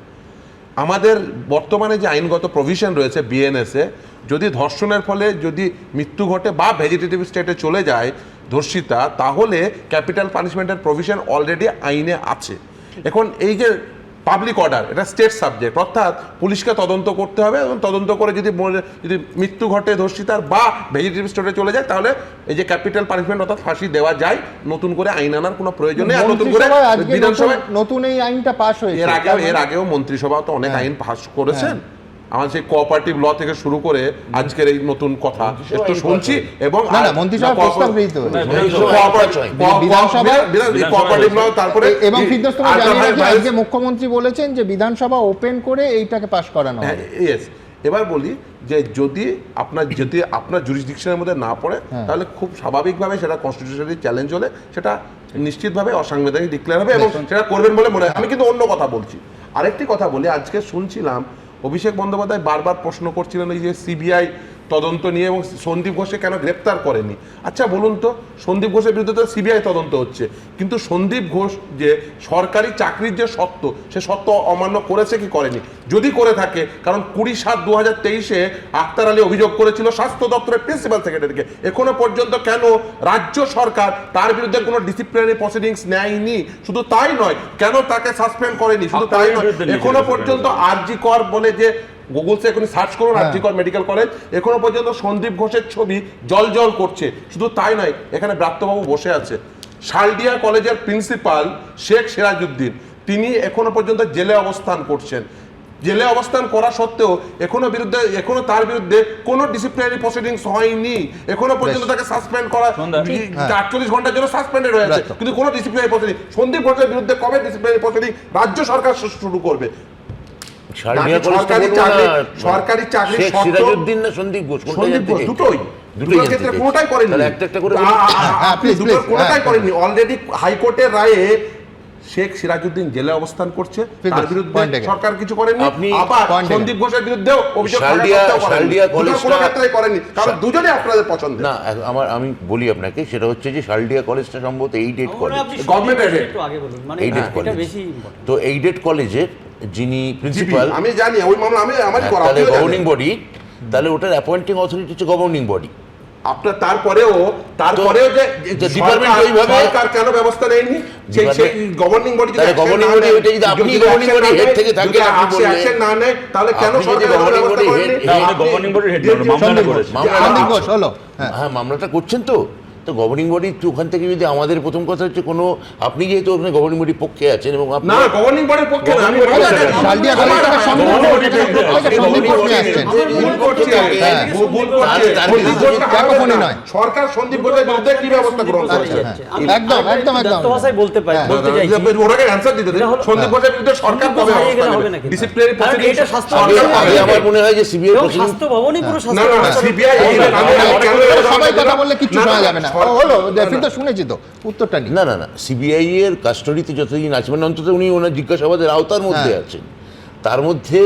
আমাদের বর্তমানে যে আইনগত প্রভিশন রয়েছে বিএনএসে, যদি ধর্ষণের ফলে যদি মৃত্যু ঘটে বা ভেজিটেটিভ স্টেটে চলে যায় ধর্ষিতা, তাহলে ক্যাপিটাল পানিশমেন্টের প্রভিশন অলরেডি আইনে আছে। এখন এই যে পাবলিক অর্ডার, এটা স্টেট সাবজেক্ট, অর্থাৎ পুলিশকে তদন্ত করতে হবে এবং তদন্ত করে যদি মৃত্যু ঘটে ধর্ষিতার বা ভেজিটেটিভ স্টেটে চলে যায়, তাহলে এই যে ক্যাপিটাল পানিশমেন্ট অর্থাৎ ফাঁসি দেওয়া যায়। নতুন করে আইন আনার কোনো প্রয়োজন নেই। আর নতুন করে বিধানসভায় নতুন এই আইনটা পাস হয়েছে। এর আগেও মন্ত্রিসভা তো অনেক আইন পাস করেছেন। আমার সেই কোঅপারেটিভ ল থেকে শুরু করে আজকের এই নতুন কথা একটু শুনছি। এবং মুখ্যমন্ত্রী বলেছেন যে বিধানসভা ওপেন করে এইটাকে পাস করানো হবে। এবার বলি যে যদি আপনার জুরিসডিকশনের মধ্যে না পড়ে, তাহলে খুব স্বাভাবিকভাবে সেটা কনস্টিটিউশনালি চ্যালেঞ্জ হলে সেটা নিশ্চিতভাবে অসাংবিধানিক ডিক্লেয়ার হবে এবং সেটা করবেন বলে মনে হয়। আমি কিন্তু অন্য কথা বলছি, আরেকটি কথা বলি। আজকে শুনছিলাম অভিষেক বন্দ্যোপাধ্যায় বারবার প্রশ্ন করছিলেন এই যে সিবিআই তদন্ত নিয়ে এবং সন্দীপ ঘোষকে কেন গ্রেপ্তার করেনি। আচ্ছা বলুন তো, সন্দীপ ঘোষের বিরুদ্ধে তো সিবিআই তদন্ত হচ্ছে, কিন্তু সন্দীপ ঘোষ যে সরকারি চাকরির যে সত্ত্ব, সে সত্ত্ব অমান্য করেছে কি করেনি? যদি করে থাকে, কারণ 20/7/2023 আক্তার আলী অভিযোগ করেছিল স্বাস্থ্য দপ্তরের প্রিন্সিপাল সেক্রেটারিকে, এখনো পর্যন্ত কেন রাজ্য সরকার তার বিরুদ্ধে কোনো ডিসিপ্লিনারি প্রসিডিংস নেয়নি? শুধু তাই নয়, কেন তাকে সাসপেন্ড করেনি? শুধু তাই নয়, এখনো পর্যন্ত আরজি কর বলে যে গুগলসে এখন সার্চ করুন আরজি কর মেডিকেল কলেজ, এখনো পর্যন্ত সন্দীপ ঘোষের ছবি জল করছে। শুধু তাই নয়, এখানে ব্রাত্যবাবু বসে আছে, শালডিয়া কলেজের প্রিন্সিপাল শেখ সিরাজউদ্দিন, তিনি এখনো পর্যন্ত জেলে অবস্থান করছেন। জেলে অবস্থান করা সত্ত্বেও এখনো তার বিরুদ্ধে কোনো ডিসিপ্লিনারি প্রসিডিংস হয়নি। এখনো পর্যন্ত তাকে সাসপেন্ড করা 48 ঘন্টার জন্য সাসপেন্ডেড হয়েছে, কিন্তু কোনো ডিসিপ্লিনারি প্রসিডিং। সন্দীপ ঘোষের বিরুদ্ধে কবে ডিসিপ্লিনারি প্রসিডিং রাজ্য সরকার শুরু করবে? সরকারি চাকরি সিরাজউদ্দিন না সন্দীপ ঘোষ, দুটোই ক্ষেত্রে কোনোটাই করেনি, কোনোটাই করেনি। অলরেডি হাইকোর্টের রায়ে শেখ সিরাজউদ্দিন জেলে অবস্থান করছে, তার বিরুদ্ধে সরকার কিছু করেনি। আবার সন্দীপ ঘোষের বিরুদ্ধেও অভিযোগ কোনো ক্ষেত্রেই করেনি, কারণ দুজনে আপনাদের পছন্দ না। আমি বলি আপনাকে, সেটা হচ্ছে যে শালডিয়া কলেজটা সম্ভবত aided college, government aided college. তো এইডেড কলেজের যিনি প্রিন্সিপাল, আমি জানি ওই মামলা আমারই করা, গভর্নিং বডি, তাহলে ওটার অ্যাপয়েন্টিং অথরিটি হচ্ছে গভর্নিং বডি। আপনার তারপরেও যে ডিপার্টমেন্ট ওইভাবে সরকার কেন ব্যবস্থা নেয়নি সেই গভর্নিং বডি গভর্নিং বডি ওইটা যদি আপনি গভর্নিং বডি হেড থেকে থাকেন আপনি বললেন অ্যাকশন না নেয় তাহলে কেন সরকার গভর্নিং বডি হেড গভর্নিং বডির হেড মামলা করেছে সন্দীপ ঘোষ হলো হ্যাঁ মামলাটা করছেন তো গভর্নিং বডি ওখান থেকে যদি আমাদের প্রথম কথা হচ্ছে কোনো আপনি যেহেতু ওখানে গভর্নিং বডির পক্ষে আছেন এবং আপনি না গভর্নিং বডির পক্ষে না আমি শালদিয়া কলেজ থেকে সন্দীপ ঘোষ নিয়ে আসছেন ক্যাকোফোনি নয় সরকার সন্দীপ ঘোষের বিরুদ্ধে কি ব্যবস্থা গ্রহণ করেছে একদম একদম একদম ভাষায় বলতে পারি বলতে চাইছি ওনাকে অ্যানসার দিতে দিন সন্দীপ ঘোষের বিরুদ্ধে সরকার কবে ব্যবস্থা নেবে ডিসিপ্লিনারি প্রসিডিং এটা স্বাস্থ্য আমার মনে হয় যে সিবিআই স্বাস্থ্য ভবনই পুরো না স্বাস্থ্য সিবিআই সবাই কথা বললে কিচ্ছু শোনা যাবে না হলো তো শুনেছি তো উত্তরটা নেই না সিবিআই এর কাস্টডিতে যতদিন আছে মানে অন্তত উনি ওনার জিজ্ঞাসাবাদের আওতার মধ্যে আছেন তার মধ্যে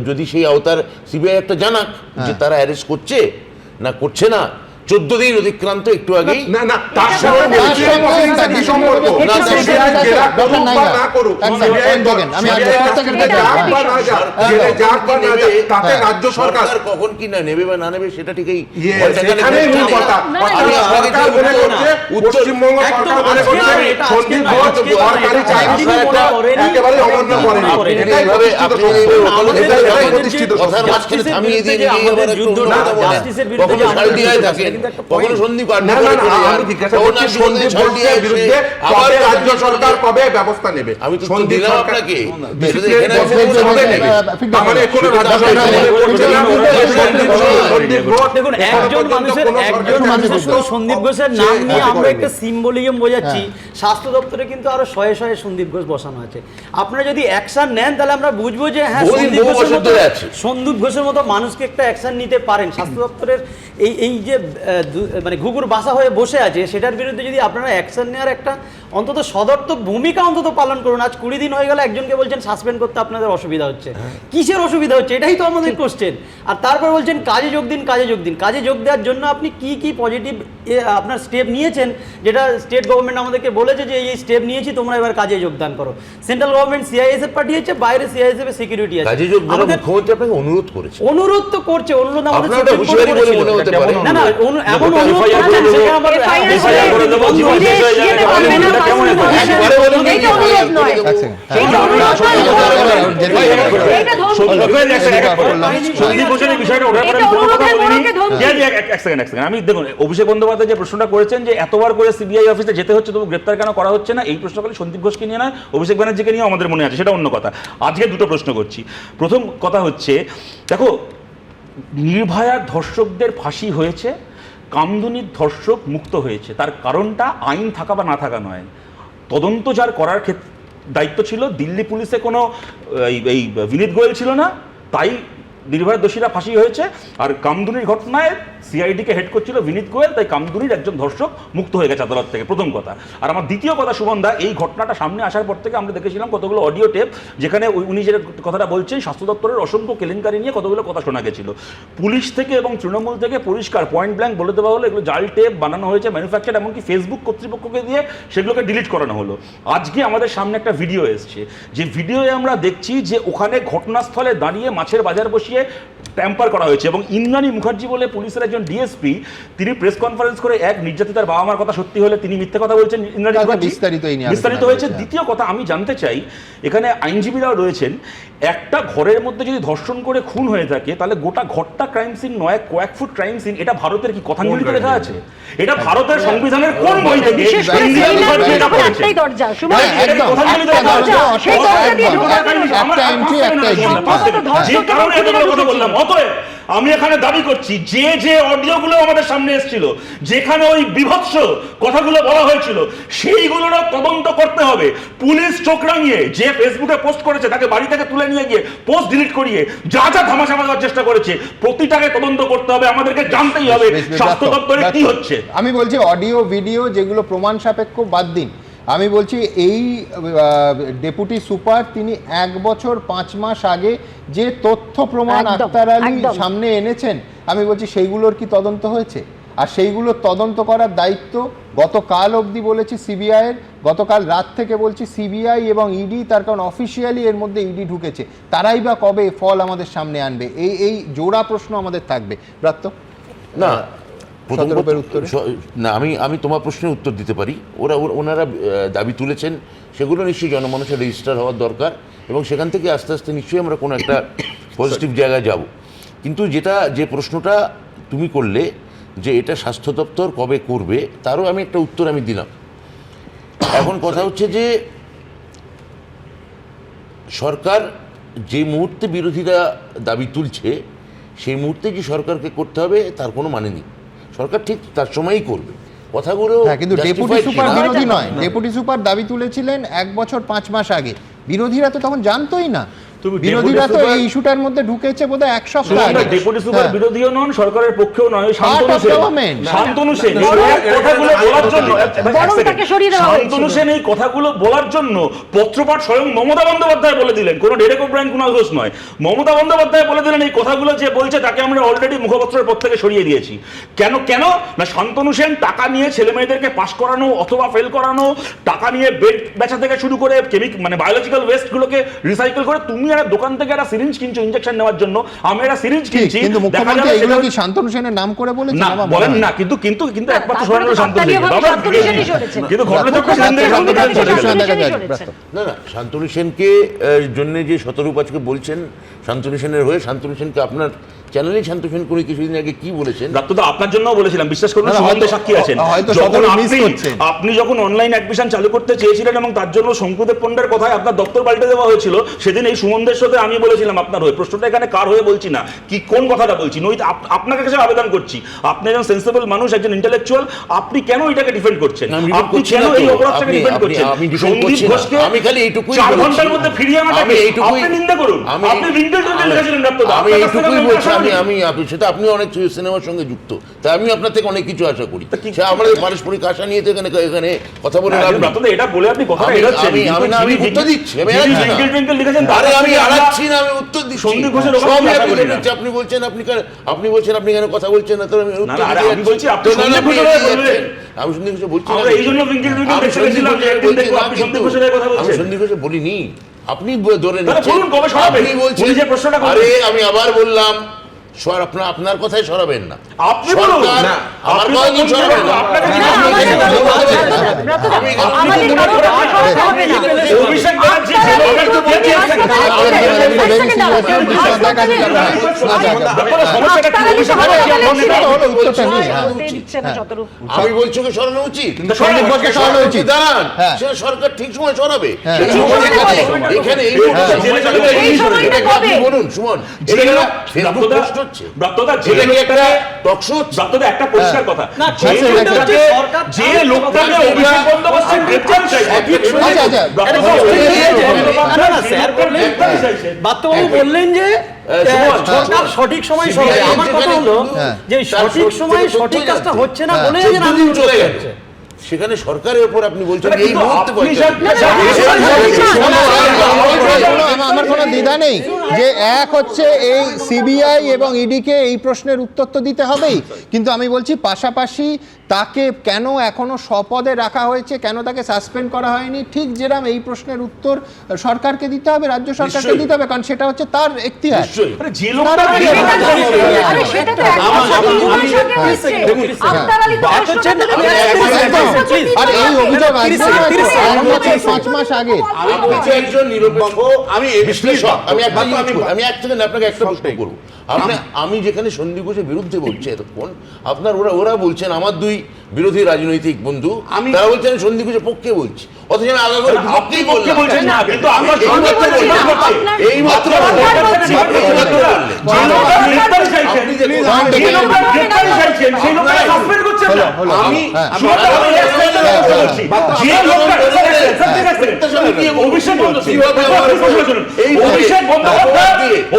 যদি সেই আওতার সিবিআই একটা জানাক যে তারা অ্যারেস্ট করছে না করছে না 14 দিন অতিক্রান্ত একটু আগেই না তার সঙ্গে কি সম্পর্ক না সিবিআই জেরা করুক বা না করুক আমি তাতে রাজ্য সরকার কখন কি না নেবে বা না নেবে সেটা ঠিকই পশ্চিমবঙ্গ সরকার মনে করছে সন্দীপ ঘোষ সরকারি চাকরি একেবারে অমান্য করেন কথার মাঝখানে থামিয়ে দিয়ে কখনো শালদিয়ায় থাকেন কখনো সন্দীপ রাজ্য সরকার কবে ব্যবস্থা নেবে আমি তো দিলাম আপনাকে দেখুন একজন মানুষের শুধু সন্দীপ ঘোষের নাম নিয়ে আমরা একটা সিম্বলিজম বোঝাচ্ছি স্বাস্থ্য দপ্তরে কিন্তু আরো শয়ে শয়ে সন্দীপ ঘোষ বসানো আছে আপনারা যদি অ্যাকশন নেন তাহলে আমরা বুঝবো যে হ্যাঁ সন্দীপ ঘোষের মতো মানুষকে একটা অ্যাকশন নিতে পারেন স্বাস্থ্য দপ্তরের এই যে মানে ঘুঘুর বাসা হয়ে বসে আছে সেটার বিরুদ্ধে যদি আপনারা অ্যাকশন নেওয়ার একটা অন্তত সদর্থক ভূমিকা অন্তত পালন করুন আজ 20 দিন হয়ে গেল একজনকে বলছেন সাসপেন্ড করতে আপনাদের অসুবিধা হচ্ছে কিসের অসুবিধা হচ্ছে এটাই তো আমাদের কোশ্চেন আর তারপর বলছেন কাজে যোগ দিন কাজে যোগ দেওয়ার জন্য আপনি কি পজিটিভ আপনার স্টেপ নিয়েছেন যেটা স্টেট গভর্নমেন্ট আমাদেরকে বলেছে যে এই স্টেপ নিয়েছি তোমরা এবার কাজে যোগদান করো সেন্ট্রাল গভর্নমেন্ট সিআইএসএফ পাঠিয়েছে বাইরে সিআইএসএফ এর সিকিউরিটি আছে কাজে যোগ দেওয়ার মুখ্যমন্ত্রী আপনাকে অনুরোধ করেছে অনুরোধ তো করছে অনুরোধ আমাদের আপনারা হুঁশিয়ারি বলে মনে হতে পারে না এমন অনুরোধ করছেন সেখানে আবার এফআইআর করে দেব আমি দেখুন অভিষেক বন্দ্যোপাধ্যায় যে প্রশ্নটা করেছেন যে এতবার করে সিবিআই অফিসে যেতে হচ্ছে তবু গ্রেপ্তার কেন করা হচ্ছে না এই প্রশ্ন খালি সন্দীপ ঘোষকে নিয়ে নয় অভিষেক ব্যানার্জিকে নিয়ে আমাদের মনে আছে সেটা অন্য কথা আজকে দুটো প্রশ্ন করছি প্রথম কথা হচ্ছে দেখো নির্ভয়ার ধর্ষকদের ফাঁসি হয়েছে কামদুনির ধর্ষক মুক্ত হয়েছে তার কারণটা আইন থাকা বা না থাকা নয় তদন্ত যার করার দায়িত্ব ছিল দিল্লি পুলিশে কোনো এই বিনীত গোয়েল ছিল না তাই নির্ভয়ার দোষীরা ফাঁসি হয়েছে আর কামদুনির ঘটনায় সিআইডিকে হেড করছিল বিনীত গোয়েল তাই কামদুনির একজন ধর্ষক মুক্ত হয়ে গেছে আদালত থেকে প্রথম কথা আর আমার দ্বিতীয় কথা সুমনদা এই ঘটনাটা সামনে আসার পর থেকে আমরা দেখেছিলাম কতগুলো অডিও টেপ যেখানে উনি যে কথাটা বলছেন স্বাস্থ্য দপ্তরের অসংখ্য কেলেঙ্কারি নিয়ে কতগুলো কথা শোনা গেছিল পুলিশ থেকে এবং তৃণমূল থেকে পরিষ্কার পয়েন্ট ব্ল্যাঙ্ক বলে দেওয়া হলো এগুলো জাল টেপ বানানো হয়েছে ম্যানুফ্যাকচার এমনকি ফেসবুক কর্তৃপক্ষকে দিয়ে সেগুলোকে ডিলিট করানো হলো আজকে আমাদের সামনে একটা ভিডিও এসছে যে ভিডিওয়ে আমরা দেখছি যে ওখানে ঘটনাস্থলে দাঁড়িয়ে মাছের বাজার বসিয়ে ট্যাম্পার করা হয়েছে এবং ইন্দ্রাণী মুখার্জি বলে পুলিশের একজন ডিএসপি তিনি প্রেস কনফারেন্স করে এক নির্যাতিতার বাবা মার কথা সত্যি হলে তিনি মিথ্যে কথা বলছেন ইন্দ্রাণী মুখার্জি বিস্তারিত হয়েছে দ্বিতীয় কথা আমি জানতে চাই এখানে আইনজীবীরাও রয়েছেন একটা ঘরের মধ্যে যদি ধর্ষণ করে খুন হয়ে থাকে তাহলে গোটা ঘরটা ক্রাইম সিন নয় কয়েক ফুট ক্রাইম সিন এটা ভারতের কি কথাগুলিতে লেখা আছে এটা ভারতের সংবিধানের কোন বই থেকে আমি এখানে দাবি করছি যে অডিওগুলো আমাদের সামনে এসেছিল যেখানে ওই বিভৎস কথাগুলো বলা হয়েছিল সেইগুলোরও তদন্ত করতে হবে পুলিশ চোখ রাঙিয়ে যে ফেসবুকে পোস্ট করেছে তাকে বাড়ি থেকে তুলে নিয়ে গিয়ে পোস্ট ডিলিট করিয়ে যা ধামাচাপা দেওয়ার চেষ্টা করেছে প্রতিটাকে তদন্ত করতে হবে আমাদেরকে জানতেই হবে স্বাস্থ্য দপ্তরে কি হচ্ছে আমি বলছি অডিও ভিডিও যেগুলো প্রমাণ সাপেক্ষ বাদ দিন আমি বলছি এই ডেপুটি সুপার তিনি 1 বছর 5 মাস আগে যে তথ্য প্রমাণ আক্তার আলী সামনে এনেছেন আমি বলছি সেইগুলোর কি তদন্ত হয়েছে আর সেইগুলো তদন্ত করার দায়িত্ব গতকাল অবধি বলেছি সিবিআইয়ের গতকাল রাত থেকে বলছি সিবিআই এবং ইডি তার কারণ অফিসিয়ালি এর মধ্যে ইডি ঢুকেছে তারাই বা কবে ফল আমাদের সামনে আনবে এই জোড়া প্রশ্ন আমাদের থাকবে ব্রাত্য না শতরূপের উত্তরে? না, আমি তোমার প্রশ্নের উত্তর দিতে পারি। ওনারা দাবি তুলেছেন, সেগুলো নিশ্চয়ই জনমানুষের রেজিস্টার হওয়ার দরকার, এবং সেখান থেকে আস্তে আস্তে নিশ্চয়ই আমরা কোনো একটা পজিটিভ জায়গায় যাব। কিন্তু যে প্রশ্নটা তুমি করলে যে এটা স্বাস্থ্য দপ্তর কবে করবে, তারও আমি একটা উত্তর আমি দিলাম। এখন কথা হচ্ছে যে সরকার যে মুহূর্তে বিরোধীরা দাবি তুলছে সেই মুহূর্তে যে সরকারকে করতে হবে তার কোনো মানে নেই। সরকার ঠিক তার সময়ই করবে কথাগুলো। কিন্তু ডেপুটি সুপার বিরোধী নয়, ডেপুটি সুপার দাবি তুলেছিলেন 1 বছর 5 মাস আগে। বিরোধীরা তো তখন জানতোই না, বিরোধীরা তো এই ইস্যুটার মধ্যে ঢুকেছে বোধহয় 1 সপ্তাহ আগে। ডেপুটি সুপার বিরোধীও নন, সরকারের পক্ষেও নয়, শান্তনু সেন এই কথাগুলো বলার জন্য পত্রপাঠ স্বয়ং মমতা বন্দ্যোপাধ্যায় বলে দিলেন, কোনো ডেরেক ওব্রায়েন কোনো ঘোষ নয়। মমতা বন্দ্যোপাধ্যায় বলে দিলেন এই কথাগুলো যে বলছে তাকে আমরা অলরেডি মুখপত্রের পর থেকে সরিয়ে দিয়েছি। কেন না শান্তনু সেন টাকা নিয়ে ছেলে মেয়েদেরকে পাস করানো অথবা ফেল করানো, টাকা নিয়ে বেড বেচা থেকে শুরু করে বায়োলজিক্যাল ওয়েস্ট গুলোকে রিসাইকেল করে, তুমি একটা দোকান থেকে একটা সিরিঞ্জ কিনছো ইনজেকশন নেওয়ার জন্য, আমি একটা সিরিঞ্জ কিনছি, কিন্তু মুখ্যমন্ত্রী এগুলো কি শান্তনু সেনের নাম করে বলেছেন? না বলেন না, কিন্তু একমাত্র শান্তনু সেন, কিন্তু ঘটনাচক্র না শান্তনু সেনকে জন্য যে শতরূপ আজকে বলছেন শান্তনু সেনের হয়ে, শান্তনু সেনকে আপনার চ্যানেলে শান্তনু সেন করে কিছুদিন আগে কি বলেছেন? ডাক্তারদা আপনার জন্য বলেছিলাম, বিশ্বাস করুন সুমন্দে সাক্ষী আছেন, আপনি যখন অনলাইন অ্যাডমিশন চালু করতে চেয়েছিলেন এবং তার জন্য শঙ্কুদেব পণ্ডার কথায় আপনার দপ্তর পাল্টে দেওয়া হয়েছিল, সেদিন এই সুমন্দের সাথে আমি বলেছিলাম আপনার হয়ে। প্রশ্নটা এখানে কার হয়ে বলছি না, কি কোন কথাটা বলছি, নইতে আপনার কাছে আবেদন করছি, আপনি একজন সেন্সিবল মানুষ, একজন ইন্টেলেকচুয়াল, আপনি কেন এটাকে ডিফেন্ড করছেন? আপনি কেন এই অপরাধটাকে ডিফেন্ড করছেন? সন্দীপ ঘোষকে আমি খালি এইটুকুই 4 ঘন্টার মধ্যে ফিরিয়ে আনাটাকে আপনি নিন্দা করুন। আপনি লিঙ্কেল টুইটার লিখেছিলেন ডাক্তারদা, আমি এইটুকুই বলছি। সেটা আপনি অনেক সিনেমার সঙ্গে যুক্ত, তাই আমি আপনার থেকে অনেক কিছু আশা করি। আমাদের পারস্পরিক আশা নিয়ে তো এখানে কথা বলে এটা বলে আপনি কথা এড়াচ্ছেন। আমি উত্তর দিচ্ছি, আমি আড়াচ্ছি না, আমি উত্তর দিচ্ছি। সন্দীপ ঘোষের আপনি বলছেন আপনি কেন কথা বলছেন না, তো আমি উত্তর আমি বলছি আপনি সন্দীপ ঘোষের বলছি এই জন্য আমি সন্দীপ ঘোষের বলিনি, আপনি ধরে নিচ্ছেন। আপনি বলছেন যে প্রশ্নটা আরে আমি আবার বললাম আপনার কথাই সরাবেন না, আপনি বলুন না, আমার কথা কি সরাবেন না? অভিষেক ব্যানার্জি আমি বলছি ওকে সরানো উচিত, দাঁড়ান সরকার ঠিক সময় সরাবে। এখানে বলুন সুমন, একটা পরিষ্কার কথা, যে লোকটাকে অভিষেক বন্দ্যোপাধ্যায় গ্রেফতার বললেন যে সরকার সঠিক সময় সরবে। আমার কথা হলো যে সঠিক সময় সঠিক কাজটা হচ্ছে না বলে চলে গেছে, সেখানে সরকারের উপর আপনি বলছেন এই মুহূর্তে। আমার কোনো দ্বিধা নেই যে এক হচ্ছে এই সিবিআই এবং ইডিকে এই প্রশ্নের উত্তর তো দিতে হবেই, কিন্তু আমি বলছি পাশাপাশি তাকে কেন এখনো স্বপদে রাখা হয়েছে, কেন তাকে সাসপেন্ড করা হয়নি, ঠিক যেরকম এই প্রশ্নের উত্তর সরকারকে দিতে হবে, রাজ্য সরকারকে দিতে হবে, কারণ সেটা হচ্ছে তার এখতিয়ার। আর এই অভিযোগ 5 মাস আগে। একজন নিরপেক্ষ আমি বিশ্লেষক, আমি এক সেকেন্ড আপনাকে একটা প্রশ্ন করবো। আমি যেখানে সন্দীপ ঘোষের বিরুদ্ধে বলছি এতক্ষণ, আপনার ওরা বলছেন আমার 2 বিরোধী রাজনৈতিক বন্ধু, তারা বলছেন সন্দীপ ঘোষের পক্ষে বলছি, অথচ আমি আলাদা করে আপনি বলছেন না, কিন্তু আমরা এই মাত্র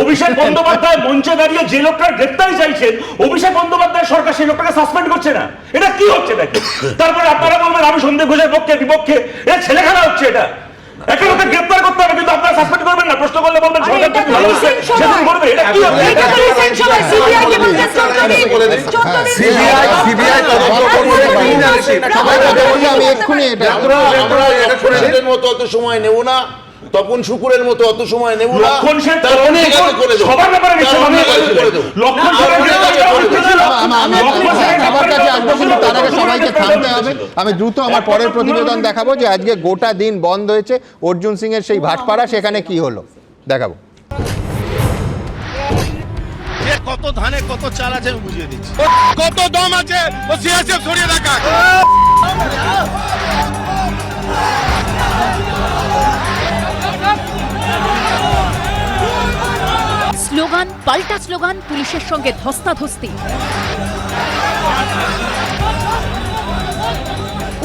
অভিষেক বন্দ্যোপাধ্যায় মঞ্চে দাঁড়িয়ে যে লোকটা গ্রেফতারি চাইছেন, অভিষেক বন্দ্যোপাধ্যায় সরকার সেই লোকটাকে সাসপেন্ড করছে না, এটা কি হচ্ছে নাকি? তারপরে আপনারা বলবেন আমি সন্দীপ ঘোষের পক্ষে বিপক্ষে, এটা ছেলেখেলা হচ্ছে। এটা একটা লোককে গ্রেফতার করতে হবে কিন্তু আপনারা সাসপেন্ড করবেন না, প্রশ্ন করলে বলবেন সরকার থেকে ভালোবাসে, সেদিন বলবে এটা কি হচ্ছে? আমি এক্ষুনি এটা মতো অত সময় নেব না, তপন শুকুরের মতো অত সময় নেব না, সবার ব্যাপারে সবার কাছে আসবো, কিন্তু তার আগে সবাইকে থামতে হবে। আমি দ্রুত আমার পরের প্রতিবেদন দেখাবো যে আজকে গোটা দিন বন্ধ হয়েছে অর্জুন সিং এর সেই ভাটপাড়া, সেখানে কি হলো দেখাবো। কত ধানে কত চাল আছে আমি বুঝিয়ে দিচ্ছি, কত দম আছে ও সিআরপিএফ সরিয়ে রাখা। স্লোগান পাল্টা স্লোগান, পুলিশের সঙ্গে ধস্তাধস্তি,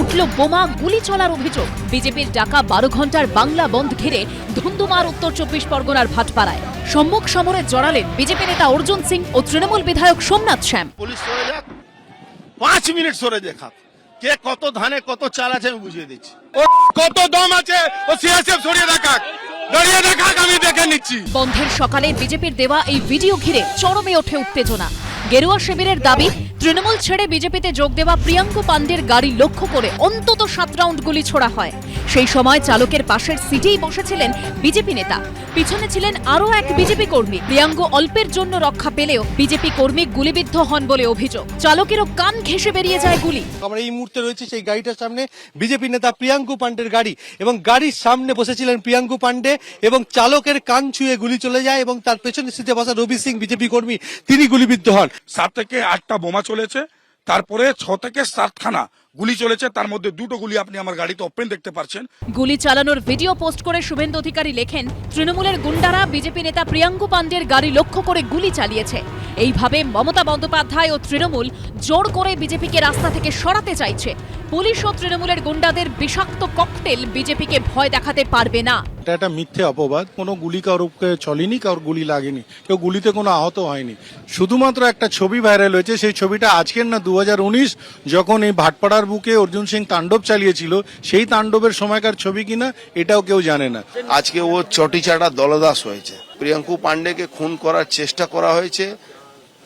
উঠল বোমা, গুলি চলার অভিযোগ। বিজেপির ডাকা 12 ঘন্টার বাংলা বন্ধ ঘিরে ধুন্ধুমার উত্তর 24 পরগনার ভাটপাড়ায়। সম্মুখ সমরে জড়ালেন বিজেপি নেতা অর্জুন সিং ও তৃণমূল বিধায়ক সোমনাথ শ্যাম। পুলিশ সরে যাক, 5 মিনিট সরে দেখা কে কত ধানে কত চাল আছে আমি বুঝিয়ে দিচ্ছি, ও কত দম আছে ও সিআরপিএফ সরিয়ে রাখা, দাঁড়িয়ে রাখা, আমি দেখে নিচ্ছি। বন্ধের সকালে বিজেপির দেওয়া এই ভিডিও ঘিরে চরমে ওঠে উত্তেজনা। গেরুয়া শিবিরের দাবি, তৃণমূল ছেড়ে বিজেপিতে যোগ দেওয়া প্রিয়াঙ্কু পান্ডের গাড়ি লক্ষ্য করে অন্তত 7 রাউন্ড গুলি ছোড়া হয়। সেই সময় চালকের পাশের সিটেই বসেছিলেন বিজেপি নেতা, পিছনে ছিলেন আরও এক বিজেপি কর্মী। প্রিয়াঙ্কু অল্পের জন্য রক্ষা পেলেও বিজেপি কর্মী গুলিবিদ্ধ হন বলে অভিযোগ। চালকেরও কান ঘেঁষে বেরিয়ে যায় গুলি। আমরা এই মুহূর্তে রয়েছে সেই গাড়িটার সামনে, বিজেপি নেতা প্রিয়াঙ্কু পান্ডের গাড়ি, এবং গাড়ির সামনে বসেছিলেন প্রিয়াঙ্কু পান্ডে, এবং চালকের কান ছুঁয়ে গুলি চলে যায় এবং তার পেছনে সিটে বসা রবি সিং বিজেপি কর্মী, তিনি গুলিবিদ্ধ হন। 7 থেকে 8টা বোমা চলেছে, তারপরে 6 থেকে 7খানা গুলি চলেছে, তার মধ্যে 2টো গুলি আপনি আমার গাড়িতে ওপেন দেখতে পাচ্ছেন। গুলি চালানোর ভিডিও পোস্ট করে শুভেন্দু অধিকারী লেখেন, তৃণমূলের গুন্ডারা বিজেপি নেতা প্রিয়াঙ্কু পান্ডের গাড়ি লক্ষ্য করে গুলি চালিয়েছে। এইভাবে মমতা বন্দ্যোপাধ্যায় ও তৃণমূল জোর করে বিজেপিকে রাস্তা থেকে সরাতে চাইছে। পুলিশ ও তৃণমূলের গুন্ডাদের বিষাক্ত ককটেল বিজেপিকে ভয় দেখাতে পারবে না। এটা একটা মিথ্যে অপবাদ, কোনো গুলি কারোকে চলেনি, কারোর গুলি লাগেনি, কেউ গুলিতে কোনো আহত হয়নি। শুধুমাত্র একটা ছবি ভাইরাল হয়েছে, সেই ছবিটা আজকের না 2019 যখন এই ভাটপাড়ার বুকে অর্জুন সিং তাণ্ডব চালিয়েছিল, সেই তাণ্ডবের সময়কার ছবি কিনা এটাও কেউ জানে না। আজকে ও চটিচাটা দলদাস হয়েছে। প্রিয়াঙ্কু পান্ডেকে খুন করার চেষ্টা করা হয়েছে,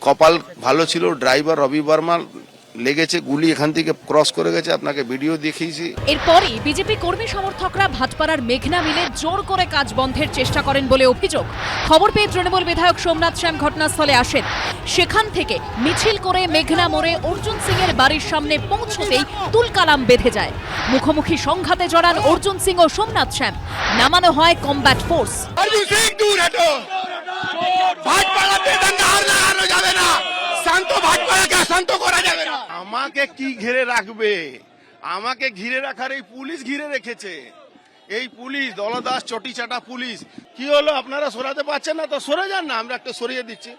কপাল ভালো ছিল, ড্রাইভার রবি বর্মা লেগেছে, গুলি এখান থেকে ক্রস করে গেছে, আপনাকে ভিডিও দেখিয়েছি। এরপরই বিজেপি কর্মী সমর্থকরা ভাটপাড়ার মেঘনা মিলে জোর করে কাজ বন্ধের চেষ্টা করেন বলে অভিযোগ। খবর পেয়ে তৃণমূল বিধায়ক সোমনাথ শ্যাম ঘটনাস্থলে আসেন। সেখান থেকে মিছিল করে মেঘনা মোড়ে অর্জুন সিং এর বাড়ির সামনে পৌঁছতেই তুলকালাম বেঁধে যায়। মুখোমুখি সংঘাতে জড়ান অর্জুন সিং ও সোমনাথ শ্যাম। নামানো হয় কমব্যাট ফোর্স। আমাকে কি ঘিরে রাখবে? আমাকে ঘিরে রাখার এই পুলিশ ঘিরে রেখেছে। এই পুলিশ দলদাস চটিচাটা পুলিশ। কি হলো, আপনারা সরাতে পারছেন না তো সরে যান না, আমরা একটা সরিয়ে দিচ্ছি।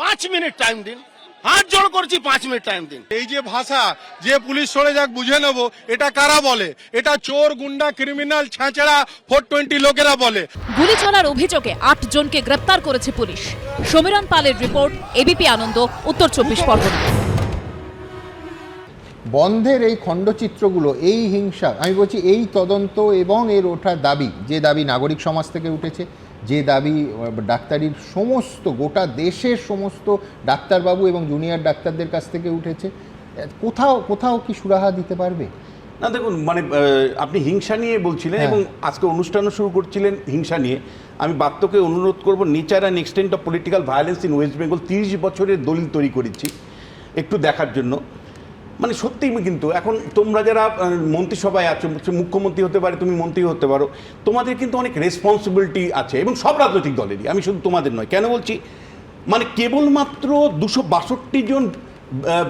5 মিনিট টাইম দিন, হাত জোড় করছি, 5 মিনিট টাইম দিন। এই যে ভাষা, যে পুলিশ সরে যাক বুঝে নেব, এটা কারা বলে? এটা চোর, গুন্ডা, ক্রিমিনাল, ছাঁচড়া, 420 লোকেরা বলে। গুলি চলার অভিযোগে 8 জনকে গ্রেপ্তার করেছে পুলিশ। সমীরণ পালের রিপোর্ট, এবিপি আনন্দ, উত্তর 24 পরগনা। বন্ধের এই খণ্ডচিত্রগুলো, এই হিংসা, আমি বলছি এই তদন্ত এবং এর ওঠার দাবি, যে দাবি নাগরিক সমাজ থেকে উঠেছে, যে দাবি ডাক্তারির সমস্ত গোটা দেশের সমস্ত ডাক্তারবাবু এবং জুনিয়র ডাক্তারদের কাছ থেকে উঠেছে, কোথাও কোথাও কি সুরাহা দিতে পারবে? না দেখুন, মানে আপনি হিংসা নিয়ে বলছিলেন এবং আজকে অনুষ্ঠানও শুরু করছিলেন হিংসা নিয়ে। আমি বাত্যকে অনুরোধ করব, nature and extent of political violence in West Bengal 30 বছরের দলিল তৈরি করেছি, একটু দেখার জন্য। মানে সত্যিই কিন্তু এখন তোমরা যারা মন্ত্রিসভায় আছো, মুখ্যমন্ত্রী হতে পারে, তুমি মন্ত্রী হতে পারো, তোমাদের কিন্তু অনেক রেসপন্সিবিলিটি আছে, এবং সব রাজনৈতিক দলেরই, আমি শুধু তোমাদের নয়। কেন বলছি, মানে কেবলমাত্র 262 জন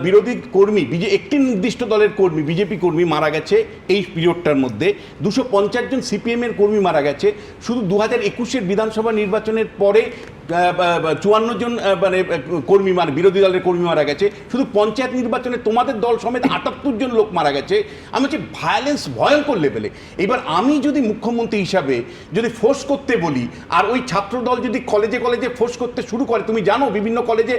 বিরোধী কর্মী, একটি নির্দিষ্ট দলের কর্মী, বিজেপি কর্মী মারা গেছে এই পিরিয়ডটার মধ্যে। 250 জন সিপিএমের কর্মী মারা গেছে। শুধু 2021-এর বিধানসভা নির্বাচনের পরে 54 জন মানে কর্মী, মানে বিরোধী দলের কর্মী মারা গেছে। শুধু পঞ্চায়েত নির্বাচনে তোমাদের দল সমেত 78 জন লোক মারা গেছে। আমি হচ্ছে ভায়োলেন্স ভয়ঙ্কর লেভেলে। এবার আমি যদি মুখ্যমন্ত্রী হিসাবে যদি ফোর্স করতে বলি, আর ওই ছাত্র দল যদি কলেজে কলেজে ফোর্স করতে শুরু করে, তুমি জানো বিভিন্ন কলেজে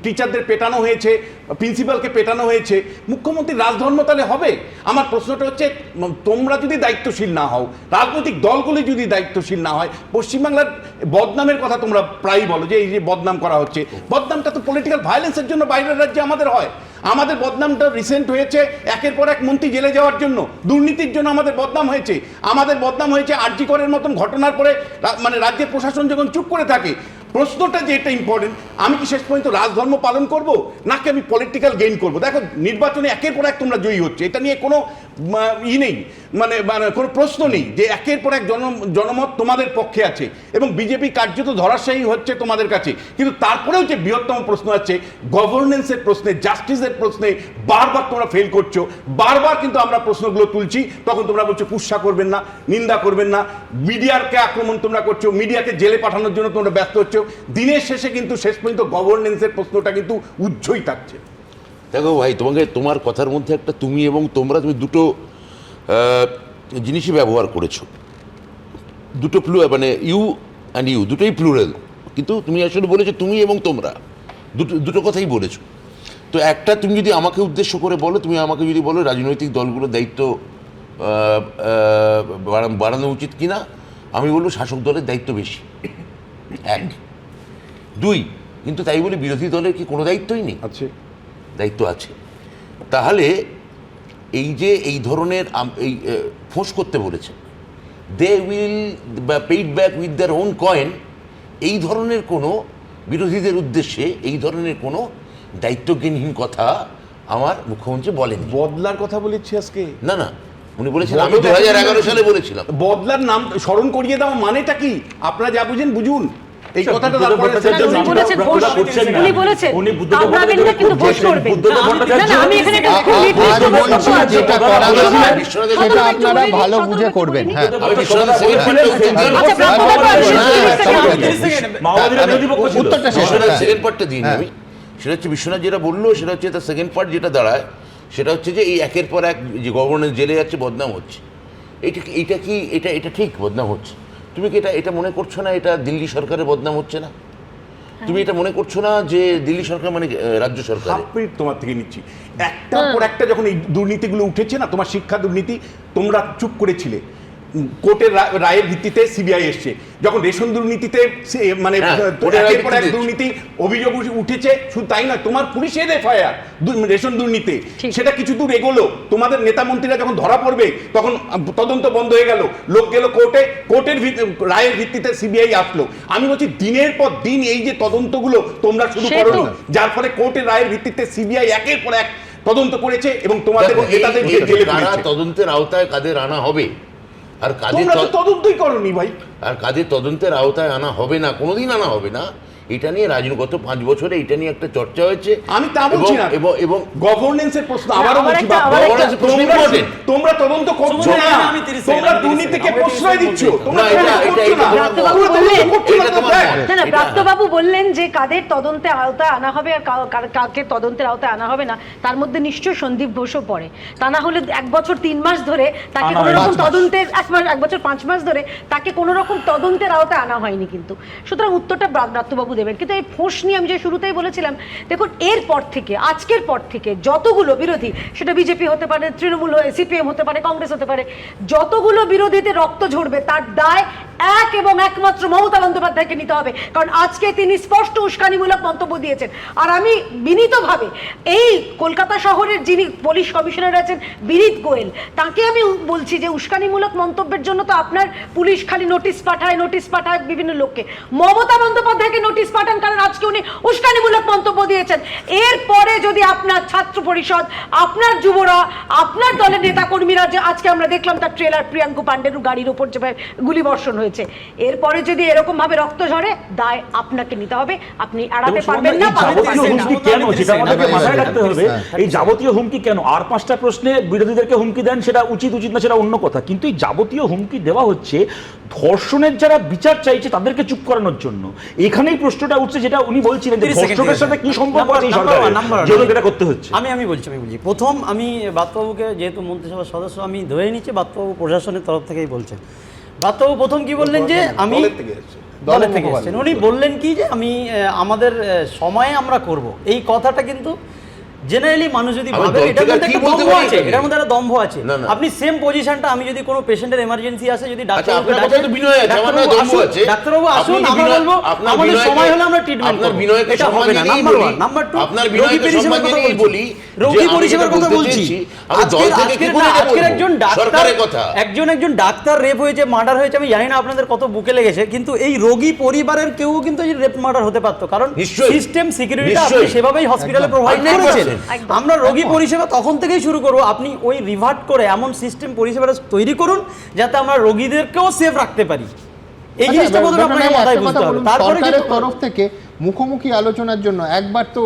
টিচারদের পেটানো হয়েছে, প্রিন্সিপালকে পেটানো হয়েছে, মুখ্যমন্ত্রীর রাজধর্ম তাহলে হবে? আমার প্রশ্নটা হচ্ছে, তোমরা যদি দায়িত্বশীল না হও, রাজনৈতিক দলগুলি যদি দায়িত্বশীল না হয়, পশ্চিমবাংলার বদনামের কথা তোমরা প্রায়ই বলো যে এই যে বদনাম করা হচ্ছে, বদনামটা তো পলিটিক্যাল ভায়োলেন্সের জন্য বাইরের রাজ্যে আমাদের হয়। আমাদের বদনামটা রিসেন্ট হয়েছে একের পর এক মন্ত্রী জেলে যাওয়ার জন্য, দুর্নীতির জন্য আমাদের বদনাম হয়েছে। আমাদের বদনাম হয়েছে আরজি করের মতন ঘটনার পরে, মানে রাজ্যের প্রশাসন যখন চুপ করে থাকে, প্রশ্নটা যে এটা ইম্পর্টেন্ট, আমি কি শেষ পর্যন্ত রাজধর্ম পালন করব নাকি আমি পলিটিক্যাল গেইন করব? দেখো নির্বাচনে একের পর এক তোমরা জয়ী হচ্ছে, এটা নিয়ে কোনো নেই, মানে কোনো প্রশ্ন নেই যে একের পর এক জনমত তোমাদের পক্ষে আছে এবং বিজেপি কার্যত ধরাশায়ী হচ্ছে তোমাদের কাছে। কিন্তু তারপরেও যে বৃহত্তম প্রশ্ন আছে গভর্নেন্সের প্রশ্নে, জাস্টিসের প্রশ্নে বারবার তোমরা ফেল করছো। বারবার কিন্তু আমরা প্রশ্নগুলো তুলছি, তখন তোমরা বলছো কুৎসা করবেন না, নিন্দা করবেন না, মিডিয়াকে আক্রমণ তোমরা করছো, মিডিয়াকে জেলে পাঠানোর জন্য তোমরা ব্যস্ত হচ্ছ। দিনের শেষে কিন্তু শেষ পর্যন্ত গভর্নেন্সের প্রশ্নটা কিন্তু উজ্জ্বই থাকছে। দেখো ভাই, তোমার কথার মধ্যে একটা তুমি এবং তোমরা, তুমি দুটো জিনিসই ব্যবহার করেছো, দুটো মানে ইউ অ্যান্ড ইউ দুটোই প্লুরাল, কিন্তু তুমি আসলে বলেছো তুমি এবং তোমরা, দুটো কথাই বলেছো। তো একটা তুমি যদি আমাকে উদ্দেশ্য করে বলো, তুমি আমাকে যদি বলো রাজনৈতিক দলগুলোর দায়িত্ব বাড়ানো উচিত কিনা, আমি বলবো শাসক দলের দায়িত্ব বেশি, এক। দুই, কিন্তু তাই বলে বিরোধী দলের কি কোনো দায়িত্বই নেই? আছে, দায়িত্ব আছে। তাহলে এই যে এই ধরনের এই ফোঁস করতে বলেছে, they will paid back with their own coin, এই ধরনের কোনো বিরোধীদের উদ্দেশ্যে এই ধরনের কোনো দায়িত্বজ্ঞানহীন কথা আমার মুখ্যমন্ত্রী বলেন। বদলার কথা বলেছি আজকে? না না, উনি বলেছিলেন, আমি 2011 সালে বলেছিলাম। বদলার নাম স্মরণ করিয়ে দেওয়া মানেটা কি? আপনারা যা বুঝেন বুঝুন। এই কথাটা উনি বলেছেন কামড়াবেন না কিন্তু ভোট করবেন। না আমি এখানে আজ বলছি যেটা করা সেটা আপনারা ভালো বুঝে করবেন। হ্যাঁ, উত্তরটা শেষ সেকেন্ড পার্টটা দিন আমি। সেটা হচ্ছে বিশ্বনাথ যেটা বললো, সেটা হচ্ছে তার সেকেন্ড পার্ট যেটা দাঁড়ায়, সেটা হচ্ছে যে এই একের পর এক যে গভর্নর জেলে যাচ্ছে, বদনাম হচ্ছে। এইটা কি এটা ঠিক বদনাম হচ্ছে? তুমি কি এটা মনে করছো না এটা দিল্লি সরকারের বদনাম হচ্ছে না? তুমি এটা মনে করছো না যে দিল্লি সরকার মানে রাজ্য সরকার? তোমার থেকে নিচ্ছি, একটার পর একটা যখন এই দুর্নীতিগুলো উঠেছে না, তোমার শিক্ষা দুর্নীতি, তোমরা চুপ করেছিলে। কোর্টের রায়ের ভিত্তিতে সিবিআই এসছে। যখন রেশন দুর্নীতিতে মানে একের পর এক দুর্নীতি অভিযোগ উঠেছে, শুধু তাই না, তোমার পুলিশের এফআইআর রেশন দুর্নীতি, সেটা কিছু দূর এগোলো। তোমাদের নেতা মন্ত্রীরা যখন ধরা পড়বে তখন তদন্ত বন্ধ হয়ে গেল, লোক গেল কোর্টে, কোর্টের রায়ের ভিত্তিতে সিবিআই আসলো। আমি বলছি দিনের পর দিন এই যে তদন্তগুলো তোমরা শুরু করোনি, যার ফলে কোর্টের রায়ের ভিত্তিতে সিবিআই একের পর এক তদন্ত করেছে এবং তোমাদের তদন্তের আওতায় কাদের আনা হবে আর কাদের তদন্তই করনি ভাই, আর কাদের তদন্তের আওতায় আনা হবে না, কোনোদিন আনা হবে না, এটা নিয়ে গত 5 বছরে এটা নিয়ে একটা চর্চা হয়েছে। আমি তা বলছি না, এবং গভর্নেন্সের প্রশ্ন আবারও বলছি, তোমরা তদন্ত করছো না, তোমরা দুর্নীতিকে প্রশ্রয় দিচ্ছ। প্রাপ্তবাবু বললেন যে কাদের তদন্তে আওতায় আনা হবে আর কাকে তদন্তের আওতায় আনা হবে না, তার মধ্যে নিশ্চয়ই সন্দীপ ঘোষও পড়ে। তা না হলে 1 বছর 3 মাস ধরে তাকে কোনো রকম তদন্তের, 1 বছর 5 মাস ধরে তাকে কোনো রকম তদন্তের আওতায় আনা হয়নি। কিন্তু সুতরাং উত্তরটা ব্রাত্যবাবু দেবেন। কিন্তু এই ফোঁস নিয়ে আমি যে শুরুতেই বলেছিলাম, দেখুন এরপর থেকে, আজকের পর থেকে যতগুলো বিরোধী, সেটা বিজেপি হতে পারে, তৃণমূল, সিপিএম হতে পারে, কংগ্রেস হতে পারে, যতগুলো বিরোধীতে রক্ত ঝরবে তার দায় এক এবং একমাত্র মমতা বন্দ্যোপাধ্যায়কে নিতে হবে। কারণ আজকে তিনি স্পষ্ট উস্কানিমূলক মন্তব্য দিয়েছেন। আর আমি বিনীতভাবে এই কলকাতা শহরের যিনি পুলিশ কমিশনার আছেন বিনীত গোয়েল, তাকে আমি বলছি যে উস্কানিমূলক মন্তব্যের জন্য তো আপনার পুলিশ খালি নোটিশ পাঠায় বিভিন্ন লোককে। মমতা বন্দ্যোপাধ্যায়কে নোটিশ পাঠান, কারণ আজকে উনি উস্কানিমূলক মন্তব্য দিয়েছেন। এরপরে যদি আপনার ছাত্র পরিষদ, আপনার যুবরা, আপনার দলের নেতাকর্মীরা, যে আজকে আমরা দেখলাম তার ট্রেলার প্রিয়াঙ্কু পান্ডের গাড়ির উপর যে গুলিবর্ষণ হয়েছে, এরপরে যদি এরকম ভাবে রক্ত ঝরে, দায় আপনাকে নিতে হবে। আপনি এড়াতে পারবেন না। এই যাবতীয় হুমকি কেন? আর 5টা প্রশ্নে বিরোধীদেরকে হুমকি দেন, সেটা উচিত না সেটা অন্য কথা, কিন্তু এই যাবতীয় হুমকি দেওয়া হচ্ছে ধর্ষণের যারা বিচার চাইছে তাদেরকে চুপ করানোর জন্য। এখানেই প্রশ্নটা উঠছে যেটা উনি বলছিলেন, ধর্ষকের সাথে কি সম্পর্ক আছে সরকারের, যেটা করতে হচ্ছে। আমি বলছি প্রথম, আমি বাত্যবাবুকে যেহেতু মন্ত্রিসভার সদস্য, আমি ধরে নিচ্ছি বাত্যবাবু প্রশাসনের তরফ থেকেই বলছেন। বাত্যবাবু প্রথম কি বললেন যে আমি দলের থেকে এসেছেন, উনি বললেন কি যে আমি আমাদের সময়ে আমরা করব, এই কথাটা কিন্তু জেনারেলি মানুষ যদি আমি ভাবে দল এটার থেকে মধ্যে কি একটা বলতে দম্ভ পারি আছে, এখানে? এটার মধ্যে একটা দম্ভ আছে। না, না। আপনি সেম পজিশনটা, আমি যদি কোনো পেশেন্টের এমার্জেন্সি আসে, যদি ডাক্তারবাবু আপনার কথা তো বিনয় আছে, আমার না দম্ভ আছে। ডাক্তারবাবু আসুন, আপনি আমরা বিনয়- বলবো আপনার আমাদের বিনয়কে- সময় হলে আমরা ট্রিটমেন্ট আপনার করব। বিনয়কে এটা সম্মান হবে না। জানিয়েই নাম্বার বলি। 1, নাম্বার 2, আপনার রোগী বিনয়কে পরিষেবার সম্মান কথা জানিয়েই বলছি। বলি যে রোগী আমি পরিষেবার যেটা কথা বলতে বলছি। চেয়েছি, আমি দল থেকে কি করে এটা আজকের বলবো? একজন ডাক্তার, সরকারের কথা। একজন ডাক্তার রেপ হয়েছে, মার্ডার হয়েছে, আমি জানি না আপনাদের কত বুকে লেগেছে, কিন্তু এই রোগী পরিবারের কেউ কিন্তু এই রেপ মার্ডার হতে পারতো, কারণ নিশ্চয়ই। সিস্টেম সিকিউরিটিটা আপনি নিশ্চয়ই। সেভাবেই হসপিটালে একদম। প্রোভাইড 100%। করেছেন। আমরা রোগী পরিষেবা তখন থেকেই শুরু করব, আপনি ওই রিভার্ট করে এমন সিস্টেম পরিষেবাটা তৈরি করুন যাতে আমরা রোগীদেরকেও সেফ রাখতে পারি। এই জিনিসটা প্রথমে আপনাকে মাথায় বুঝতে হবে। তারপরে সরকারের তরফ থেকে মুখোমুখি আলোচনার জন্য একবার তো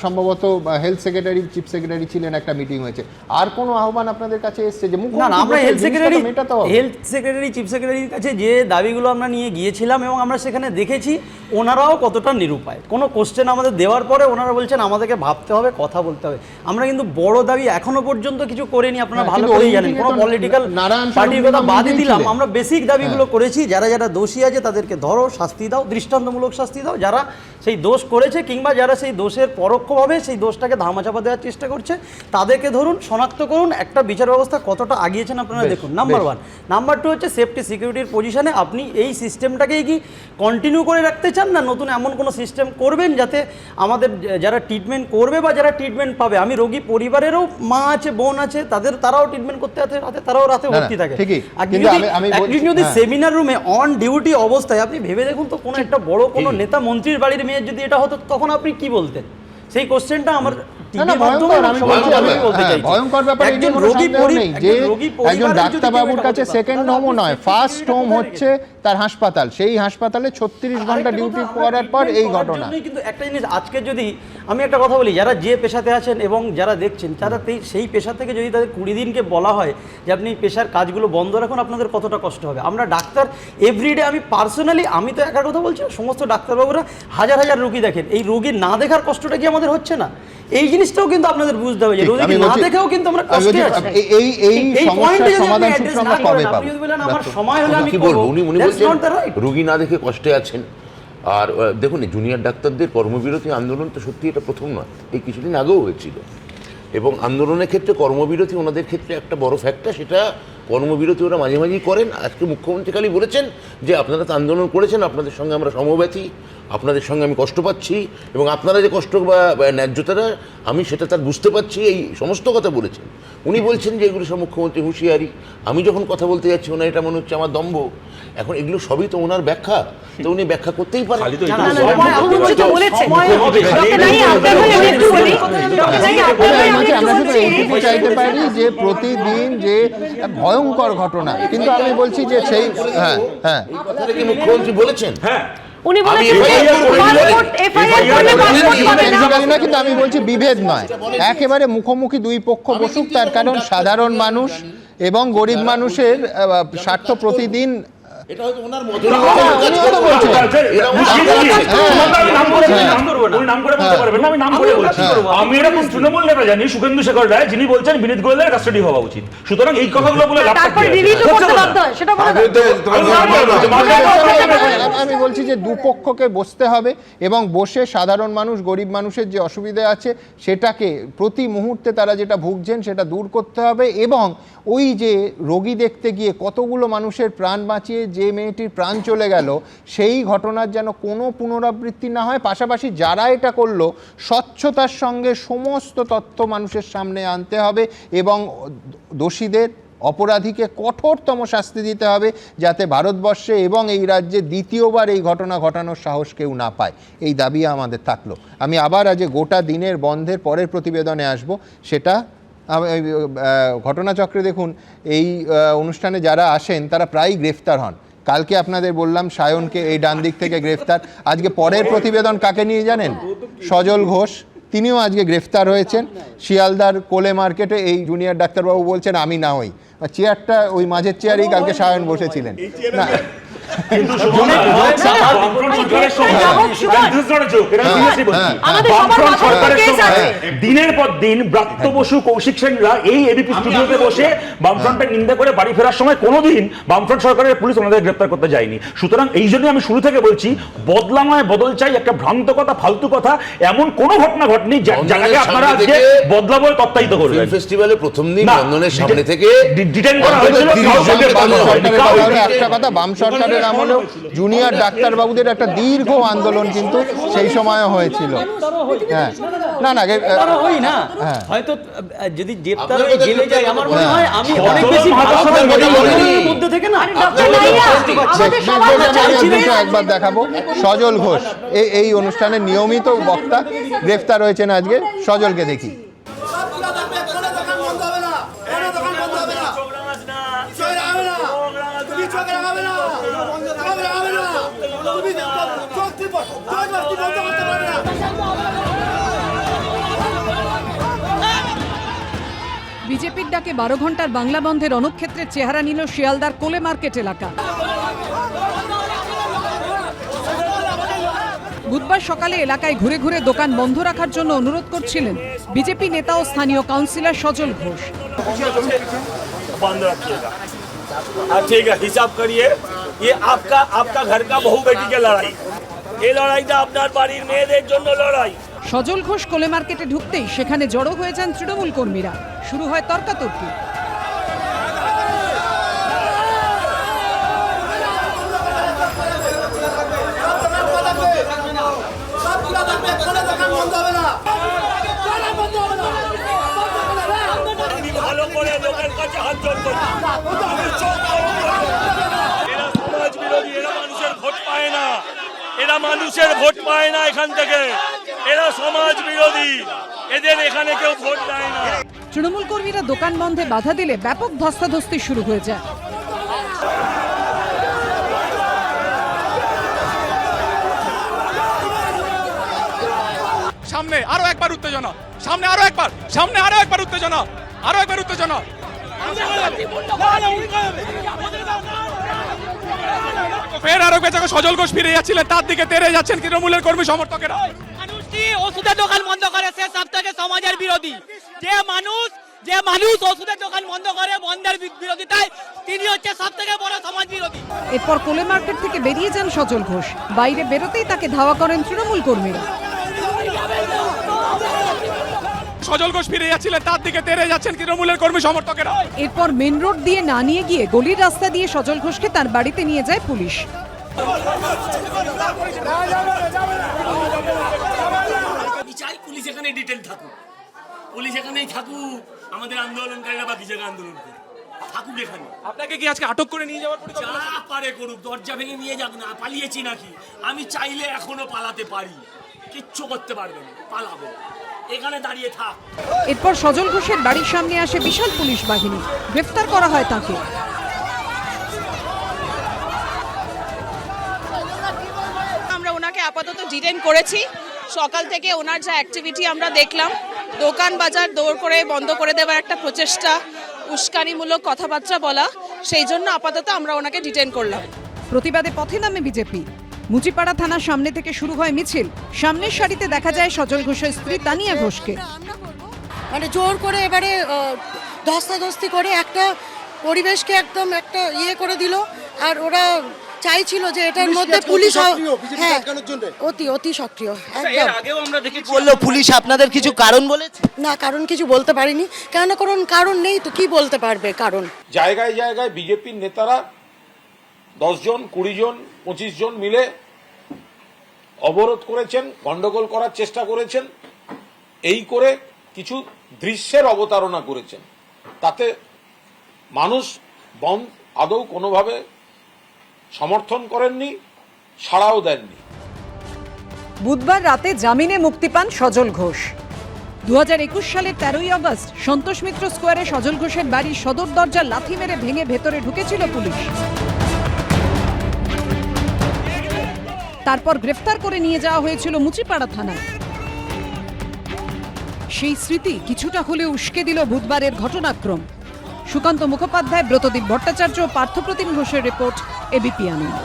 সম্ভবত হেলথ সেক্রেটারি, চিফ সেক্রেটারি ছিলেন, একটা মিটিং হয়েছে, আর কোনো আহ্বান আপনাদের কাছে এসেছে যে না না, আমরা হেলথ সেক্রেটারি, মেটাতে হবে? হেলথ সেক্রেটারি, চিফ সেক্রেটারির কাছে যে দাবিগুলো আমরা নিয়ে গিয়েছিলাম এবং আমরা সেখানে দেখেছি ওনারাও কতটা নিরুপায়। কোনো কোশ্চেন আমাদের দেওয়ার পরে ওনারা বলছেন আমাদেরকে ভাবতে হবে, কথা বলতে হবে। আমরা কিন্তু বড় দাবি এখনো পর্যন্ত কিছু করিনি, আপনারা ভালো কিন্তু ওই করেই জানেন। meeting-এ কোনো তো পলিটিক্যাল নারায়ণ পার্টির স্বরূপ কথা বাদই দিলাম, ছিলেন। আমরা বেসিক দাবিগুলো করেছি। যারা যারা দোষী আছে তাদেরকে ধরো, শাস্তি দাও, দৃষ্টান্তমূলক শাস্তি দাও। যারা সেই দোষ করেছে কিংবা যারা সেই দোষের পরোক্ষভাবে সেই দোষটাকে ধামাচাপা দেওয়ার চেষ্টা করছে তাদেরকে ধরুন, শনাক্ত করুন। একটা বিচার ব্যবস্থা কতটা আগিয়েছেন আপনারা দেখুন, নাম্বার 1। নাম্বার 2 হচ্ছে সেফটি সিকিউরিটির পজিশনে আপনি এই সিস্টেমটাকেই কি কন্টিনিউ করে রাখতে চান, না নতুন এমন কোনো সিস্টেম করবেন যাতে আমাদের যারা ট্রিটমেন্ট করবে বা যারা ট্রিটমেন্ট পাবে, আমি রোগী পরিবারেরও মা আছে, বোন আছে, তারাও ট্রিটমেন্ট করতে রাতে, তারাও রাতে ভর্তি থাকে। একদিন যদি সেমিনার রুমে অন ডিউটি অবস্থায় আপনি ভেবে দেখুন তো, কোনো একটা বড় কোনো নেতা মন্ত্রীর বাড়ির মেয়ের যদি এটা হতো তখন আপনি কি বলতেন? সেই কোশ্চেনটা আমার ভয়ঙ্কর ব্যাপার। একজন ডাক্তারবাবুর কাছে সেকেন্ড হোমও নয়, ফার্স্ট হোম হচ্ছে তার হাসপাতাল, সেই হাসপাতালে 36 ঘন্টা ডিউটি করার পর এই ঘটনা। কিন্তু একটা জিনিস, আজকে যদি আমি একটা কথা বলি, যারা যে পেশাতে আছেন এবং যারা দেখছেন, তারা সেই পেশা থেকে যদি তাদের 20 দিনকে বলা হয় যে আপনি পেশার কাজগুলো বন্ধ রাখুন, আপনাদের কতটা কষ্ট হবে। আমরা ডাক্তার এভরিডে, আমি পার্সোনালি, আমি তো একার কথা বলছি, সমস্ত ডাক্তারবাবুরা হাজার হাজার রোগী দেখেন, এই রোগী না দেখার কষ্টটা কি আমাদের হচ্ছে না? এই জিনিসটাও কিন্তু আপনাদের বুঝতে হবে যে রোগী না দেখেও কিন্তু আমরা কষ্টে আছি। এই সমস্যার সমাধান সূত্র আমরা কবে পাবো? আপনি যদি বলেন আমার সময় হলে আমি কি করব, বলবো, উনি that's বলছেন not the right. রোগী না দেখে কষ্টে আছেন। আর দেখুন, জুনিয়র ডাক্তারদের কর্মবিরতি আন্দোলন তো সত্যি এটা প্রথম নয়, এই কিছুদিন আগেও হয়েছিল। এবং আন্দোলনের ক্ষেত্রে কর্মবিরতি ওনাদের ক্ষেত্রে একটা বড় ফ্যাক্টর, সেটা কর্মবিরতি ওরা মাঝে মাঝেই করেন। আজকে মুখ্যমন্ত্রী খালি বলেছেন যে আপনারা তো আন্দোলন করেছেন, আপনাদের সঙ্গে আমরা সমব্যথী, আপনাদের সঙ্গে আমি কষ্ট পাচ্ছি এবং আপনারা যে কষ্ট বা ন্যায্যতাটা আমি সেটা তার বুঝতে পারছি, এই সমস্ত কথা বলেছেন। উনি বলছেন যে এগুলো সব মুখ্যমন্ত্রী হুঁশিয়ারি। আমি যখন কথা বলতে যাচ্ছি ওনার এটা মনে হচ্ছে আমার দম্ভ। এখন এগুলো সবই তো ওনার ব্যাখ্যা, তো উনি ব্যাখ্যা করতেই পারেন। চাইতে পারি যে প্রতিদিন যে ভয়ঙ্কর ঘটনা, কিন্তু আমি বলছি যে সেই মুখ্যমন্ত্রী বলেছেন, হ্যাঁ উনি বলেছেন না, কিন্তু আমি বলছি বিভেদ নয়, একেবারে মুখোমুখি দুই পক্ষ বসুক। তার কারণ সাধারণ মানুষ এবং গরিব মানুষের স্বার্থ প্রতিদিন আমি এরকম তৃণমূল নেতা জানি, শুভেন্দু শেখর রায়, যিনি বলছেন বিনীত গোয়েলের কাস্টাডি হওয়া উচিত। সুতরাং এই কথাগুলো বলে আমি বলছি যে দুপক্ষকে বসতে হবে এবং বসে সাধারণ মানুষ, গরিব মানুষের যে অসুবিধা আছে সেটাকে প্রতি মুহূর্তে তারা যেটা ভুগছেন সেটা দূর করতে হবে। এবং ওই যে রোগী দেখতে গিয়ে কতগুলো মানুষের প্রাণ বাঁচিয়ে যে মেয়েটির প্রাণ চলে গেল, সেই ঘটনার যেন কোনো পুনরাবৃত্তি না হয়। পাশাপাশি যারা এটা করলো স্বচ্ছতার সঙ্গে সমস্ত তথ্য মানুষের সামনে আনতে হবে এবং দোষীদের, অপরাধীকে কঠোরতম শাস্তি দিতে হবে, যাতে ভারতবর্ষে এবং এই রাজ্যে দ্বিতীয়বার এই ঘটনা ঘটানোর সাহস কেউ না পায়। এই দাবি আমাদের থাকলো। আমি আবার আজ গোটা দিনের বন্ধের পরের প্রতিবেদনে আসব। সেটা ঘটনাচক্রে দেখুন, এই অনুষ্ঠানে যারা আসেন তারা প্রায়ই গ্রেফতার হন। কালকে আপনাদের বললাম সায়নকে এই ডান দিক থেকে গ্রেফতার। আজকে পরের প্রতিবেদন কাকে নিয়ে জানেন? সজল ঘোষ, তিনিও আজকে গ্রেফতার হয়েছেন। শিয়ালদার কোলে মার্কেটে এই জুনিয়র ডাক্তারবাবু বলছেন আমি না হই, চেয়ারটা ওই মাঝের চেয়ারেই কালকে সায়ন বসেছিলেন। না কিন্তু বামফ্রন্ট সরকারের সময় this is not a joke, এটা seriously বলছি, বামফ্রন্ট সরকারের সময় দিনের পর দিন ব্রাত্য বসু, কৌশিক সেনরা এই এবিপি স্টুডিওতে বসে বামফ্রন্টের নিন্দা করে বাড়ি ফেরার সময় কোনোদিন বামফ্রন্ট সরকারের পুলিশ ওনাদের গ্রেফতার করতে যায়নি। সুতরাং এই জন্যই আমি শুরু থেকে বলছি, বদলা নয় বদল চাই, একটা ভ্রান্ত কথা, ফালতু কথা, এমন কোনো ঘটনা ঘটেনি যাকে আপনারা আজকে বদলা বলে তত্ত্বায়িত করবেন। ফেস্টিভ্যালে প্রথম দিন লন্ডনের সামনে থেকে ডিটেইন করা হয়েছিল। একটা কথা, বাম সরকারের আমলেও জুনিয়র ডাক্তারবাবুদের একটা দীর্ঘ আন্দোলন কিন্তু সেই সময়ও হয়েছিল। হ্যাঁ, না না হই না, হয়তো যদি গ্রেফতার হয়ে জেলে যায়, আমার মনে হয় আমি অনেক বেশি মধ্যে থেকে না একবার দেখাবো। সজল ঘোষ এই অনুষ্ঠানের নিয়মিত বক্তা, গ্রেফতার হয়েছেন আজকে। সজলকে দেখি। বিজেপির ডাকে 12 ঘন্টার বাংলা বন্ধের রণক্ষেত্রের চেহারা নিল শিয়ালদার কোলে মার্কেট এলাকা। বুধবার সকালে এলাকায় ঘুরে ঘুরে দোকান বন্ধ রাখার জন্য অনুরোধ করছিলেন বিজেপি নেতা ও স্থানীয় কাউন্সিলর সজল ঘোষ। ঠিক আছে, হিসাব করিয়ে ये आपका घर का बहु बेटी के लड़ाई, এই লড়াইটা আপনার বাড়ির মেয়েদের জন্য লড়াই। সজল ঘোষ কোলে মার্কেটে ঢুকতেই সেখানে জড়ো হয়ে যান তৃণমূল কর্মীরা। শুরু হয় তর্কাতর্কি। ভালো করে লোকের কাছে হাত জোড় করছি, এরা সমাজ বিরোধী, এরা মানুষের ভোট পায় না, এরা মানুষের ভোট পায় না এখান থেকে, এরা সমাজ বিরোধী, এদের এখানে কেউ ভোট দেয় না। তৃণমূল কর্মীরা দোকান বন্ধে বাধা দিলে ব্যাপক ধস্তাধস্তি শুরু হয়ে যায়। সামনে আরো একবার উত্তেজনা, সামনে আরো একবার, সামনে আরো একবার উত্তেজনা, আরো একবার উত্তেজনা। ফের আরো বেচাকে সজল ঘোষ ফিরে যাচ্ছিলেন, তার দিকে তেড়ে যাচ্ছেন তৃণমূলের কর্মী সমর্থকেরা। মানুষটি ওষুধের দোকান বন্ধ করে, সে সব থেকে সমাজের বিরোধী। যে মানুষ ওষুধের দোকান বন্ধ করে, বন্ধের বিরোধিতায় তিনি হচ্ছে সব থেকে বড় সমাজ বিরোধী। এরপর কোলে মার্কেট থেকে বেরিয়ে যান সজল ঘোষ। বাইরে বেরোতেই তাকে ধাওয়া করেন তৃণমূল কর্মীরা। সজল ঘোষ ফিরে যাচ্ছিলেন, তার দিকে তেড়ে যাচ্ছেন তৃণমূলের কর্মী সমর্থকেরা। এরপর মেন রোড দিয়ে না নিয়ে গিয়ে গলির রাস্তা দিয়ে সজল ঘোষকে তার বাড়িতে নিয়ে যায় পুলিশ। পুলিশ এখানে ডিটেল থাকুক, পুলিশ এখানেই থাকুক, আমাদের আন্দোলনকারীরা বাকি জায়গায় আন্দোলন করে থাকুক এখানে। আপনাকে কি আজকে আটক করে নিয়ে যাওয়ার যা পারে করুক, দরজা ভেঙে নিয়ে যাক না। পালিয়েছি নাকি? আমি চাইলে এখনো পালাতে পারি, কিচ্ছু করতে পারবে না, পালাবো, এখানে দাঁড়িয়ে থাক। এরপর সজল ঘোষের বাড়ির সামনে আসে বিশাল পুলিশ বাহিনী। গ্রেফতার করা হয় তাকে। আমরা ওনাকে আপাতত ডিটেইন করেছি। সকাল থেকে ওনার যা অ্যাক্টিভিটি আমরা দেখলাম, দোকান বাজার দৌড় করে বন্ধ করে দেওয়ার একটা প্রচেষ্টা, উস্কানিমূলক কথাবার্তা বলা, সেই জন্য আপাতত আমরা ওনাকে ডিটেইন করলাম। প্রতিবাদে পথে নামে বিজেপি। মুচিপাড়া থানার সামনে থেকে শুরু হয় মিছিল। সামনের সারিতে দেখা যায় সজল ঘোষের স্ত্রী তানিয়া ঘোষকে। মানে জোর করে এবারে ধস্তাধস্তি করে একটা পরিবেশকে একদম একটা ইয়ে করে দিল। আর ওরা চাইছিল যে এটার মধ্যে পুলিশ, হ্যাঁ অতি সক্রিয় একদম। আগেও আমরা দেখেছি, বললো পুলিশ আপনাদের কিছু কারণ বলেছে না, কারণ কিছু বলতে পারিনি। কেন কারণ নেই তো কি বলতে পারবে কারণ? জায়গায় জায়গায় বিজেপির নেতারা 10 জন, 20 জন, 25 জন মিলে অবরোধ করেছেন, গন্ডগোল করার চেষ্টা করেছেন, এই করে কিছু দৃশ্যের অবতারণা করেছেন। তাতে মানুষ বন্ধ আদৌ কোনোভাবে সমর্থন করেননি, সাড়াও দেননি। বুধবার রাতে জামিনে মুক্তি পান সজল ঘোষ। 2021 সালের 13ই আগস্ট সন্তোষ মিত্র স্কোয়ারে সজল ঘোষের বাড়ির সদর দরজা লাথি মেরে ভেঙে ভেতরে ঢুকেছিল পুলিশ। তারপর গ্রেফতার করে নিয়ে যাওয়া হয়েছিল মুচিপাড়া থানায়। সেই স্মৃতি কিছুটা হলেও উস্কে দিল বুধবারের ঘটনাক্রম। সুকান্ত মুখোপাধ্যায়, ব্রতদীপ ভট্টাচার্য, পার্থপ্রতিম ঘোষের রিপোর্ট, এবিপি আনন্দ।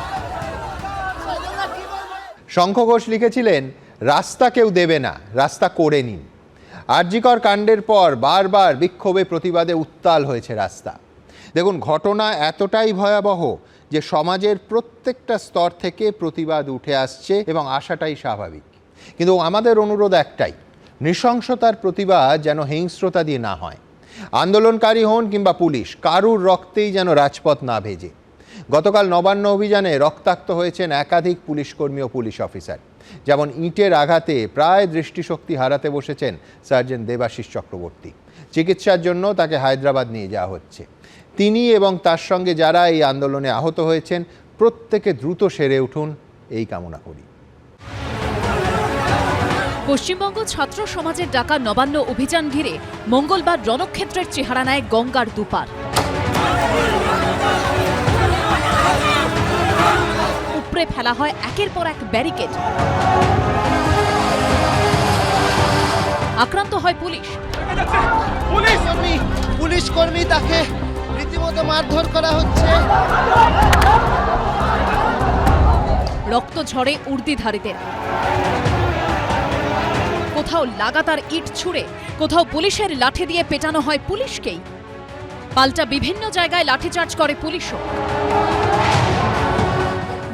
শঙ্খ ঘোষ লিখেছিলেন, রাস্তা কেউ দেবে না, রাস্তা করে নিন। আরজিকর কাণ্ডের পর বারবার বিক্ষোভে প্রতিবাদে উত্তাল হয়েছে রাস্তা। দেখুন, ঘটনা এতটাই ভয়াবহ যে সমাজের প্রত্যেকটা স্তর থেকে প্রতিবাদ উঠে আসছে এবং আসাটাই স্বাভাবিক। কিন্তু আমাদের অনুরোধ একটাই, নৃশংসতার প্রতিবাদ যেন হিংস্রতা দিয়ে না হয়। আন্দোলনকারী হন কিংবা পুলিশ, কারুর রক্তেই যেন রাজপথ না ভেজে। গতকাল নবান্ন অভিযানে রক্তাক্ত হয়েছেন একাধিক পুলিশকর্মী ও পুলিশ অফিসার। যেমন ইটের আঘাতে প্রায় দৃষ্টিশক্তি হারাতে বসেছেন সার্জেন্ট দেবাশিস চক্রবর্তী। চিকিৎসার জন্য তাকে হায়দ্রাবাদ নিয়ে যাওয়া হচ্ছে। তিনি এবং তার সঙ্গে যারা এই আন্দোলনে আহত হয়েছেন প্রত্যেকে দ্রুত সেরে উঠুন, এই কামনা করি। পশ্চিমবঙ্গ ছাত্র সমাজের ডাকা নবান্ন অভিযান ঘিরে মঙ্গলবার রণক্ষেত্রের চেহারা নেয় গঙ্গার দুপার। উপড়ে ফেলা হয় একের পর এক ব্যারিকেড, আক্রান্ত হয় পুলিশ। পুলিশ কর্মী, তাকে রীতিমতো মারধর করা হচ্ছে। রক্ত ঝরে উর্দিধারীদের, কোথাও লাগাতার ইট ছুঁড়ে, কোথাও পুলিশের লাঠি দিয়ে পেটানো হয় পুলিশকেই। পাল্টা বিভিন্ন জায়গায় লাঠিচার্জ করে পুলিশও।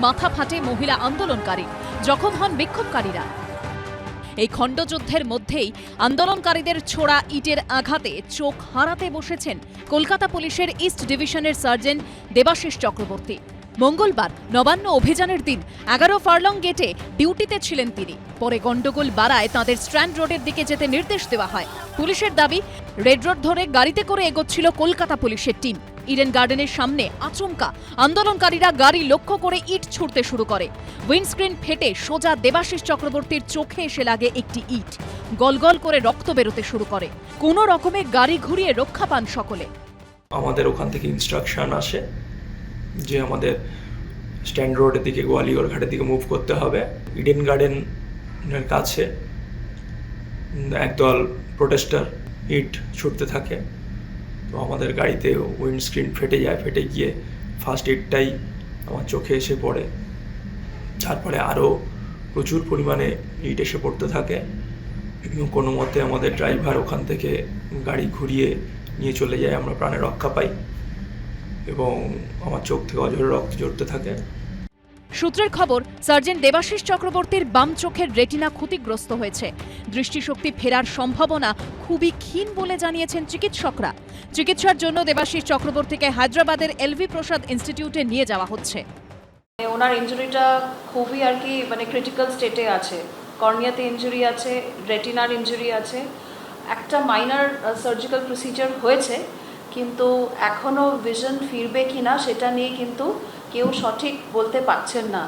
মাথা ফাটে মহিলা আন্দোলনকারী, জখম হন বিক্ষোভকারীরা। এই খণ্ডযুদ্ধের মধ্যেই আন্দোলনকারীদের ছোড়া ইটের আঘাতে চোখ হারাতে বসেছেন কলকাতা পুলিশের ইস্ট ডিভিশনের সার্জেন্ট দেবাশিস চক্রবর্তী। মঙ্গলবার নবান্ন অভিযানের দিন 11 ফার্লং গেটে ডিউটিতে ছিলেন তিনি। পরে গন্ডগোল বাড়ায় তাঁদের স্ট্র্যান্ড রোডের দিকে যেতে নির্দেশ দেওয়া হয়। পুলিশের দাবি, রেড রোড ধরে গাড়িতে করে এগোচ্ছিল কলকাতা পুলিশের টিম। ইডেন গার্ডেনের সামনে আচমকা আন্দোলনকারীরা গাড়ি লক্ষ্য করে ইট ছুড়তে শুরু করে। উইন্ডস্ক্রিন ফেটে সোজা দেবাশিস চক্রবর্তীর চোখে এসে লাগে একটি ইট। গলগল করে রক্ত বেরোতে শুরু করে। কোনো রকমে গাড়ি ঘুরিয়ে রক্ষা পান সকলে। আমাদের ওখান থেকে ইনস্ট্রাকশন আসে যে আমাদের স্ট্যান্ড রোডের দিকে, গোয়ালিয়র ঘাটের দিকে মুভ করতে হবে। ইডেন গার্ডেনের কাছে একদল প্রোটেস্টার ইট ছুটতে থাকে। তো আমাদের গাড়িতে উইন্ডস্ক্রিন ফেটে যায়। ফেটে গিয়ে ফার্স্ট এডটাই আমার চোখে এসে পড়ে। তারপরে আরও প্রচুর পরিমাণে ইট এসে পড়তে থাকে। কোনো মতে আমাদের ড্রাইভার ওখান থেকে গাড়ি ঘুরিয়ে নিয়ে চলে যায়। আমরা প্রাণে রক্ষা পাই এবং আমার চোখ থেকে অঝরে রক্ত ঝরতে থাকে। সূত্রের খবর, সার্জেন্ট দেবাশিস চক্রবর্তীর বাম চোখের রেটিনা ক্ষতিগ্রস্ত হয়েছে। দৃষ্টিশক্তি ফেরার সম্ভাবনা খুবই ক্ষীণ বলে জানিয়েছেন চিকিৎসকরা। চিকিৎসার জন্য দেবাশিস চক্রবর্তীকে হায়দ্রাবাদের এলভি প্রসাদ ইনস্টিটিউটে নিয়ে যাওয়া হচ্ছে। ওনার ইনজুরিটা খুবই ক্রিটিক্যাল স্টেটে আছে। কর্নিয়াতে ইনজুরি আছে, রেটিনার ইনজুরি আছে। একটা মাইনর সার্জিক্যাল প্রসিজার হয়েছে, কিন্তু এখনও ভিশন ফিরবে কিনা সেটা নিয়ে কিন্তু কেউ সঠিক বলতে পারছেন না।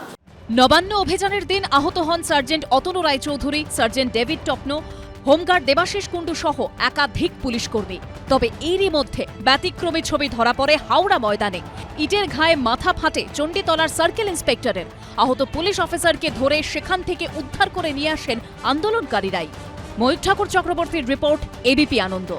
নবান্ন অভিযানের দিন আহত হন sergeant Atanu Roychowdhury, sergeant David Topno, home guard Debasish Kundu সহ একাধিক পুলিশ কর্মী। তবে এরই মধ্যে ব্যতিক্রমী ছবি ধরা পড়ে হাওড়া ময়দানে। ইটের ঘায়ে মাথা ফাটে চণ্ডীতলার সার্কেল ইন্সপেক্টরের। আহত পুলিশ অফিসারকে ধরে সেখান থেকে উদ্ধার করে নিয়ে আসেন আন্দোলনকারীরাই। ময়ূর ঠাকুর চক্রবর্তীর রিপোর্ট, এবিপি আনন্দ।